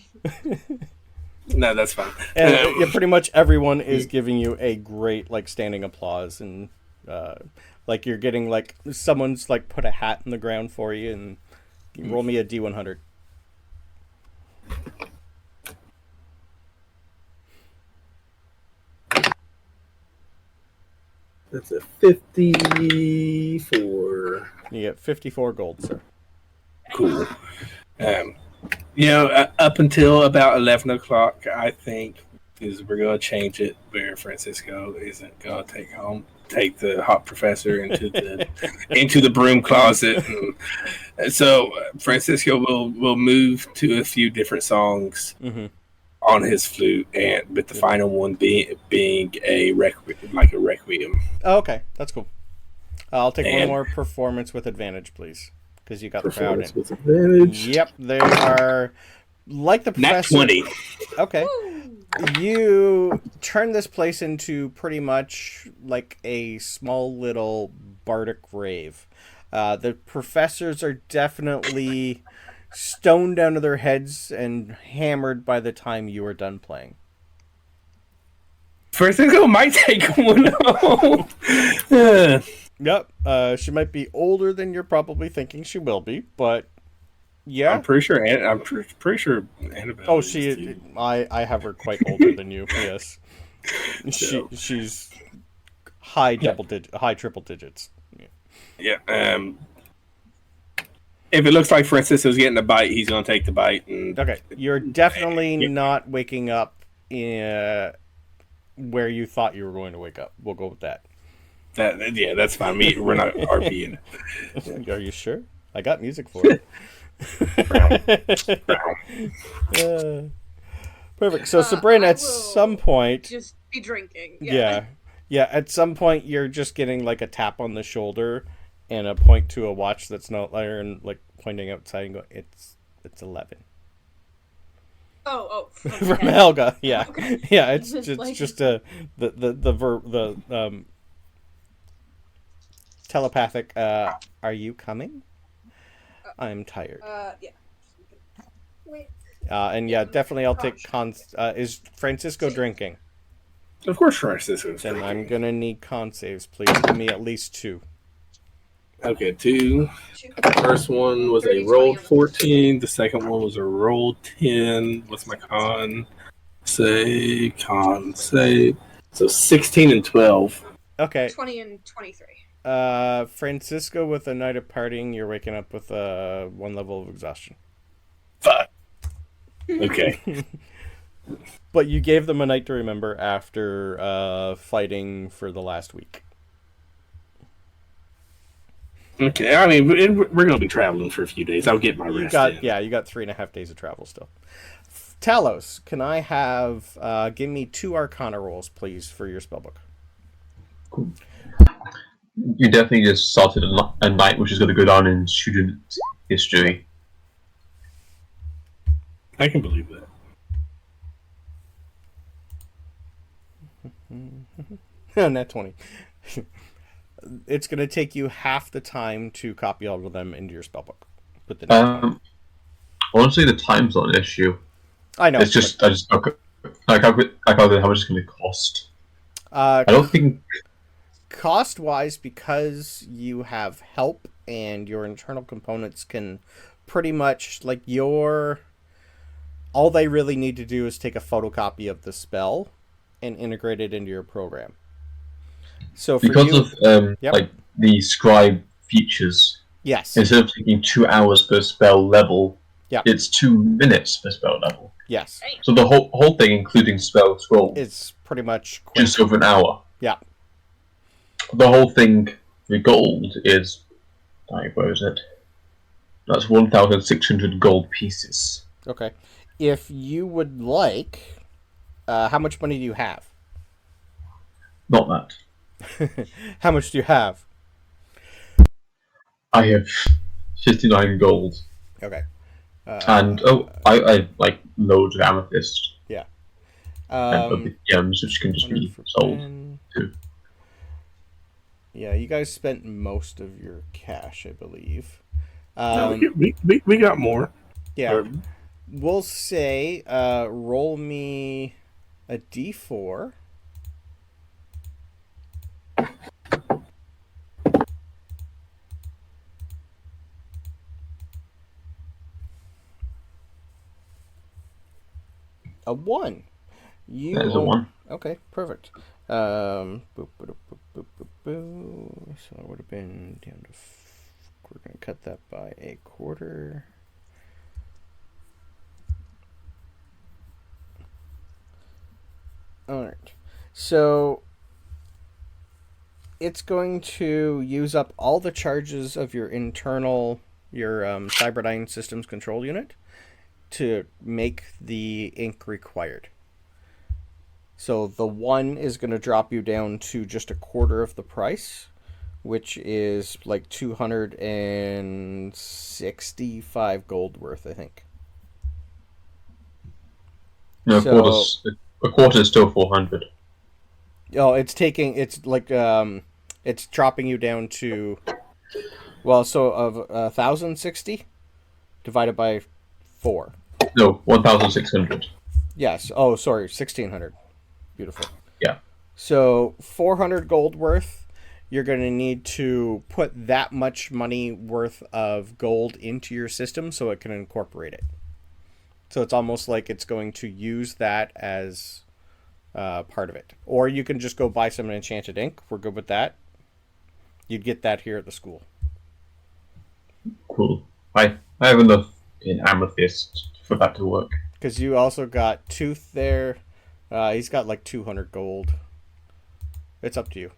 No, that's fine.
And pretty much everyone is giving you a great standing applause, and you're getting someone's put a hat in the ground for you, and you roll me a D100.
That's a 54.
You get 54 gold, sir.
Cool. Up until about 11 o'clock, I think, is we're going to change it where Francisco isn't going to take the hot professor into the broom closet. And so Francisco will move to a few different songs on his flute, but the final one being a requiem.
Oh, okay, that's cool. I'll take one more performance with advantage, please, because you got the crowd in.
With advantage.
Yep, they are like the professor.
Nat 20.
Okay. You turn this place into pretty much like a small little bardic rave. The professors are definitely stoned down to their heads and hammered by the time you are done playing.
Francisco might take one home.
Yep, she might be older than you're probably thinking she will be, but yeah,
I'm pretty sure. Pretty sure Annabelle.
Oh, I have her quite older than you. Yes, she's high triple digits.
Yeah. If it looks like Francisco's getting a bite, he's going to take the bite.
Okay, you're definitely not waking up where you thought you were going to wake up. We'll go with that.
That's fine. We're not RPing.
Are you sure? I got music for it. Perfect. So Sabryn, at some point,
just be drinking.
Yeah. At some point, you're just getting a tap on the shoulder and a point to a watch that's not there, and pointing outside and going, "It's 11."
Oh,
from Helga. Yeah,
okay.
Yeah. It's just the telepathic. Are you coming? I'm tired.
Yeah. Wait.
And definitely I'll take is Francisco drinking?
Of course Francisco's drinking.
Then I'm going to need con saves, please. Give me at least 2.
Okay, 2. The first one was a roll 14. The second one was a roll 10. What's my con save? So 16 and 12.
Okay.
20 and 23.
Francisco, with a night of partying, you're waking up with 1 level of exhaustion.
Fuck. Okay.
But you gave them a night to remember after fighting for the last week.
Okay, I mean, we're going to be traveling for a few days. I'll get my rest in.
Yeah, you got 3.5 days of travel still. Talos, can I have... give me 2 Arcana rolls, please, for your spellbook.
Cool. You definitely just started a night which is going to go down in student history.
I can believe that.
Nat 20. It's going to take you half the time to copy all of them into your spellbook. With the
honestly, the time's not an issue.
I know.
It's just, I calculated how much it's going to cost. I don't think...
Cost-wise, because you have help and your internal components can pretty much, like, all they really need to do is take a photocopy of the spell and integrate it into your program. So for
because of like the Scribe features,
yes,
instead of taking 2 hours per spell level,
yeah,
it's 2 minutes per spell level.
Yes.
So the whole thing, including spell scroll,
is pretty much quick.
Just over an hour.
Yeah.
The whole thing, the gold is, where is it? That's 1,600 gold pieces.
Okay. If you would like, how much money do you have?
Not that.
How much do you have?
I have 59 gold.
Okay.
And I like loads of amethyst.
Yeah.
And the gems which can just be sold too.
Yeah, you guys spent most of your cash, I believe.
No, we got more.
Yeah. We'll say, roll me a d4. A 1.
That is a 1.
Okay, perfect. So it would have been down to... We're going to cut that by a quarter. Alright. So it's going to use up all the charges of your internal, your Cyberdyne Systems Control Unit to make the ink required. So the 1 is going to drop you down to just a quarter of the price, which is like 265 gold worth, I think.
No, a quarter is still 400.
Oh, it's dropping you down to, well, so of 1,060 divided by 4.
No, 1,600.
Yes. Oh, sorry, 1,600. Beautiful.
Yeah.
So 400 gold worth, you're going to need to put that much money worth of gold into your system so it can incorporate it. So it's almost like it's going to use that as part of it. Or you can just go buy some enchanted ink. We're good with that. You'd get that here at the school.
Cool. I have enough in amethyst for that to work.
Because you also got Tooth there. He's got like 200 gold. It's up to you.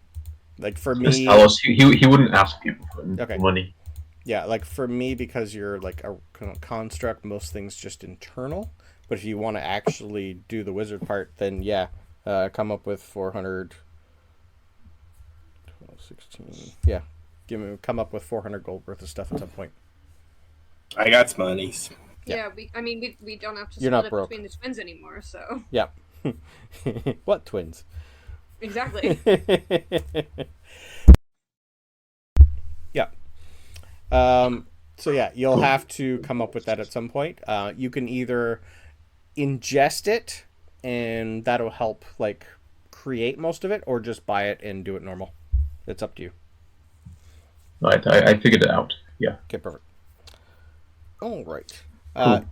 Like for me,
Talos, he wouldn't ask people for money.
Yeah, like for me, because you're like a construct, most things just internal. But if you want to actually do the wizard part, then yeah, come up with 400. 12, 16. Yeah, come up with 400 gold worth of stuff at some point.
I got some monies.
Yeah, we don't have to
You're
split
not broke.
between the twins anymore, so.
Yeah. What twins?
Exactly.
Yeah. So yeah, you'll have to come up with that at some point. You can either ingest it, and that'll help like create most of it, or just buy it and do it normal. It's up to you.
Right, I figured it out. Yeah.
Okay, perfect. All right.
Okay.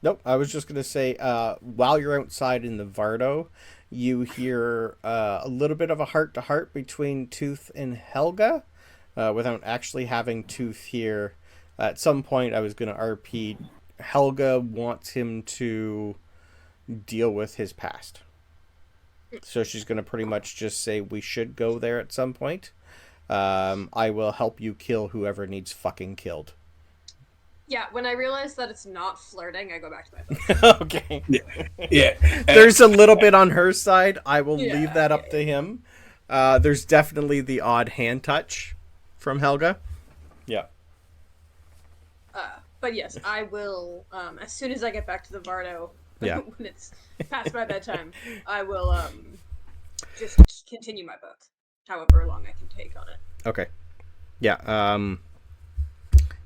Nope, I was just going to say, while you're outside in the Vardo, you hear a little bit of a heart-to-heart between Tooth and Helga, without actually having Tooth here. At some point, I was going to RP. Helga wants him to deal with his past. So she's going to pretty much just say we should go there at some point. I will help you kill whoever needs fucking killed.
Yeah, when I realize that it's not flirting, I go back to my book.
Okay.
Yeah.
There's a little bit on her side. I will leave that up to him. There's definitely the odd hand touch from Helga. Yeah.
But yes, I will, as soon as I get back to the Vardo, when it's past my bedtime, I will just continue my book, however long I can take on it.
Okay. Yeah,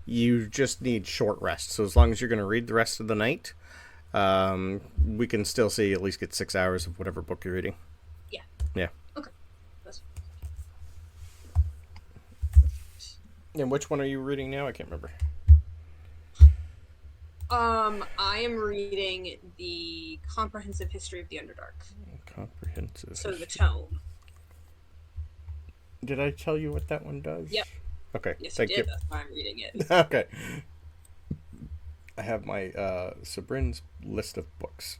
you just need short rest, so as long as you're going to read the rest of the night, we can still see at least get 6 hours of whatever book you're reading.
Yeah.
Yeah.
Okay. That's...
And which one are you reading now? I can't remember.
I am reading the Comprehensive History of the Underdark.
Comprehensive.
So the tome.
Did I tell you what that one does?
Yep.
Okay.
Yes,
thank
you did.
you.
That's why I'm reading it.
Okay. I have my Sabryn's list of books.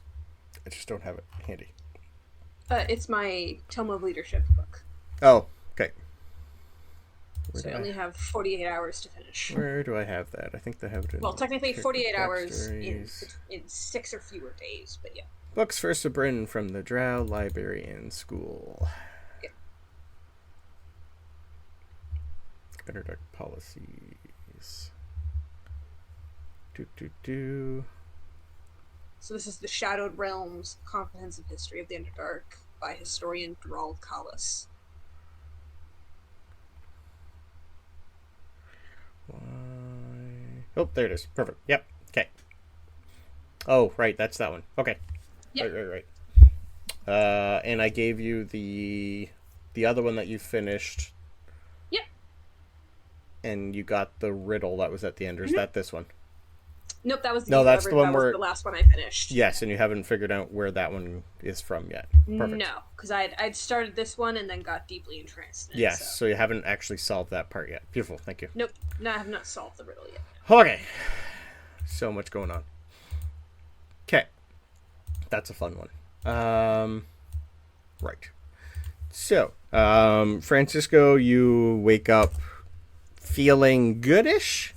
I just don't have it handy.
It's my Tome of Leadership book.
Oh, okay.
So I only have 48 hours to finish.
Where do I have that? I think they have it in...
Well, technically 48 hours in 6 or fewer days, but yeah.
Books for Sabryn from the Drow Library and School.
Yeah.
Underdark Policies.
So this is the Shadowed Realms Comprehensive History of the Underdark by historian Talos.
Oh, there it is. Perfect. Yep. Okay. Oh, right. That's that one. Okay.
Yep.
Right. And I gave you the other one that you finished.
Yep.
And you got the riddle that was at the end. Or is that this one?
Nope, that was the
that's the one where
the last one I finished.
Yes, and you haven't figured out where that one is from yet. Perfect.
No, because I'd started this one and then got deeply entranced in it.
Yes, so you haven't actually solved that part yet. Beautiful, thank you.
Nope, no, I have not solved the riddle yet.
Okay. So much going on. Okay. That's a fun one. Right. So, Francisco, you wake up feeling goodish.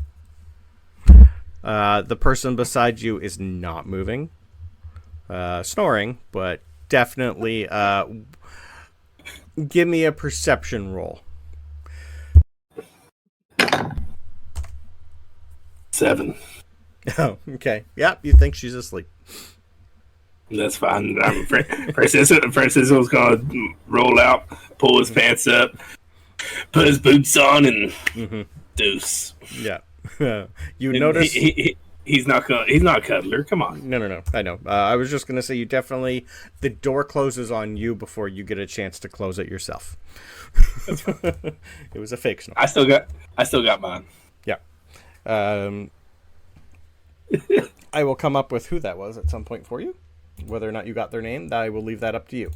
The person beside you is not moving. Snoring, but definitely give me a perception roll.
7.
Oh, okay. Yep, you think she's asleep.
That's fine. Francisco's gonna roll out, pull his pants up, put his boots on, and deuce.
Yeah. You notice
he's not cuddler. Come on.
No. I know. I was just gonna say you definitely the door closes on you before you get a chance to close it yourself. It was a fake snore.
I still got mine.
Yeah. I will come up with who that was at some point for you. Whether or not you got their name, I will leave that up to you.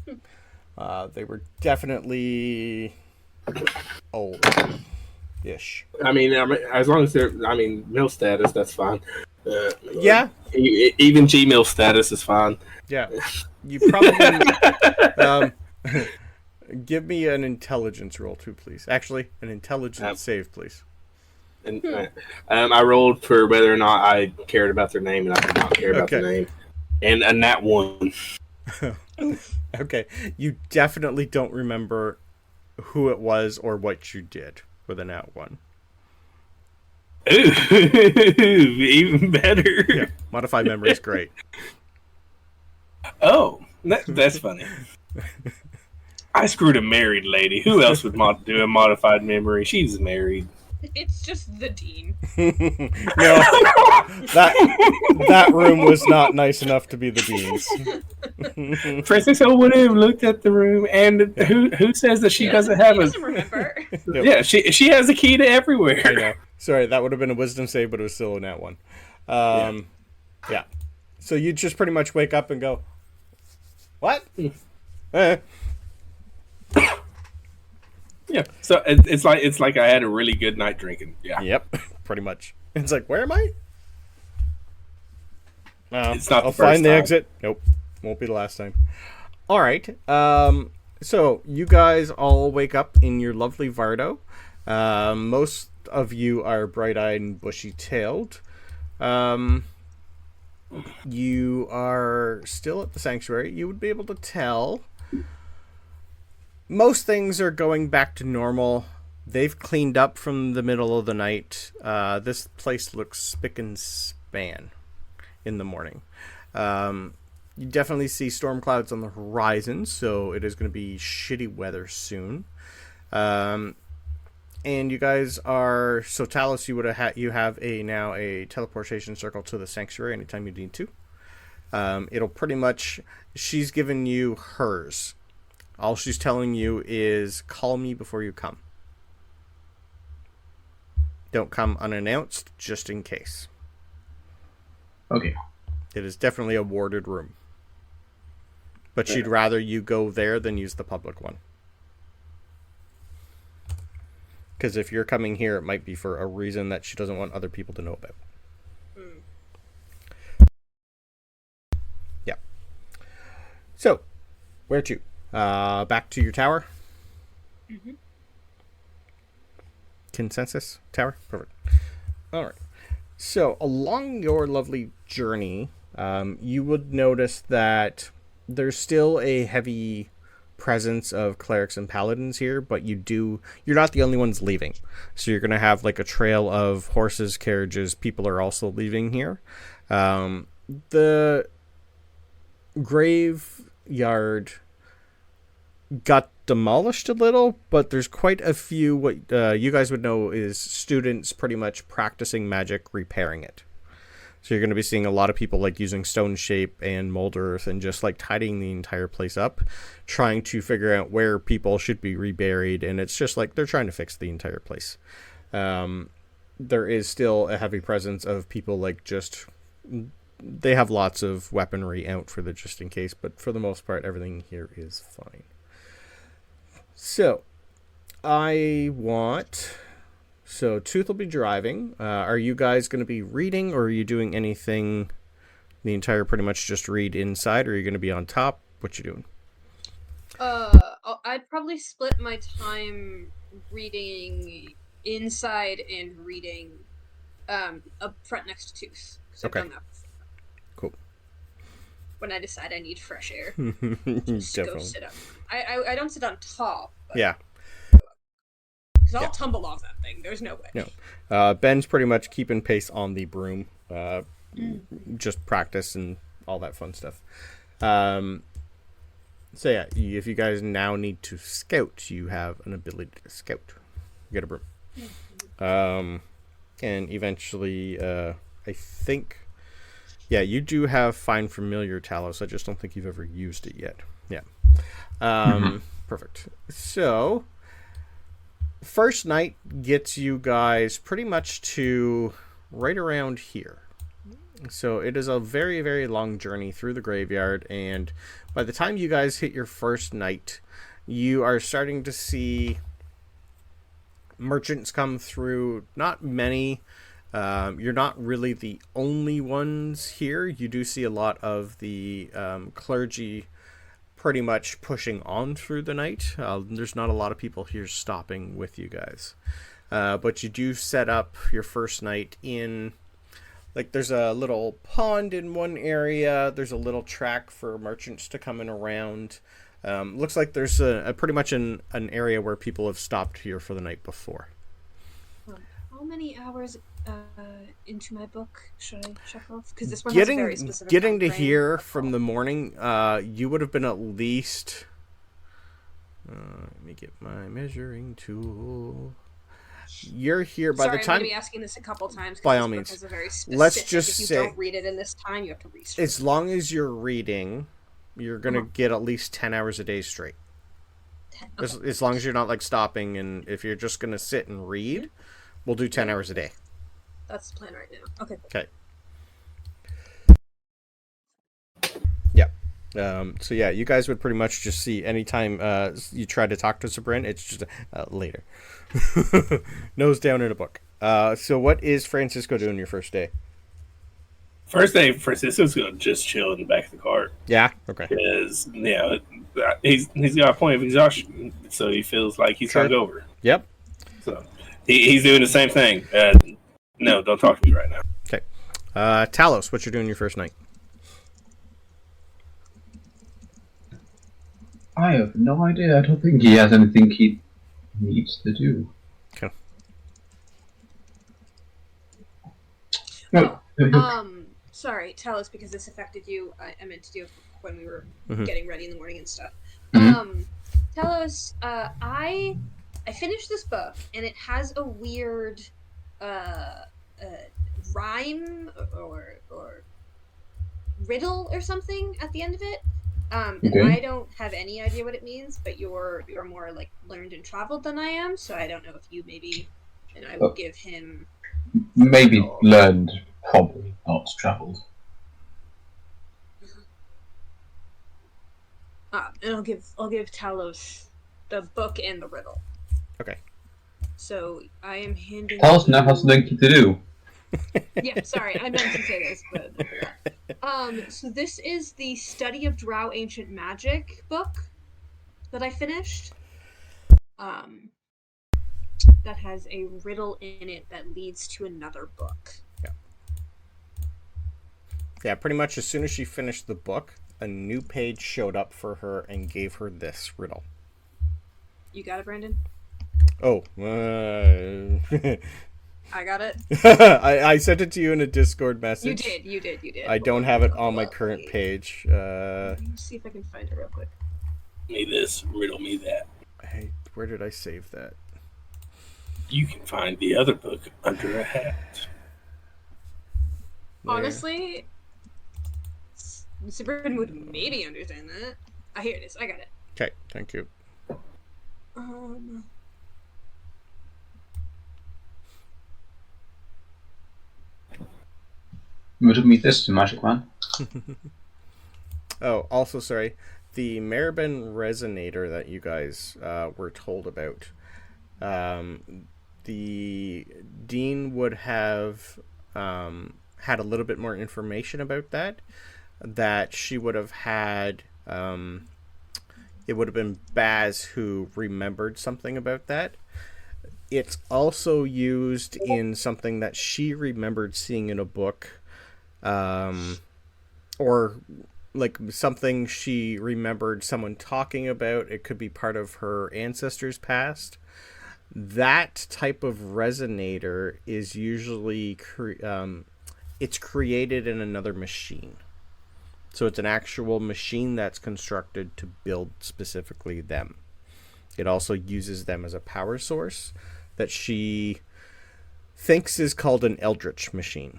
They were definitely old-ish.
I mean, as long as they're, mill status, that's fine.
Yeah.
Even Gmail status is fine.
Yeah. You probably... give me an intelligence roll, too, please. Actually, an intelligence save, please.
And I rolled for whether or not I cared about their name, and I did not care about their name. And a nat 1.
Okay. You definitely don't remember who it was or what you did with a nat 1.
Ooh, even better.
Yeah. Modified memory is great.
Oh, that's funny. I screwed a married lady. Who else would do a modified memory? She's married.
It's just the dean.
No, that room was not nice enough to be the dean's.
Francisco would have looked at the room, and who says that she doesn't have
doesn't remember.
Yep.
Yeah, she has a key to everywhere.
I know. Sorry, that would have been a wisdom save, but it was still a nat 1. Yeah. So you just pretty much wake up and go, what?
Yeah, so it's like I had a really good night drinking. Yeah.
Yep, pretty much. It's like, where am I?
It's not.
I'll find the exit. Nope, won't be the last time. All right. So you guys all wake up in your lovely Vardo. Most of you are bright-eyed and bushy-tailed. You are still at the sanctuary. You would be able to tell most things are going back to normal. They've cleaned up from the middle of the night. This place looks spick and span in the morning. You definitely see storm clouds on the horizon, so it is going to be shitty weather soon. And you guys are... So Talos, you have now a teleportation circle to the sanctuary anytime you need to. It'll pretty much... She's given you hers. All she's telling you is call me before you come. Don't come unannounced, just in case.
Okay.
It is definitely a warded room. But she'd rather you go there than use the public one. Because if you're coming here, it might be for a reason that she doesn't want other people to know about. Yeah. So, where to? Back to your tower?
Mm-hmm.
Consensus? Tower? Perfect. Alright. So, along your lovely journey, you would notice that there's still a heavy presence of clerics and paladins here, but you're not the only ones leaving. So you're going to have like a trail of horses, carriages. People are also leaving here. The graveyard got demolished a little, but there's quite a few what you guys would know is students pretty much practicing magic, repairing it. So you're going to be seeing a lot of people like using stone shape and mold earth and just like tidying the entire place up, trying to figure out where people should be reburied. And it's just like they're trying to fix the entire place. There is still a heavy presence of people like just... They have lots of weaponry out for the just in case, but for the most part, everything here is fine. So, So, Tooth will be driving. Are you guys going to be reading, or are you doing anything the entire pretty much just read inside, or are you going to be on top? What you doing?
I'd probably split my time reading inside and reading up front next to Tooth.
Okay.
I've done that before.
Cool.
When I decide I need fresh air. Just
Definitely.
go sit up. I don't sit on top. But...
Yeah.
Because I'll tumble off that thing. There's no way.
No. Ben's pretty much keeping pace on the broom. Just practice and all that fun stuff. So yeah, if you guys now need to scout, you have an ability to scout. You get a broom. And eventually, I think... Yeah, you do have Find Familiar, Talos. I just don't think you've ever used it yet. Yeah. Perfect. So... First night gets you guys pretty much to right around here. So it is a very, very long journey through the graveyard, and by the time you guys hit your first night, you are starting to see merchants come through. Not many. You're not really the only ones here. You do see a lot of the clergy pretty much pushing on through the night. There's not a lot of people here stopping with you guys. But you do set up your first night in... Like, there's a little pond in one area. There's a little track for merchants to come in around. Looks like there's a pretty much an area where people have stopped here for the night before.
How many hours into my book should I check off? Because this one has a very specific
getting to here from the morning, you would have been at least... let me get my measuring tool. You're here by the time...
I'm going to be asking this a couple times.
By all means.
Has a very specific,
let's just
if
say...
you don't read it in this time, you have to research.
As long as you're reading, you're going to get at least 10 hours a day straight.
10, okay.
As long as you're not, like, stopping, and if you're just going to sit and read, we'll do 10 hours a day.
That's the plan right now. Okay.
Okay. Yeah. So yeah, you guys would pretty much just see anytime you try to talk to Sabryn, it's just later. Nose down in a book. So what is Francisco doing your first day?
First day, Francisco's gonna just chill in the back of the cart.
Yeah. Okay.
Because he's got a point of exhaustion, so he feels like he's hungover.
Yep.
So He's doing the same thing. No, don't talk to me right now.
Okay. Talos, what you're doing your first night?
I have no idea. I don't think he has anything he needs to do.
Okay.
No.
Sorry, tell us because this affected you. I meant to do it when we were
Mm-hmm.
getting ready in the morning and stuff.
Mm-hmm.
Tell us. I finished this book and it has a weird rhyme or riddle or something at the end of it. And
Okay.
I don't have any idea what it means, but you're more like learned and traveled than I am, so I don't know if you maybe, and I will give him
Maybe learned, probably not travelled.
and I'll give Talos the book and the riddle.
Okay.
So I am handing.
Talos now has something to do.
Yeah, sorry, I meant to say this, but I forgot. So this is the Study of Drow Ancient Magic book that I finished. That has a riddle in it that leads to another book.
Yeah. Yeah, pretty much as soon as she finished the book, a new page showed up for her and gave her this riddle.
You got it, Brandon?
Oh.
I got it.
I sent it to you in a Discord message.
You did.
I don't have it on my current page.
Let me see if I can find it real quick.
Me this, riddle me that.
Hey, where did I save that?
You can find the other book under a hat.
There.
Honestly, Sabryn would maybe understand that. Here it is. I got it.
Okay, thank you.
Would me this, Magic Man?
Oh, also, sorry. The Maribin Resonator that you guys were told about. The Dean would have had a little bit more information about that. That she would have had... it would have been Baz who remembered something about that. It's also used in something that she remembered seeing in a book. Or like something she remembered someone talking about. It could be part of her ancestors' past. That type of resonator is usually it's created in another machine. So it's an actual machine that's constructed to build specifically them. It also uses them as a power source that she thinks is called an Eldritch machine.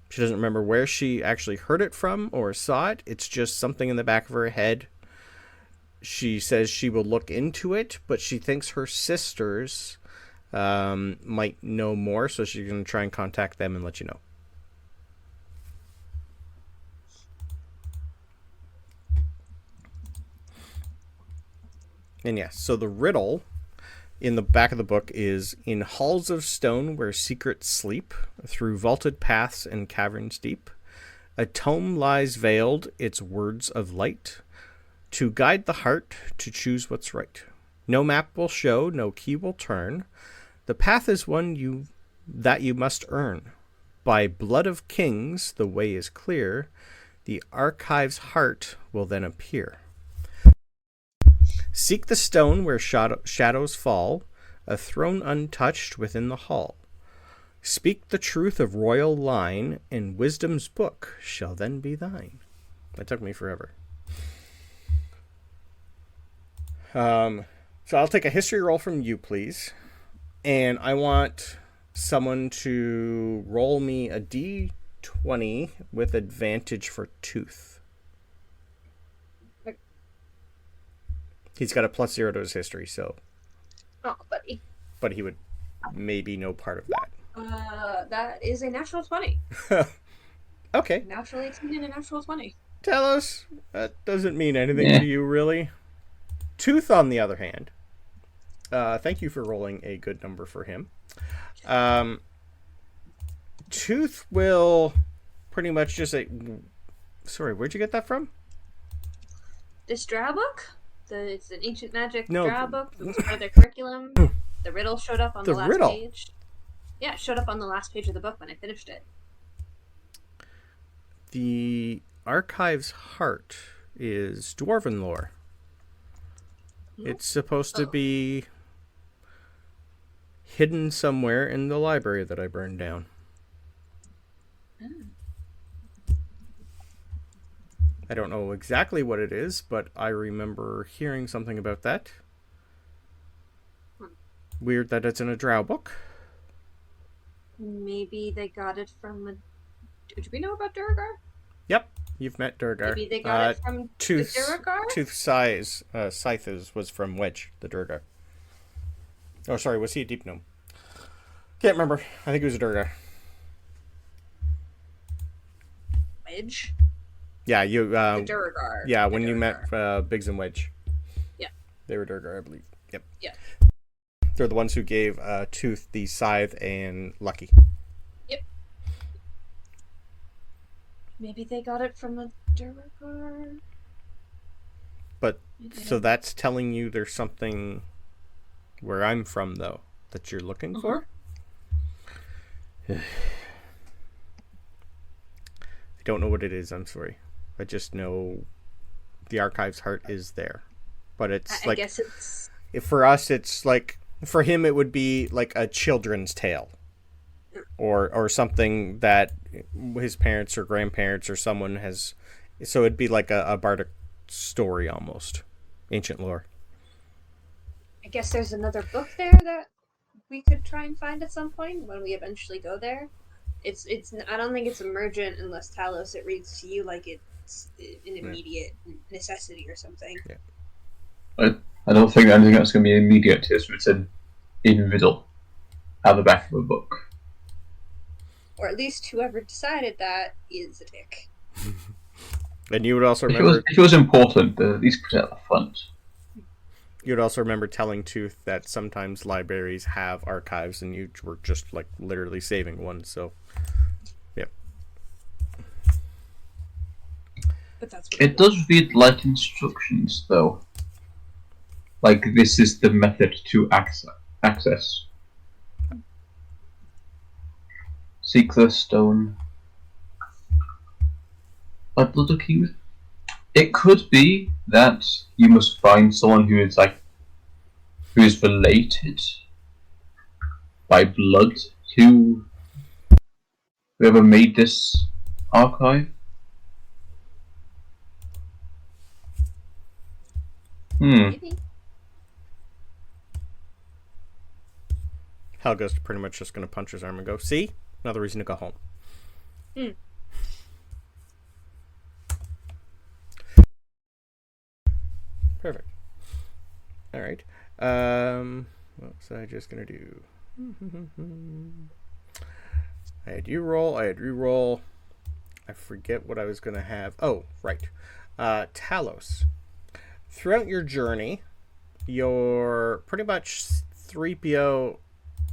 She doesn't remember where she actually heard it from or saw it. It's just something in the back of her head. She says she will look into it, but she thinks her sisters might know more, so she's going to try and contact them and let you know. And yes, so the riddle in the back of the book is, in halls of stone where secrets sleep, through vaulted paths and caverns deep, a tome lies veiled, its words of light, to guide the heart to choose what's right. No map will show, no key will turn. The path is one that you must earn. By blood of kings the way is clear, the archive's heart will then appear. Seek the stone where shadows fall, a throne untouched within the hall. Speak the truth of royal line, and wisdom's book shall then be thine. That took me forever. So I'll take a history roll from you, please. And I want someone to roll me a d20 with advantage for tooth. He's got a +0 to his history, so...
Oh, buddy.
But he would maybe know part of that.
That is a natural 20.
Okay.
Natural 18 and a natural 20.
Talos, that doesn't mean anything to you, really. Tooth, on the other hand. Thank you for rolling a good number for him. Tooth will pretty much just say... Sorry, where'd you get that from?
This Drow book? It's an ancient magic
No.
Drow book that was part of their curriculum. The riddle showed up on the last page. Yeah, it showed up on the last page of the book when I finished it.
The Archive's heart is Dwarven lore. It's supposed to be hidden somewhere in the library that I burned down. I don't know exactly what it is, but I remember hearing something about that. Weird that it's in a Drow book.
Maybe they got it from a... Do we know about Duergar?
Yep, you've met Duergar.
Maybe they got it from the Duergar?
Tooth Scythes was from Wedge, the Duergar. Oh, sorry, was he a Deep Gnome? Can't remember. I think he was a Duergar.
Wedge?
Yeah, you...
the Duergar.
Yeah,
the
when
Duergar.
you met Biggs and Wedge.
Yeah.
They were Duergar, I believe. Yep.
Yeah.
They're the ones who gave Tooth the Scythe and Lucky.
Yep. Maybe they got it from a Duergar.
But, so that's telling you there's something where I'm from, though, that you're looking for? I don't know what it is, I'm sorry. I just know the Archive's heart is there. But it's
I guess it's...
For us, it's like... For him, it would be like a children's tale. Or something that his parents or grandparents or someone has... So it'd be like a bardic story, almost. Ancient lore.
I guess there's another book there that we could try and find at some point when we eventually go there. It's. I don't think it's emergent unless Talos it reads to you like it's an immediate necessity or something.
Yeah.
I don't think anything that's going to be immediate is written in the middle at the back of a book.
Or at least whoever decided that is a dick.
And you would also remember...
If it was important, at least put it at the front.
You would also remember telling Tooth that sometimes libraries have archives and you were just like literally saving one, so... Yep.
But that's what
it does read like instructions, though. Like, this is the method to access. Seek the stone. Like Blood King. It could be that you must find someone who is related by blood to whoever made this archive.
Maybe.
Helga's pretty much just going to punch his arm and go, see? Another reason to go home. Perfect. Alright. What was I just going to do? I had you roll. I had re-roll. I forget what I was going to have. Oh, right. Talos. Throughout your journey, your pretty much 3PO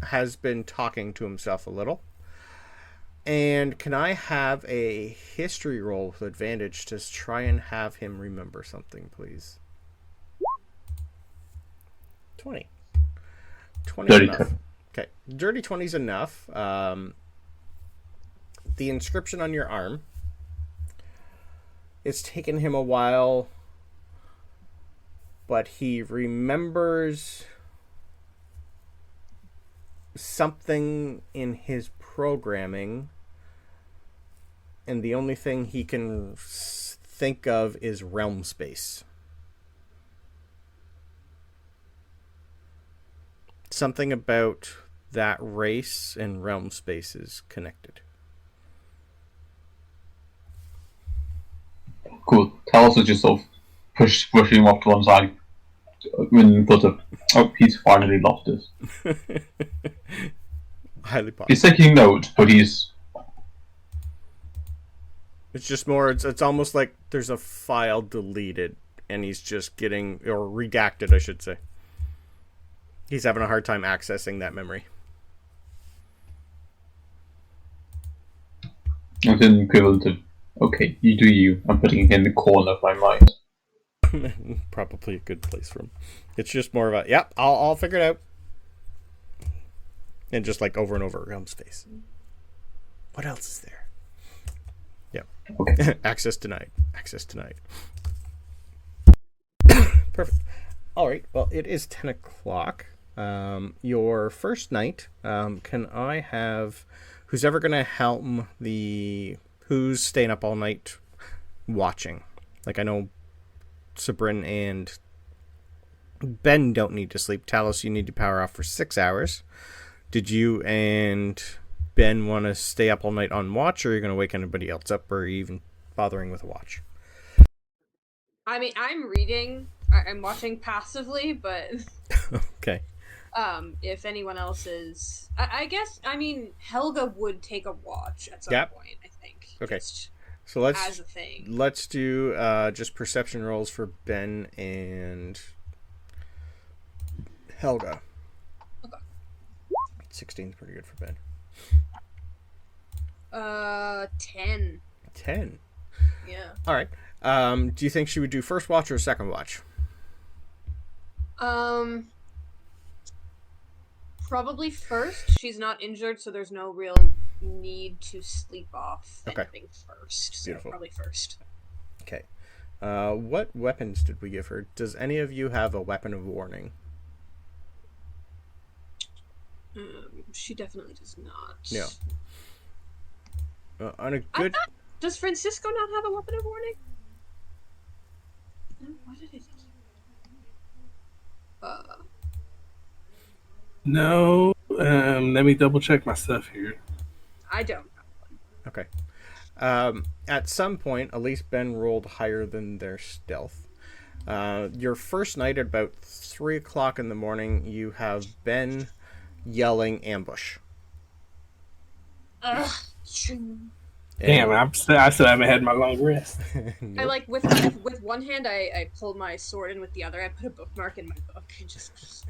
has been talking to himself a little. And can I have a history roll with advantage to try and have him remember something, please? 20. 20 enough. Okay. Dirty 20 is enough. The inscription on your arm. It's taken him a while, but he remembers something in his programming, and the only thing he can think of is realm space. Something about that race and realm space is connected.
Cool. Talos is just sort of pushing him off to one side when thought of, oh, he's finally lost it.
Highly possible.
He's taking note, but he's...
It's just more, it's almost like there's a file deleted, and he's just getting, or redacted, I should say. He's having a hard time accessing that memory.
It's an equivalent of, okay, you do you, I'm putting it in the corner of my mind.
Probably a good place for him. It's just more of a, yep, I'll figure it out. And just like over and over, Realm's face. What else is there? Yeah.
Okay.
Access denied. Access denied. Perfect. All right. Well, it is 10 o'clock. Your first night. Can I have who's ever going to helm who's staying up all night watching? Like, I know Sabryn and Ben don't need to sleep. Talos, you need to power off for 6 hours. Did you and Ben want to stay up all night on watch, or are you going to wake anybody else up, or are you even bothering with a watch?
I mean, I'm watching passively, but
okay.
If anyone else is, I guess, I mean, Helga would take a watch at some point, I think.
Okay. So
as a thing.
Let's do just perception rolls for Ben and Helga.
Okay.
16 is pretty good for Ben.
10.
10.
Yeah.
All right. Do you think she would do first watch or second watch?
Probably first. She's not injured, so there's no real need to sleep off anything first. So
Beautiful.
Probably first.
Okay. What weapons did we give her? Does any of you have a weapon of warning?
She definitely does not.
No. On a good.
Does Francisco not have a weapon of warning? No, what did it?
No. Let me double check my stuff here.
I don't have one.
Okay. At some point, at least Ben rolled higher than their stealth. Your first night at about 3 o'clock in the morning, you have Ben yelling ambush.
Damn, I still haven't had my long rest.
Nope. I like with one hand I pull my sword, and with the other I put a bookmark in my book and just.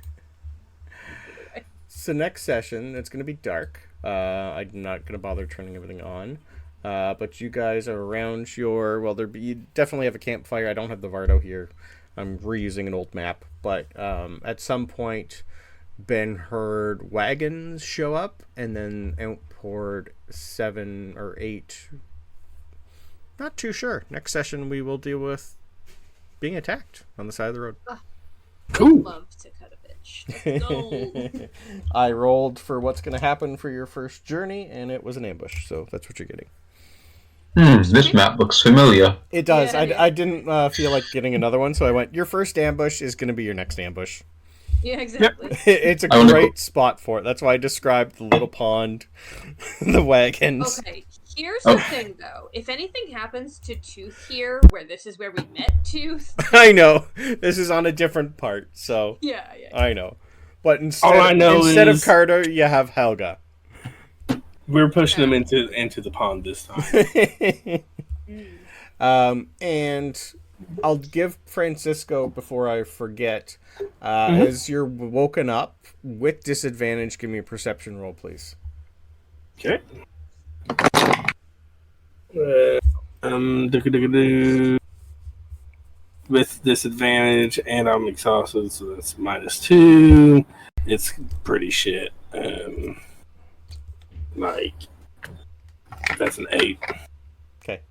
So next session, it's going to be dark. I'm not going to bother turning everything on. But you guys are around you definitely have a campfire. I don't have the Vardo here. I'm reusing an old map. But at some point, Ben heard wagons show up and then outpoured 7 or 8. Not too sure. Next session, we will deal with being attacked on the side of the road.
Cool.
I'd love to cut a bitch. Let's go.
I rolled for what's going to happen for your first journey, and it was an ambush. So that's what you're getting.
This map looks familiar.
It does.
Yeah,
I didn't feel like getting another one, so I went, your first ambush is going to be your next ambush.
Yeah, exactly.
It's a great spot for it. That's why I described the little pond, the wagons.
Okay, here's the thing, though. If anything happens to Tooth here, where this is where we met Tooth...
I know. This is on a different part, so...
Yeah.
I know. But instead of Carter, you have Helga.
We're pushing them into the pond this
time. And I'll give Francisco, before I forget, as you're woken up, with disadvantage, give me a perception roll, please.
Okay. With disadvantage, and I'm exhausted, so that's -2. It's pretty shit. That's an 8.
Okay.